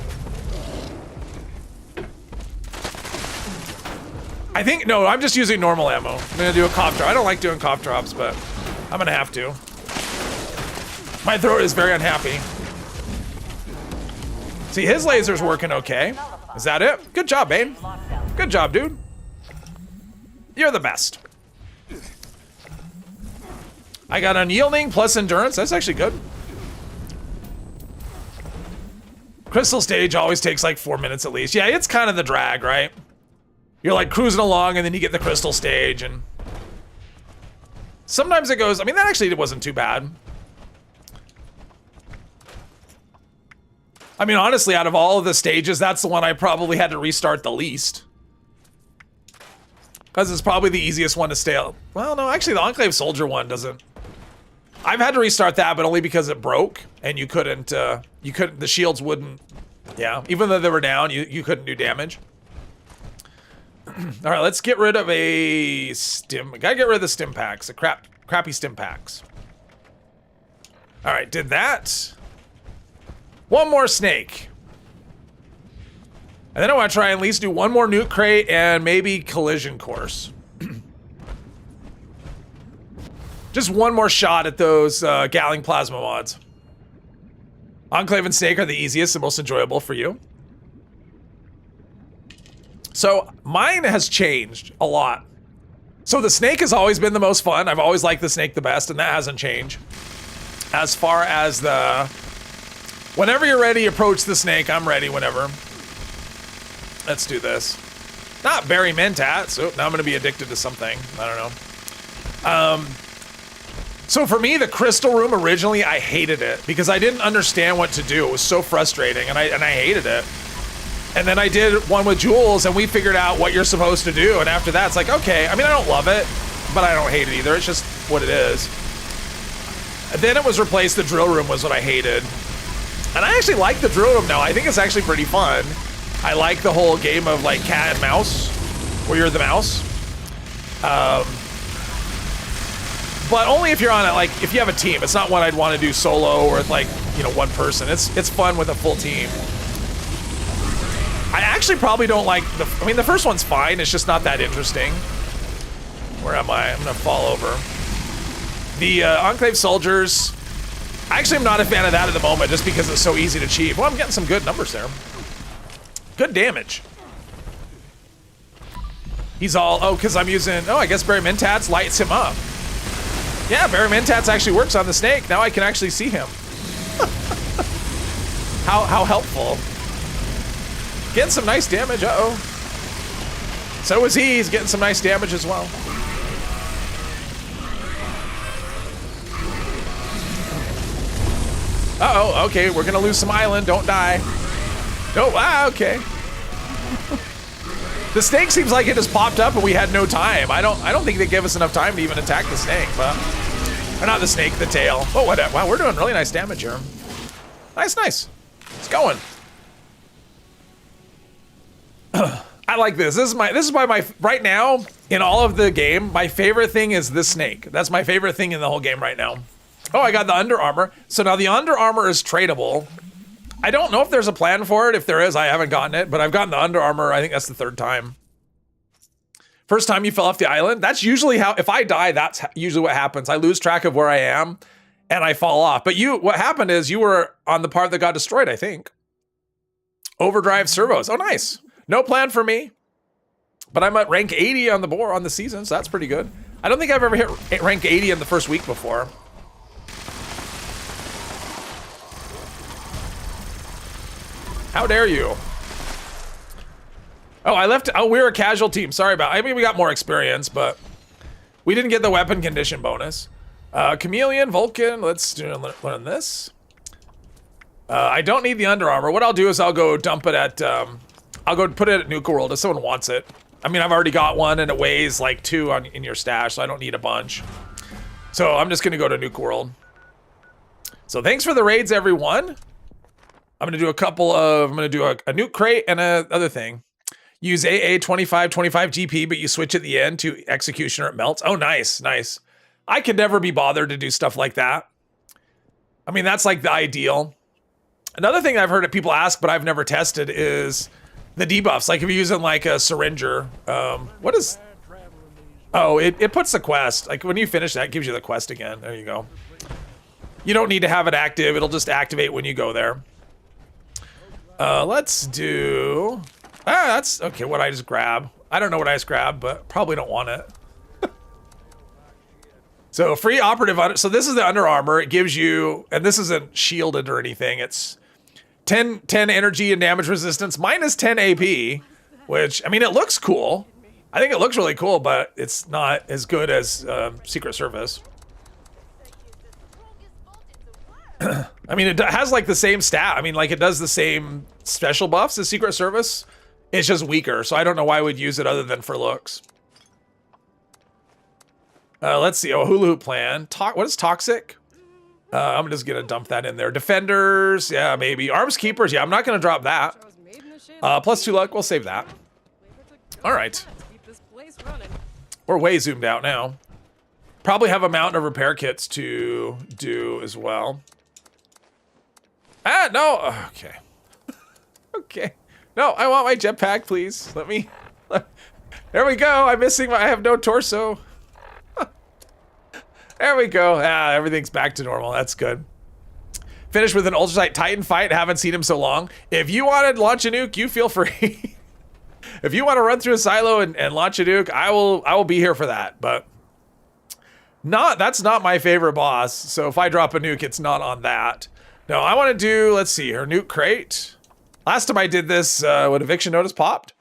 I think, no, I'm just using normal ammo. I'm gonna do a cough drop. I don't like doing cough drops, but I'm gonna have to. My throat is very unhappy. See, his laser's working okay. Is that it? Good job, Bane. Good job, dude. You're the best. I got unyielding plus endurance. That's actually good. Crystal stage always takes like 4 minutes at least. Yeah, it's kind of the drag, right? You're like cruising along and then you get the crystal stage and sometimes it goes, I mean, that actually wasn't too bad. I mean, honestly, out of all of the stages, that's the one I probably had to restart the least. Because it's probably the easiest one to stay out. Well, no, actually the Enclave Soldier one doesn't. I've had to restart that, but only because it broke and you couldn't, the shields wouldn't, yeah, even though they were down, you couldn't do damage. All right, let's get rid of a stim. We gotta get rid of the stim packs, the crappy stim packs. All right, did that. One more snake. And then I want to try and at least do one more nuke crate and maybe collision course. Just one more shot at those Galling plasma mods. Enclave and Snake are the easiest and most enjoyable for you. So mine has changed a lot. So the Snake has always been the most fun. I've always liked the Snake the best, and that hasn't changed. As far as the, whenever you're ready, approach the Snake. I'm ready whenever. Let's do this. Not Barry Mentat, so now I'm gonna be addicted to something. I don't know. So for me, the crystal room originally, I hated it because I didn't understand what to do. It was so frustrating, and I hated it. And then I did one with Jules, and we figured out what you're supposed to do. And after that, it's like, okay. I mean, I don't love it, but I don't hate it either. It's just what it is. And then it was replaced. The drill room was what I hated. And I actually like the drill room now. I think it's actually pretty fun. I like the whole game of like cat and mouse, where you're the mouse. But only if you're on it, like if you have a team. It's not one I'd want to do solo or with like, you know, one person. It's fun with a full team. I actually probably don't like I mean, the first one's fine. It's just not that interesting. Where am I? I'm gonna fall over. The Enclave Soldiers, I actually am not a fan of that at the moment just because it's so easy to achieve. Well, I'm getting some good numbers there. Good damage. He's all, oh, because I'm using, oh, I guess Barry Mentats lights him up. Yeah, Barry Mentats actually works on the snake. Now I can actually see him. How helpful. Getting some nice damage, uh-oh. So is he, he's getting some nice damage as well. Uh-oh, okay, we're gonna lose some island, don't die. No, okay. The snake seems like it just popped up and we had no time. I don't think they gave us enough time to even attack the snake, but, or not the snake, the tail. Oh, what, wow, we're doing really nice damage here. Nice, nice. It's going. I like this. This is by my, right now, in all of the game, my favorite thing is this snake. That's my favorite thing in the whole game right now. Oh, I got the Under Armor. So now the Under Armor is tradable. I don't know if there's a plan for it. If there is, I haven't gotten it, but I've gotten the Under Armor. I think that's the third time. First time you fell off the island. That's usually how, if I die, that's usually what happens. I lose track of where I am and I fall off. But what happened is you were on the part that got destroyed, I think. Overdrive servos. Oh, nice. No plan for me, but I'm at rank 80 on the board on the season, so that's pretty good. I don't think I've ever hit rank 80 in the first week before. How dare you? Oh, I left. Oh, we're a casual team. Sorry about. I mean, we got more experience, but we didn't get the weapon condition bonus. Chameleon, Vulcan. Let's learn this. I don't need the Under Armor. What I'll do is I'll go dump it at. I'll go put it at Nuka World if someone wants it. I mean, I've already got one and it weighs like 2 in your stash, so I don't need a bunch. So I'm just gonna go to Nuka World. So thanks for the raids, everyone. I'm gonna do a couple of, I'm gonna do a nuke crate and a other thing. Use AA 25 GP, but you switch at the end to execution or it melts. Oh, nice, nice. I could never be bothered to do stuff like that. I mean, that's like the ideal. Another thing I've heard people ask, but I've never tested is the debuffs. Like if you're using like a syringer, what is, oh, it puts the quest. Like when you finish that, it gives you the quest again. There you go. You don't need to have it active. It'll just activate when you go there. Let's do, that's, okay, what I just grab. I don't know what I just grabbed, but probably don't want it. So free operative, so this is the Under Armor. It gives you, and this isn't shielded or anything. It's 10 energy and damage resistance, minus 10 AP, which, I mean, it looks cool. I think it looks really cool, but it's not as good as Secret Service. I mean, it has like the same stat. I mean, like it does the same special buffs as Secret Service. It's just weaker, so I don't know why I would use it other than for looks. Let's see. Oh, hula hoop plan. What is toxic? I'm just gonna dump that in there. Defenders, yeah, maybe. Arms keepers, yeah, I'm not gonna drop that. Plus 2 luck, we'll save that. All right. We're way zoomed out now. Probably have a mountain of repair kits to do as well. Ah, no, okay. Okay. No, I want my jetpack, please. Let me, there we go. I'm missing I have no torso. There we go. Ah, everything's back to normal. That's good. Finish with an Ultrasight Titan fight. Haven't seen him so long. If you want to launch a nuke, you feel free. If you want to run through a silo and launch a nuke, I will be here for that. But that's not my favorite boss. So if I drop a nuke, it's not on that. No, I want to do, let's see here, nuke crate. Last time I did this, when eviction notice popped.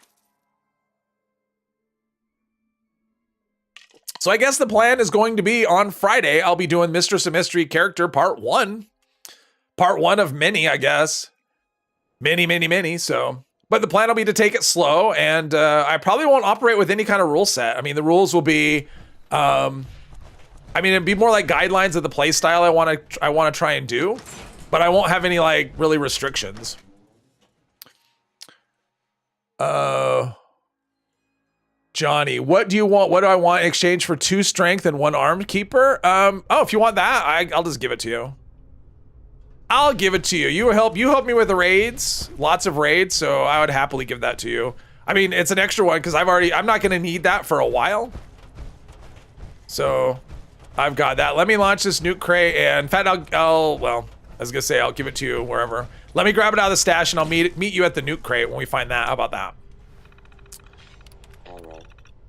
So I guess the plan is going to be on Friday, I'll be doing Mistress of Mystery character part 1. Part 1 of many, I guess. Many. So, but the plan will be to take it slow, and I probably won't operate with any kind of rule set. I mean, the rules will be, it'd be more like guidelines of the play style I want to try and do, but I won't have any like really restrictions. Johnny, what do you want? What do I want in exchange for 2 strength and 1 armed keeper? If you want that, I'll just give it to you. I'll give it to you. You help me with the raids, lots of raids, so I would happily give that to you. I mean, it's an extra one because I'm not gonna need that for a while. So I've got that. Let me launch this nuke crate, and in fact, well, I was gonna say I'll give it to you wherever. Let me grab it out of the stash, and I'll meet you at the nuke crate when we find that. How about that?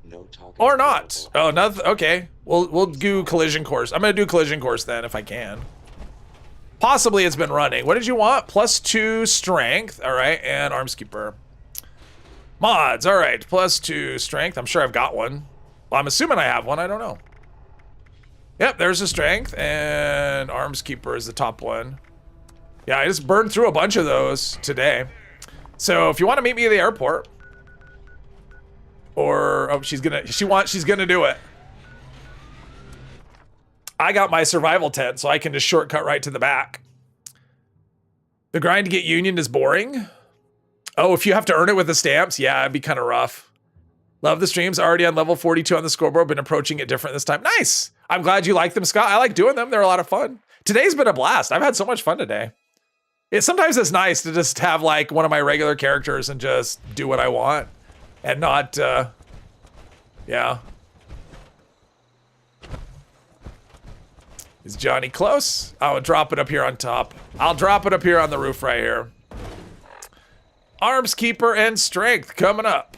No target or not. available. Oh, nothing. Okay, we'll do collision course. I'm gonna do collision course then if I can. Possibly it's been running. What did you want? +2 strength. All right, and arms keeper. Mods. All right, +2 strength. I'm sure I've got one. Well, I'm assuming I have one. I don't know. Yep, there's the strength, and arms keeper is the top one. Yeah, I just burned through a bunch of those today. So if you want to meet me at the airport, or she's gonna do it. I got my survival tent, so I can just shortcut right to the back. The grind to get union is boring. Oh, if you have to earn it with the stamps, yeah, it'd be kind of rough. Love the streams. Already on level 42 on the scoreboard. Been approaching it different this time. Nice. I'm glad you like them, Scott. I like doing them. They're a lot of fun. Today's been a blast. I've had so much fun today. Sometimes it's nice to just have like one of my regular characters and just do what I want and not, yeah. Is Johnny close? I'll drop it up here on top. I'll drop it up here on the roof right here. Arms keeper and strength coming up.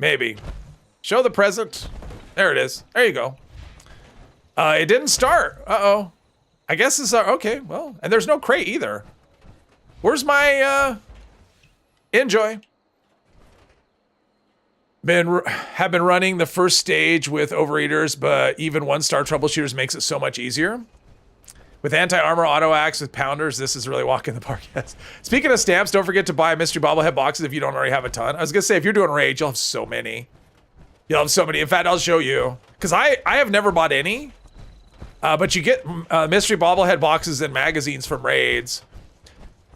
Maybe. Show the present. There it is. There you go. It didn't start. Uh-oh. I guess it's okay. Well, and there's no crate either. Where's my enjoy? Have been running the first stage with overeaters, but even 1-star troubleshooters makes it so much easier. With anti-armor auto axe with pounders, this is really walking the park. Yes. Speaking of stamps, don't forget to buy mystery bobblehead boxes if you don't already have a ton. I was gonna say, if you're doing rage, you'll have so many. You'll have so many. In fact, I'll show you. Because I have never bought any. But you get mystery bobblehead boxes and magazines from raids.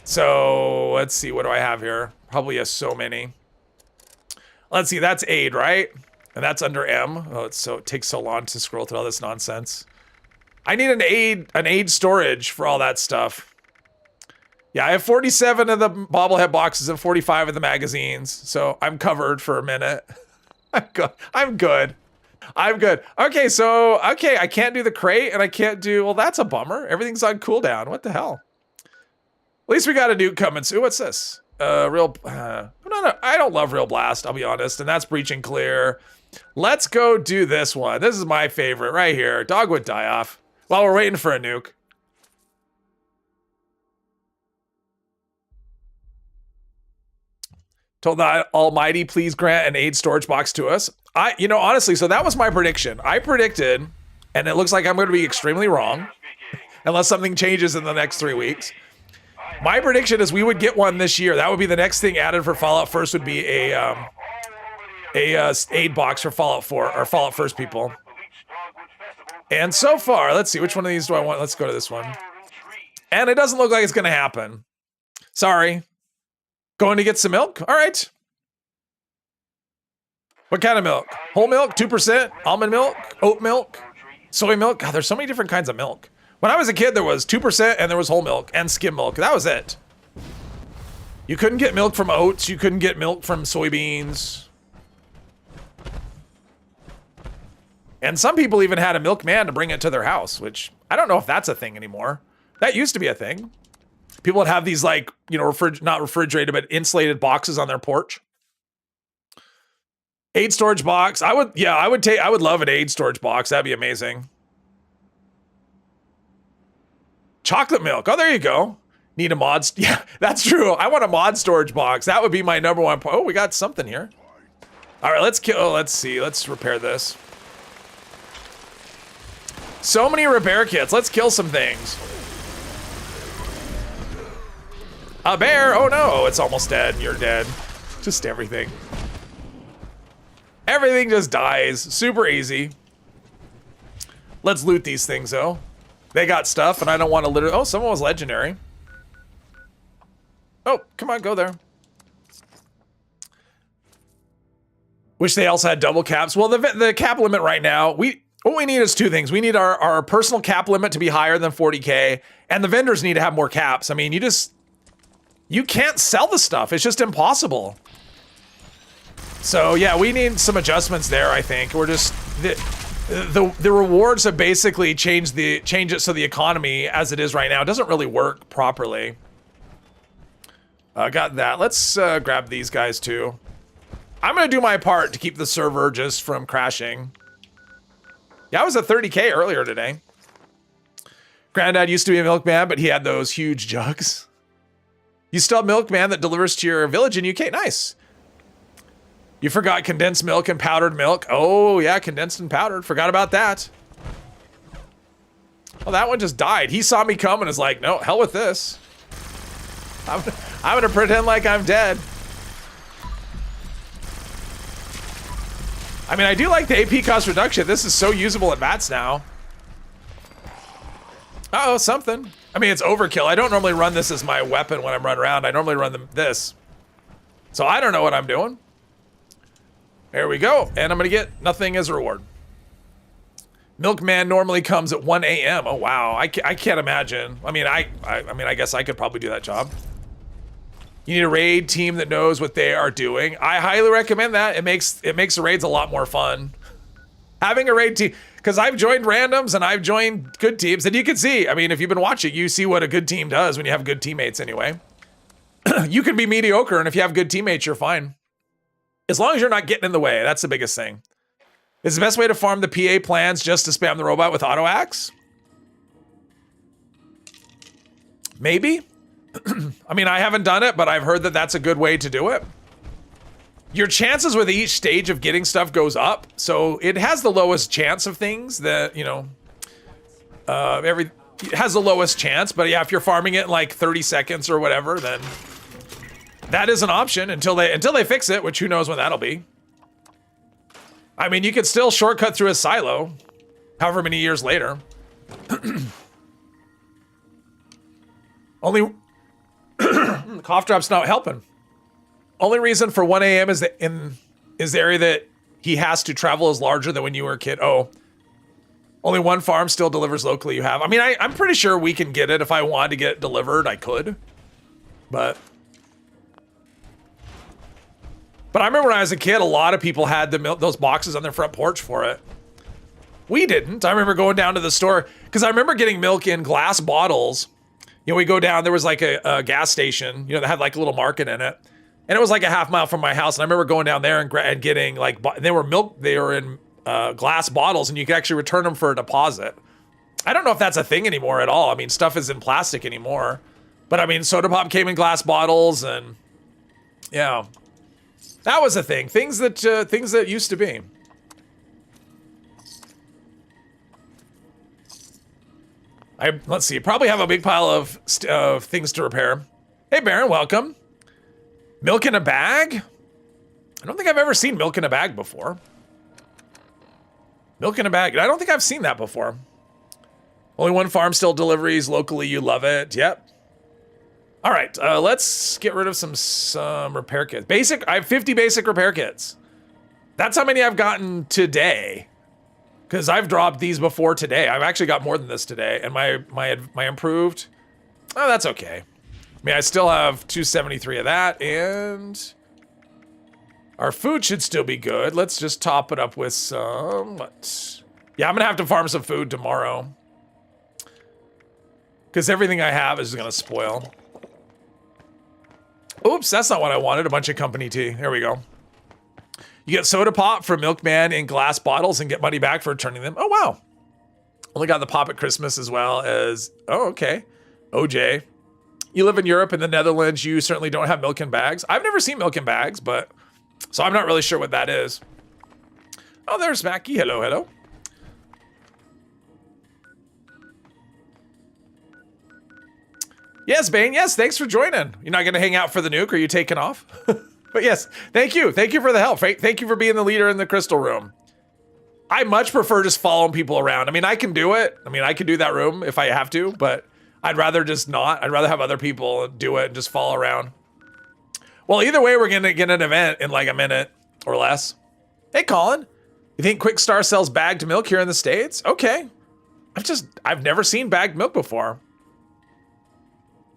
So let's see, what do I have here? Probably so many. Let's see, that's aid, right? And that's under M. Oh, it takes so long to scroll through all this nonsense. I need an aid storage for all that stuff. Yeah, I have 47 of the bobblehead boxes and 45 of the magazines, so I'm covered for a minute. I'm good. Okay, so I can't do the crate and I can't do. Well, that's a bummer. Everything's on cooldown. What the hell? At least we got a nuke coming soon. What's this? No, I don't love Real Blast, I'll be honest, and that's breaching clear. Let's go do this one. This is my favorite right here. Dogwood die off while we're waiting for a nuke. Told the Almighty, please grant an aid storage box to us. Honestly, so that was my prediction. I predicted, and it looks like I'm going to be extremely wrong, unless something changes in the next 3 weeks. My prediction is we would get one this year. That would be the next thing added for Fallout First, would be a aid box for Fallout 4 or Fallout First people. And so far, let's see, which one of these do I want? Let's go to this one. And it doesn't look like it's going to happen. Sorry. Going to get some milk? All right. What kind of milk? Whole milk, 2%, almond milk, oat milk, soy milk. God, there's so many different kinds of milk. When I was a kid, there was 2% and there was whole milk and skim milk. That was it. You couldn't get milk from oats. You couldn't get milk from soybeans. And some people even had a milkman to bring it to their house, which I don't know if that's a thing anymore. That used to be a thing. People would have these like, not refrigerated, but insulated boxes on their porch. Aid storage box. I would love an aid storage box. That'd be amazing. Chocolate milk. Oh, there you go. Need a mod. Yeah, that's true. I want a mod storage box. That would be my number one point. Oh, we got something here. All right, let's kill. Oh, let's see. Let's repair this. So many repair kits. Let's kill some things. A bear. Oh no, it's almost dead. You're dead. Just everything. Everything just dies. Super easy. Let's loot these things though. They got stuff and I don't want to literally. Oh, someone was legendary. Oh, come on, go there. Wish they also had double caps. Well, the cap limit right now, what we need is two things. We need our personal cap limit to be higher than 40K, and the vendors need to have more caps. I mean, you can't sell the stuff. It's just impossible. So yeah, we need some adjustments there, I think. We're just, the rewards have basically changed it so the economy as it is right now doesn't really work properly. Got that. Let's grab these guys too. I'm gonna do my part to keep the server just from crashing. Yeah, I was at 30K earlier today. Granddad used to be a milkman, but he had those huge jugs. You still have milkman that delivers to your village in UK? Nice. You forgot condensed milk and powdered milk. Oh yeah, condensed and powdered. Forgot about that. Well, that one just died. He saw me come and is like, no, hell with this. I'm gonna pretend like I'm dead. I mean, I do like the AP cost reduction. This is so usable at mats now. Uh-oh, something. I mean, it's overkill. I don't normally run this as my weapon when I'm running around. I normally run this. So I don't know what I'm doing. There we go. And I'm going to get nothing as a reward. Milkman normally comes at 1 a.m. Oh, wow. I can't imagine. I mean, I guess I could probably do that job. You need a raid team that knows what they are doing. I highly recommend that. It makes the raids a lot more fun. Having a raid team, because I've joined randoms and I've joined good teams, and you can see, I mean, if you've been watching, you see what a good team does when you have good teammates anyway. You can be mediocre, and if you have good teammates, you're fine. As long as you're not getting in the way, that's the biggest thing. Is the best way to farm the PA plans just to spam the robot with auto axe? Maybe. I mean, I haven't done it, but I've heard that that's a good way to do it. Your chances with each stage of getting stuff goes up, so it has the lowest chance of things that, you know, it has the lowest chance, but yeah, if you're farming it in like 30 seconds or whatever, then that is an option until they fix it, which who knows when that'll be. I mean, you could still shortcut through a silo, however many years later. Only cough drop's not helping. Only reason for 1 a.m. is that the area that he has to travel is larger than when you were a kid. Oh, only one farm still delivers locally. You have. I mean, I'm pretty sure we can get it if I wanted to get it delivered. I could, but I remember when I was a kid, a lot of people had those boxes on their front porch for it. We didn't. I remember going down to the store because I remember getting milk in glass bottles. You know, we go down, there was like a gas station, you know, that had like a little market in it. And it was like a half mile from my house. And I remember going down there and getting like, they were in glass bottles and you could actually return them for a deposit. I don't know if that's a thing anymore at all. I mean, stuff is in plastic anymore. But I mean, soda pop came in glass bottles and yeah, that was a thing. Things that used to be. Let's see, probably have a big pile of things to repair. Hey, Baron, welcome. Milk in a bag? I don't think I've ever seen milk in a bag before. Milk in a bag. I don't think I've seen that before. Only one farm still deliveries locally. You love it. Yep. All right, let's get rid of some repair kits. I have 50 basic repair kits. That's how many I've gotten today. Because I've dropped these before today. I've actually got more than this today. And my improved, oh, that's okay. I mean, I still have 273 of that, and our food should still be good. Let's just top it up with some, yeah, I'm gonna have to farm some food tomorrow. Because everything I have is gonna spoil. Oops, that's not what I wanted, a bunch of company tea. Here we go. You get soda pop from Milkman in glass bottles and get money back for returning them. Oh, wow. Only got the pop at Christmas as well as, oh, okay. OJ. You live in Europe and the Netherlands, you certainly don't have milk in bags. I've never seen milk in bags, but So I'm not really sure what that is. Oh, there's Mackie. Hello, hello. Yes, Bane. Yes, thanks for joining. You're not going to hang out for the nuke? Are you taking off? But yes, thank you. Thank you for the help. Thank you for being the leader in the crystal room. I much prefer just following people around. I mean, I can do it. I mean, I can do that room if I have to, but I'd rather just not. I'd rather have other people do it and just follow around. Well, either way, we're going to get an event in like a minute or less. Hey, Colin. You think Quick Star sells bagged milk here in the States? Okay. I've never seen bagged milk before.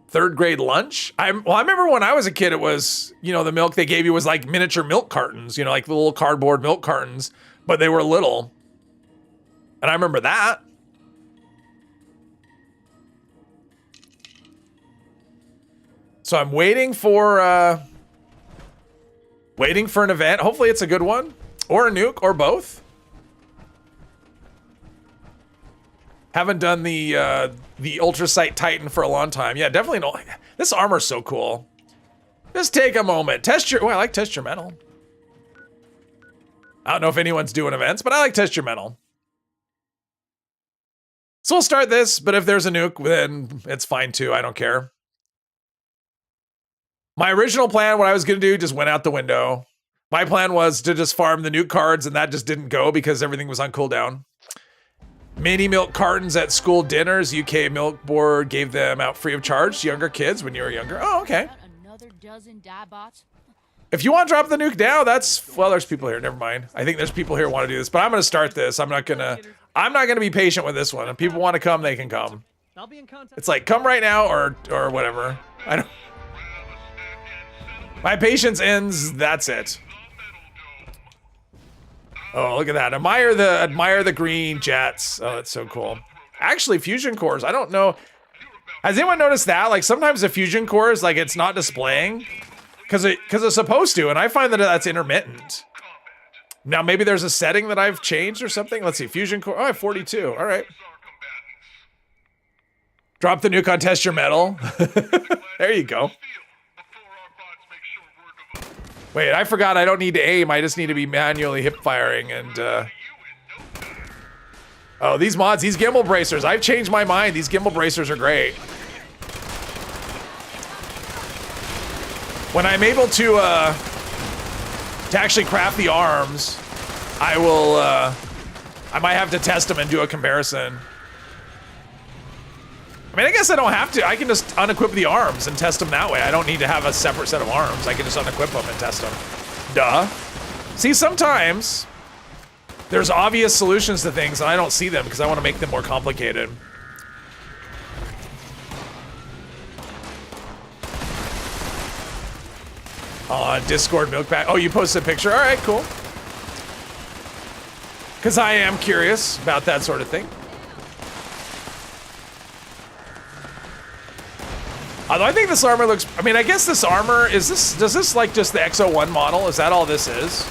Third grade lunch? I remember when I was a kid, it was, you know, the milk they gave you was like miniature milk cartons, you know, like the little cardboard milk cartons, but they were little. And I remember that. So I'm waiting for an event. Hopefully it's a good one, or a nuke, or both. Haven't done the Ultrasight Titan for a long time. Yeah, definitely no. This armor's so cool. Just take a moment. Test your, I like test your metal. I don't know if anyone's doing events, but I like test your metal. So we'll start this, but if there's a nuke, then it's fine too. I don't care. My original plan, what I was gonna do, just went out the window. My plan was to just farm the nuke cards, and that just didn't go because everything was on cooldown. Mini milk cartons at school dinners. UK Milk Board gave them out free of charge to younger kids when you were younger. Oh, okay. Another dozen die bots. If you want to drop the nuke down, that's, well, there's people here. Never mind. I think there's people here who want to do this, but I'm going to start this. I'm not going to be patient with this one. If people want to come, they can come. I'll be in contact. It's like, come right now or whatever. I don't. My patience ends. That's it. Oh, look at that. Admire the green jets. Oh, that's so cool. Actually, fusion cores, I don't know. Has anyone noticed that? Like sometimes the fusion cores, like it's not displaying because it's supposed to, and I find that that's intermittent. Now maybe there's a setting that I've changed or something. Let's see, fusion core. Oh, I have 42. All right. Drop the nuke on test your metal. There you go. Wait, I forgot I don't need to aim. I just need to be manually hip firing and, oh, these mods, these gimbal bracers. I've changed my mind. These gimbal bracers are great. When I'm able to actually craft the arms, I will, I might have to test them and do a comparison. I mean, I guess I don't have to. I can just unequip the arms and test them that way. I don't need to have a separate set of arms. I can just unequip them and test them. Duh. See, sometimes there's obvious solutions to things and I don't see them because I want to make them more complicated. Discord milk pack. Oh, you posted a picture? All right, cool. Because I am curious about that sort of thing. Although I think this armor looks, I mean, I guess this armor, does this like just the XO1 model? Is that all this is?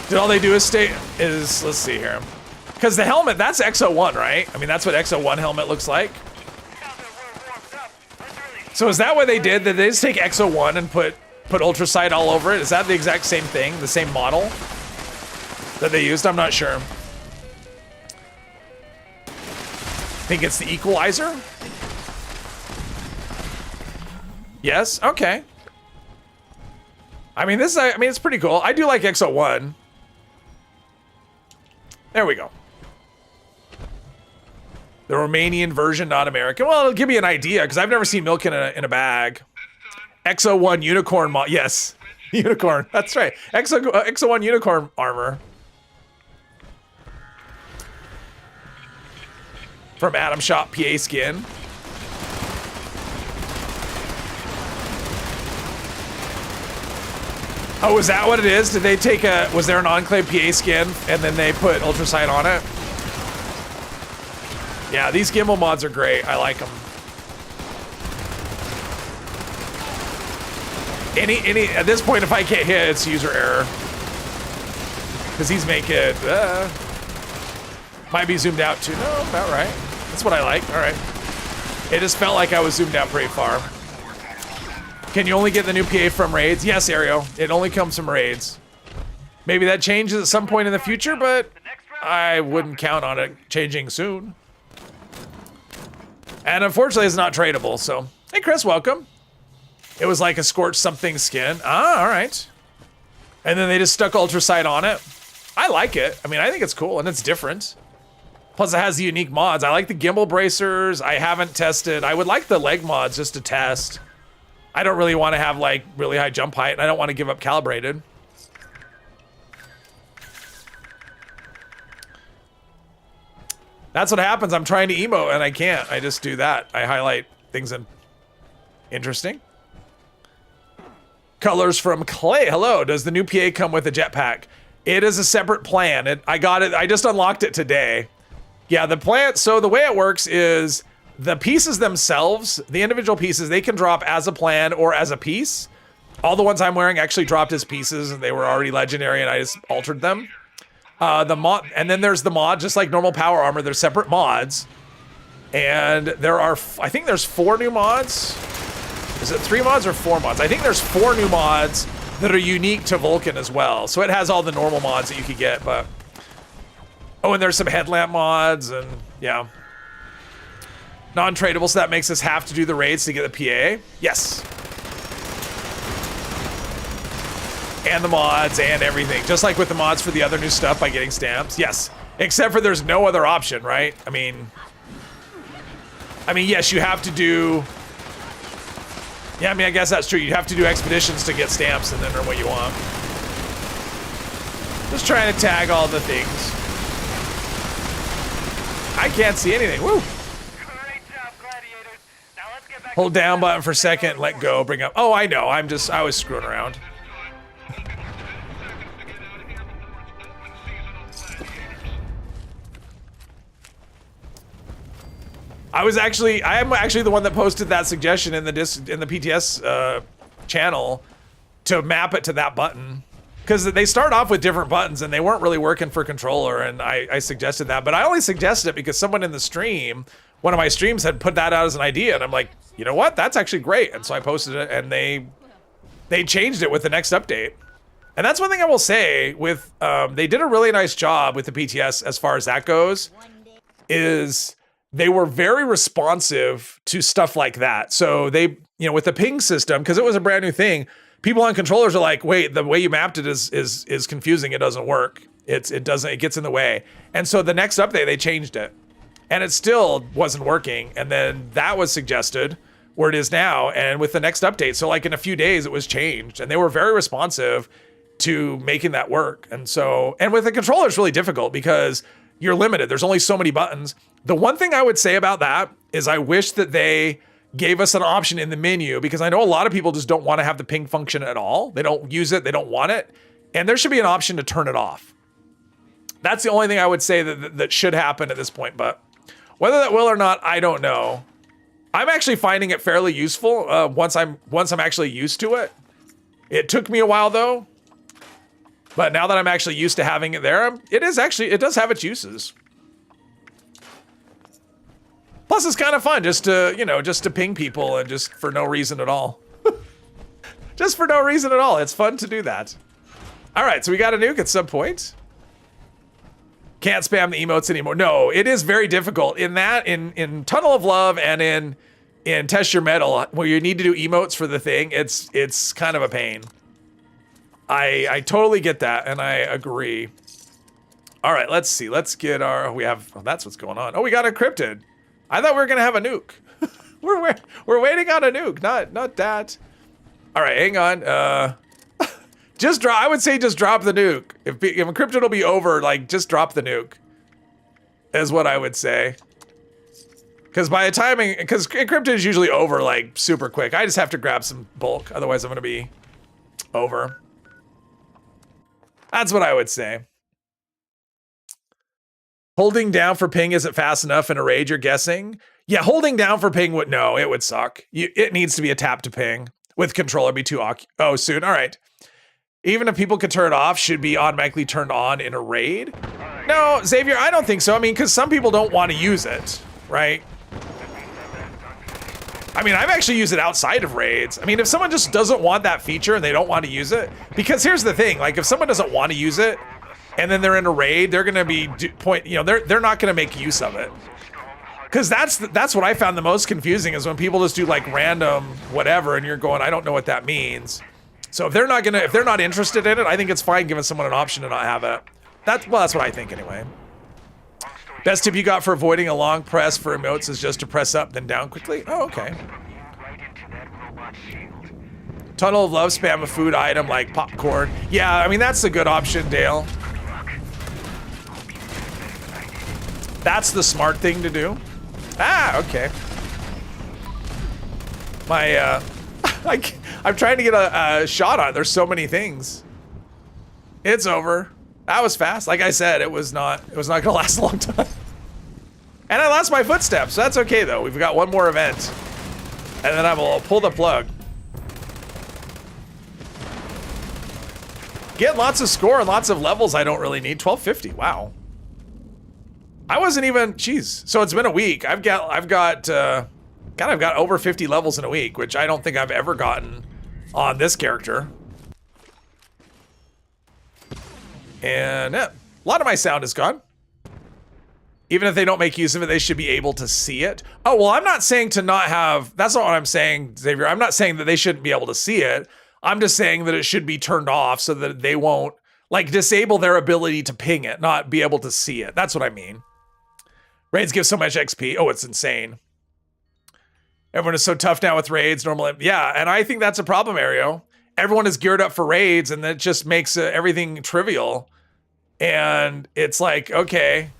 Did all they do is let's see here. Because the helmet, that's XO1, right? I mean, that's what XO1 helmet looks like. So is that what they did? Did they just take XO1 and put Ultrasight all over it? Is that the exact same thing, the same model that they used? I'm not sure. Think it's the equalizer? Yes, okay. I mean, it's pretty cool. I do like XO1. There we go. The Romanian version, not American. Well, it'll give me an idea, because I've never seen milk in a bag. XO1 unicorn yes. Unicorn, that's right. XO1 unicorn armor. From Atom Shop PA Skin. Oh, is that what it is? Did they take was there an Enclave PA skin and then they put Ultrasight on it? Yeah, these gimbal mods are great. I like them. At this point, if I can't hit, it's user error. Because these make it, might be zoomed out too. No, about right. That's what I like, all right. It just felt like I was zoomed out pretty far. Can you only get the new PA from raids? Yes, Ariel. It only comes from raids. Maybe that changes at some point in the future, but I wouldn't count on it changing soon. And unfortunately, it's not tradable, so... Hey, Chris, welcome. It was like a scorched something skin. Ah, all right. And then they just stuck Ultrasight on it. I like it. I mean, I think it's cool, and it's different. Plus, it has the unique mods. I like the gimbal bracers. I haven't tested. I would like the leg mods just to test. I don't really want to have, like, really high jump height, and I don't want to give up calibrated. That's what happens. I'm trying to emote, and I can't. I just do that. I highlight things in... Interesting. Colors from Clay. Hello. Does the new PA come with a jetpack? It is a separate plan. I got it. I just unlocked it today. Yeah, the plan. So the way it works is the pieces themselves, the individual pieces, they can drop as a plan or as a piece. All the ones I'm wearing actually dropped as pieces, and they were already legendary, and I just altered them. The mod, and then there's the mod, just like normal power armor. There's separate mods, and there are, I think there's 4 new mods. Is it 3 mods or 4 mods? I think there's 4 new mods that are unique to Vulcan as well. So it has all the normal mods that you could get, but... Oh, and there's some headlamp mods, and yeah. Non-tradable, so that makes us have to do the raids to get the PA. Yes. And the mods and everything. Just like with the mods for the other new stuff by getting stamps. Yes. Except for there's no other option, right? I mean, yes, you have to do... Yeah, I mean, I guess that's true. You have to do expeditions to get stamps and then earn what you want. Just trying to tag all the things. I can't see anything. Woo! Great job, gladiators. Now let's get back. Hold down button for second, let go, bring up. Oh, I know. I was screwing around. I am actually the one that posted that suggestion in the PTS channel to map it to that button, because they start off with different buttons and they weren't really working for controller, and I suggested that, but I only suggested it because someone in the stream, one of my streams, had put that out as an idea, and I'm like, you know what, that's actually great, and so I posted it, and they changed it with the next update. And that's one thing I will say with they did a really nice job with the PTS as far as that goes, is they were very responsive to stuff like that. So they, with the ping system, because it was a brand new thing, people on controllers are like, wait, the way you mapped it is confusing. It doesn't work. It gets in the way. And so the next update, they changed it, and it still wasn't working. And then that was suggested where it is now. And with the next update, so like in a few days, it was changed, and they were very responsive to making that work. And so, and with the controller, it's really difficult because you're limited. There's only so many buttons. The one thing I would say about that is I wish that they gave us an option in the menu, because I know a lot of people just don't want to have the ping function at all. They don't use it. They don't want it. And there should be an option to turn it off. That's the only thing I would say that should happen at this point. But whether that will or not, I don't know. I'm actually finding it fairly useful once I'm actually used to it. It took me a while though. But now that I'm actually used to having it there, it does have its uses. Plus, it's kind of fun just to ping people, and just for no reason at all. Just for no reason at all. It's fun to do that. All right, so we got a nuke at some point. Can't spam the emotes anymore. No, it is very difficult. In Tunnel of Love and in Test Your Metal, where you need to do emotes for the thing, it's kind of a pain. I totally get that, and I agree. All right, let's see. Let's get our... that's what's going on. Oh, we got encrypted. I thought we were going to have a nuke. We're waiting on a nuke, not that. All right, hang on. I would say just drop the nuke. If encrypted will be over, like, just drop the nuke, is what I would say. Because because encrypted is usually over, like, super quick. I just have to grab some bulk, otherwise I'm going to be over. That's what I would say. Holding down for ping isn't fast enough in a raid, you're guessing? Yeah, holding down for ping it would suck. It needs to be a tap to ping. With controller, be too soon. All right. Even if people could turn it off, should be automatically turned on in a raid? No, Xavier, I don't think so. I mean, because some people don't want to use it, right? I mean, I've actually used it outside of raids. I mean, if someone just doesn't want that feature and they don't want to use it, because here's the thing, like if someone doesn't want to use it and then they're in a raid, they're going to be they're not going to make use of it. Cuz that's what I found the most confusing is when people just do like random whatever and you're going, I don't know what that means. So if they're not interested in it, I think it's fine giving someone an option to not have it. That's what I think anyway. Best tip you got for avoiding a long press for emotes is just to press up then down quickly. Oh, okay. Tunnel of Love, spam a food item like popcorn. Yeah, I mean, that's a good option, Dale. That's the smart thing to do. Ah, okay. My, I'm trying to get a shot on it. There's so many things. It's over. That was fast. Like I said, it was not gonna last a long time. And I lost my footsteps. So that's okay though. We've got one more event. And then I will pull the plug. Get lots of score and lots of levels I don't really need. 1250, wow. I wasn't even, jeez. So it's been a week. I've got over 50 levels in a week, which I don't think I've ever gotten on this character. And a lot of my sound is gone. Even if they don't make use of it, they should be able to see it. Oh, well, I'm not saying to not have, that's not what I'm saying, Xavier. I'm not saying that they shouldn't be able to see it. I'm just saying that it should be turned off so that they won't, like, disable their ability to ping it, not be able to see it. That's what I mean. Raids give so much XP. Oh, it's insane. Everyone is so tough now with raids. Normally, yeah, and I think that's a problem, Ario. Everyone is geared up for raids, and that just makes everything trivial. And it's like, okay,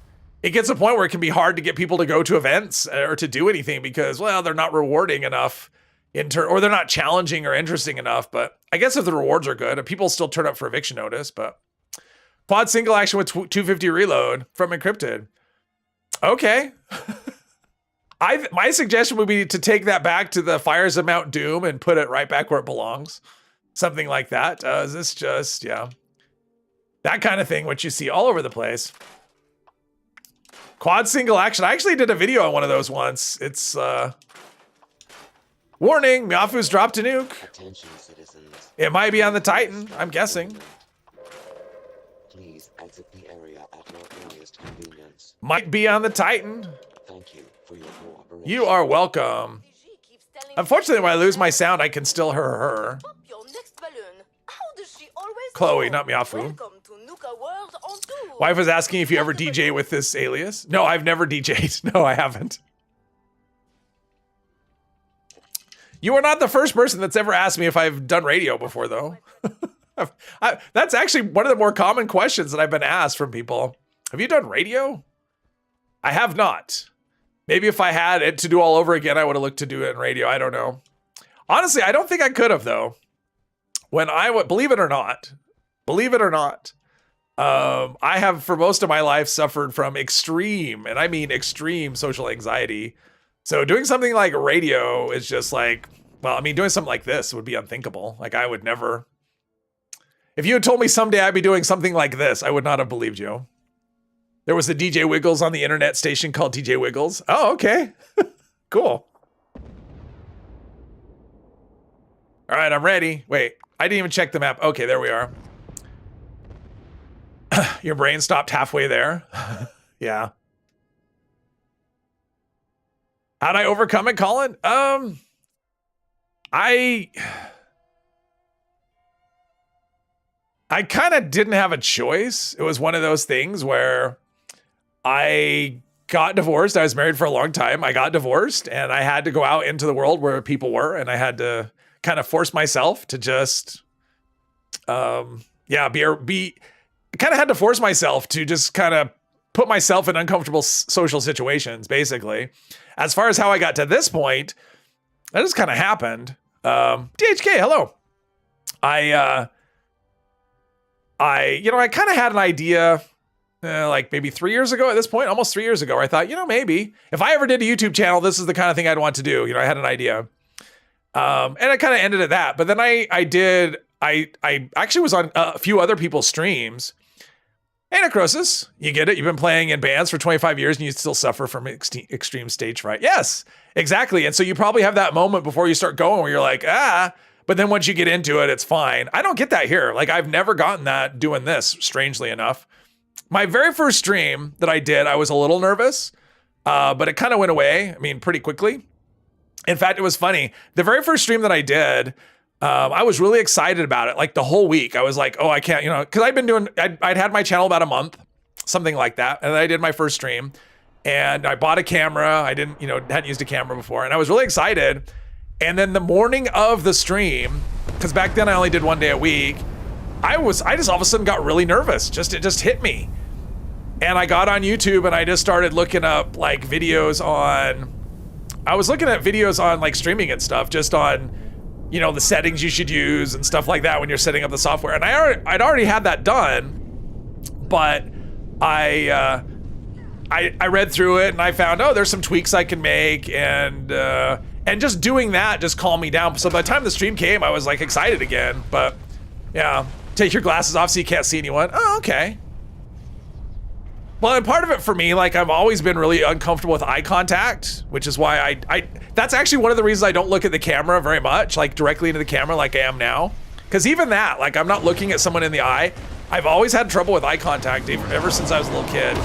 it gets to a point where it can be hard to get people to go to events or to do anything because, well, they're not rewarding enough or they're not challenging or interesting enough. But I guess if the rewards are good, people still turn up for eviction notice. But quad single action with 250 reload from encrypted. Okay. My suggestion would be to take that back to the Fires of Mount Doom and put it right back where it belongs. Something like that. Is this just, yeah. That kind of thing, which you see all over the place. Quad single action. I actually did a video on one of those once. It's, warning, Miafu's dropped a nuke. Attention, citizens. It might be on the Titan, I'm guessing. Please exit the area at your earliest convenience. Might be on the Titan. Thank you for your cooperation. You are welcome. Unfortunately, when I lose my sound, I can still hear her. Chloe, not Miafu. Wife was asking if you ever DJ with this alias. No, I've never DJ'd. No, I haven't. You are not the first person that's ever asked me if I've done radio before, though. That's actually one of the more common questions that I've been asked from people. Have you done radio? I have not. Maybe if I had it to do all over again, I would have looked to do it in radio. I don't know. Honestly, I don't think I could have, though. When I would, believe it or not, I have for most of my life suffered from extreme, and I mean extreme social anxiety. So doing something like radio is just like, well, I mean, doing something like this would be unthinkable. Like I would never, if you had told me someday I'd be doing something like this, I would not have believed you. There was a DJ Wiggles on the internet station called DJ Wiggles. Oh, okay. Cool. All right, I'm ready. Wait, I didn't even check the map. Okay, there we are. Your brain stopped halfway there. Yeah. How'd I overcome it, Colin? I kind of didn't have a choice. It was one of those things where I got divorced. I was married for a long time. I got divorced and I had to go out into the world where people were, and I had to kind of force myself to just, be kind of had to force myself to just kind of put myself in uncomfortable social situations, basically. As far as how I got to this point, that just kind of happened. DHK, hello. I kind of had an idea, like maybe 3 years ago at this point, almost 3 years ago, where I thought, maybe if I ever did a YouTube channel, this is the kind of thing I'd want to do. I had an idea. And I kind of ended at that. But then I actually was on a few other people's streams Hey, Necrosis, you get it? You've been playing in bands for 25 years and you still suffer from extreme stage fright. Yes, exactly. And so you probably have that moment before you start going where you're like, but then once you get into it, it's fine. I don't get that here. Like, I've never gotten that doing this, strangely enough. My very first stream that I did, I was a little nervous, but it kind of went away. I mean, pretty quickly. In fact, it was funny. The very first stream that I did, I was really excited about it. Like the whole week, I was like, oh, I can't, because I'd had my channel about a month, something like that. And then I did my first stream and I bought a camera. I hadn't used a camera before. And I was really excited. And then the morning of the stream, because back then I only did 1 day a week, I just all of a sudden got really nervous. It just hit me. And I got on YouTube and I just started looking up like videos on, I was looking at videos on like streaming and stuff, just on, the settings you should use and stuff like that when you're setting up the software. And I'd already had that done, but I read through it and I found, there's some tweaks I can make, and just doing that just calmed me down. So by the time the stream came, I was like excited again. But yeah, take your glasses off so you can't see anyone. Oh, okay. Well, and part of it for me, like I've always been really uncomfortable with eye contact, which is why that's actually one of the reasons I don't look at the camera very much, like directly into the camera like I am now. Because even that, like I'm not looking at someone in the eye. I've always had trouble with eye contact ever since I was a little kid.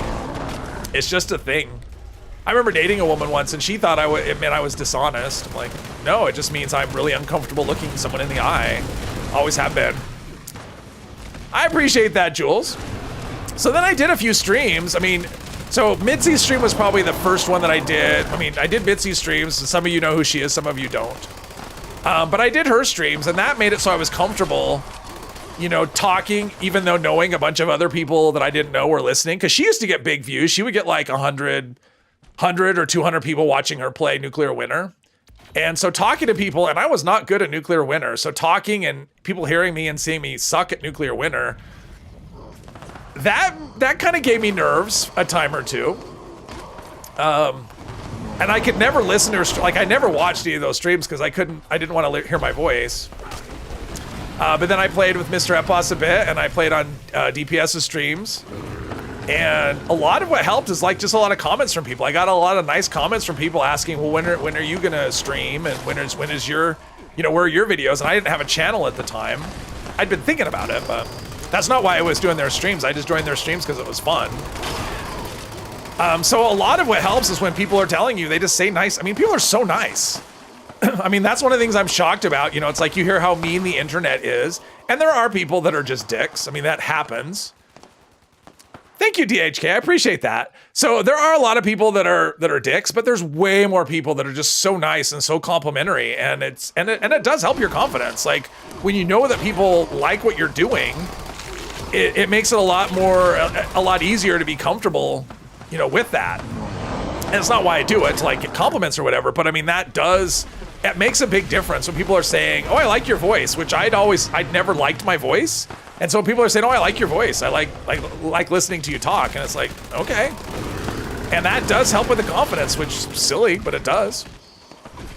It's just a thing. I remember dating a woman once and she thought it meant I was dishonest. I'm like, no, it just means I'm really uncomfortable looking someone in the eye. Always have been. I appreciate that, Jules. So then I did a few streams. I mean, so Mitzi's stream was probably the first one that I did. I mean, I did Mitzi's streams. Some of you know who she is, some of you don't. But I did her streams, and that made it so I was comfortable, talking, even though knowing a bunch of other people that I didn't know were listening. Because she used to get big views. She would get like 100 or 200 people watching her play Nuclear Winter. And so talking to people, and I was not good at Nuclear Winter. So talking and people hearing me and seeing me suck at Nuclear Winter, that kind of gave me nerves a time or two. And I could never listen to her, like I never watched any of those streams because I didn't want to hear my voice. But then I played with Mr. Epos a bit, and I played on DPS's streams. And a lot of what helped is like just a lot of comments from people. I got a lot of nice comments from people asking, well, when are you gonna stream, and when is your, where are your videos? And I didn't have a channel at the time. I'd been thinking about it, but that's not why I was doing their streams. I just joined their streams because it was fun. So a lot of what helps is when people are telling you, they just say nice. I mean, people are so nice. I mean, that's one of the things I'm shocked about. It's like you hear how mean the internet is, and there are people that are just dicks. I mean, that happens. Thank you, DHK. I appreciate that. So there are a lot of people that are dicks, but there's way more people that are just so nice and so complimentary, and it does help your confidence. Like when you know that people like what you're doing, it makes it a lot easier to be comfortable, with that. And it's not why I do it, to like get compliments or whatever, but I mean, it makes a big difference when people are saying, oh, I like your voice, which I'd never liked my voice. And so people are saying, oh, I like your voice. I like listening to you talk. And it's like, okay. And that does help with the confidence, which is silly, but it does.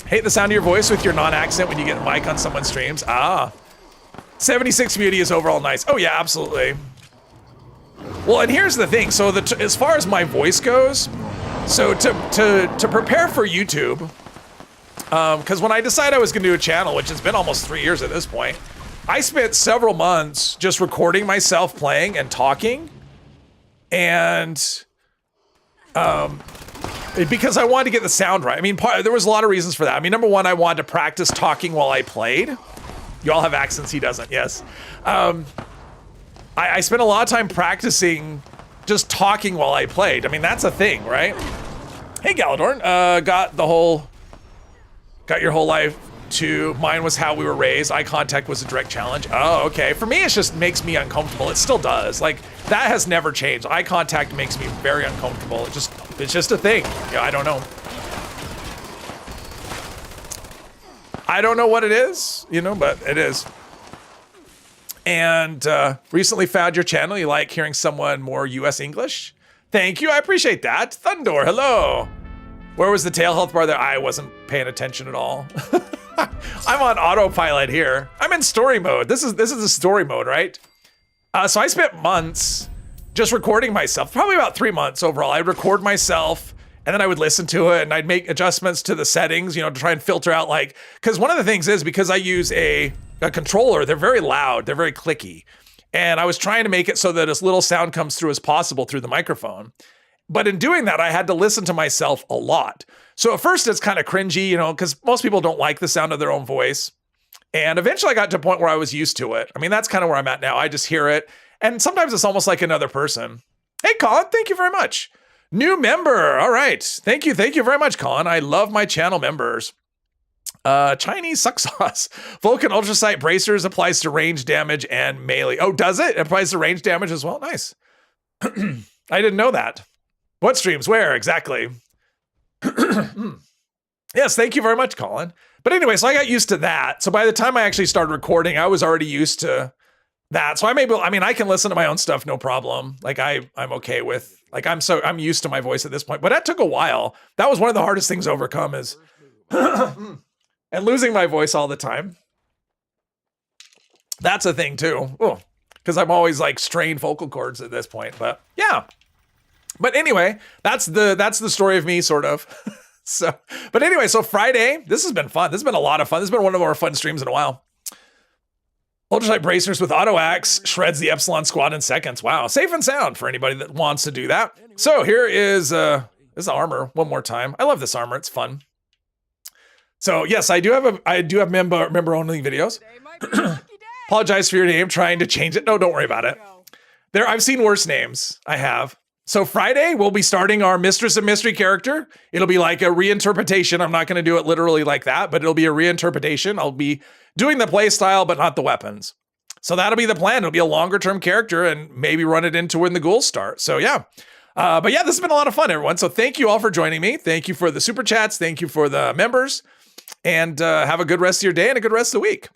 Hate the sound of your voice with your non-accent when you get a mic on someone's streams. 76 community is overall nice. Oh yeah, absolutely. Well, and here's the thing. So as far as my voice goes, so to prepare for YouTube, because when I decided I was going to do a channel, which has been almost 3 years at this point, I spent several months just recording myself playing and talking, and because I wanted to get the sound right. I mean, there was a lot of reasons for that. I mean, number one, I wanted to practice talking while I played. You all have accents, he doesn't, yes. I spent a lot of time practicing just talking while I played. I mean, that's a thing, right? Hey, Galadorn, got your whole life too. Mine was how we were raised. Eye contact was a direct challenge. Oh, okay. For me, it just makes me uncomfortable. It still does. Like, that has never changed. Eye contact makes me very uncomfortable. It's just a thing. Yeah, I don't know. I don't know what it is, but it is. And recently found your channel. You like hearing someone more US English? Thank you. I appreciate that. Thundor, hello. Where was the tail health bar there? I wasn't paying attention at all. I'm on autopilot here. I'm in story mode. This is the story mode, right? So I spent months just recording myself, probably about 3 months overall. I'd record myself and then I would listen to it and I'd make adjustments to the settings, to try and filter out because one of the things is because I use a controller, they're very loud, they're very clicky. And I was trying to make it so that as little sound comes through as possible through the microphone. But in doing that, I had to listen to myself a lot. So at first it's kind of cringy, because most people don't like the sound of their own voice. And eventually I got to a point where I was used to it. I mean, that's kind of where I'm at now. I just hear it. And sometimes it's almost like another person. Hey, Colin, thank you very much. New member. All right. Thank you. Thank you very much, Colin. I love my channel members. Chinese suck sauce. Vulcan Ultrasight Bracers applies to range damage and melee. Oh, does it? It applies to range damage as well? Nice. I didn't know that. What streams? Where? Exactly. Yes, thank you very much, Colin. But anyway, so I got used to that. So by the time I actually started recording, I was already used to that. So I can listen to my own stuff, no problem. I'm okay with, I'm used to my voice at this point, but that took a while. That was one of the hardest things to overcome is, and losing my voice all the time. That's a thing too. Because I'm always strained vocal cords at this point, but yeah. But anyway, that's the story of me, sort of. But anyway, so Friday, this has been fun. This has been a lot of fun. This has been one of our fun streams in a while. Ultrasight Bracers with Auto Axe shreds the Epsilon Squad in seconds. Wow, safe and sound for anybody that wants to do that. So here is this armor one more time. I love this armor. It's fun. So yes, I do have member only videos. Apologize for your name. Trying to change it. No, don't worry about it. I've seen worse names. I have. So Friday, we'll be starting our Mistress of Mystery character. It'll be like a reinterpretation. I'm not going to do it literally like that, but it'll be a reinterpretation. I'll be doing the play style, but not the weapons. So that'll be the plan. It'll be a longer term character and maybe run it into when the ghouls start. So yeah. But yeah, this has been a lot of fun, everyone. So thank you all for joining me. Thank you for the super chats. Thank you for the members. And have a good rest of your day and a good rest of the week.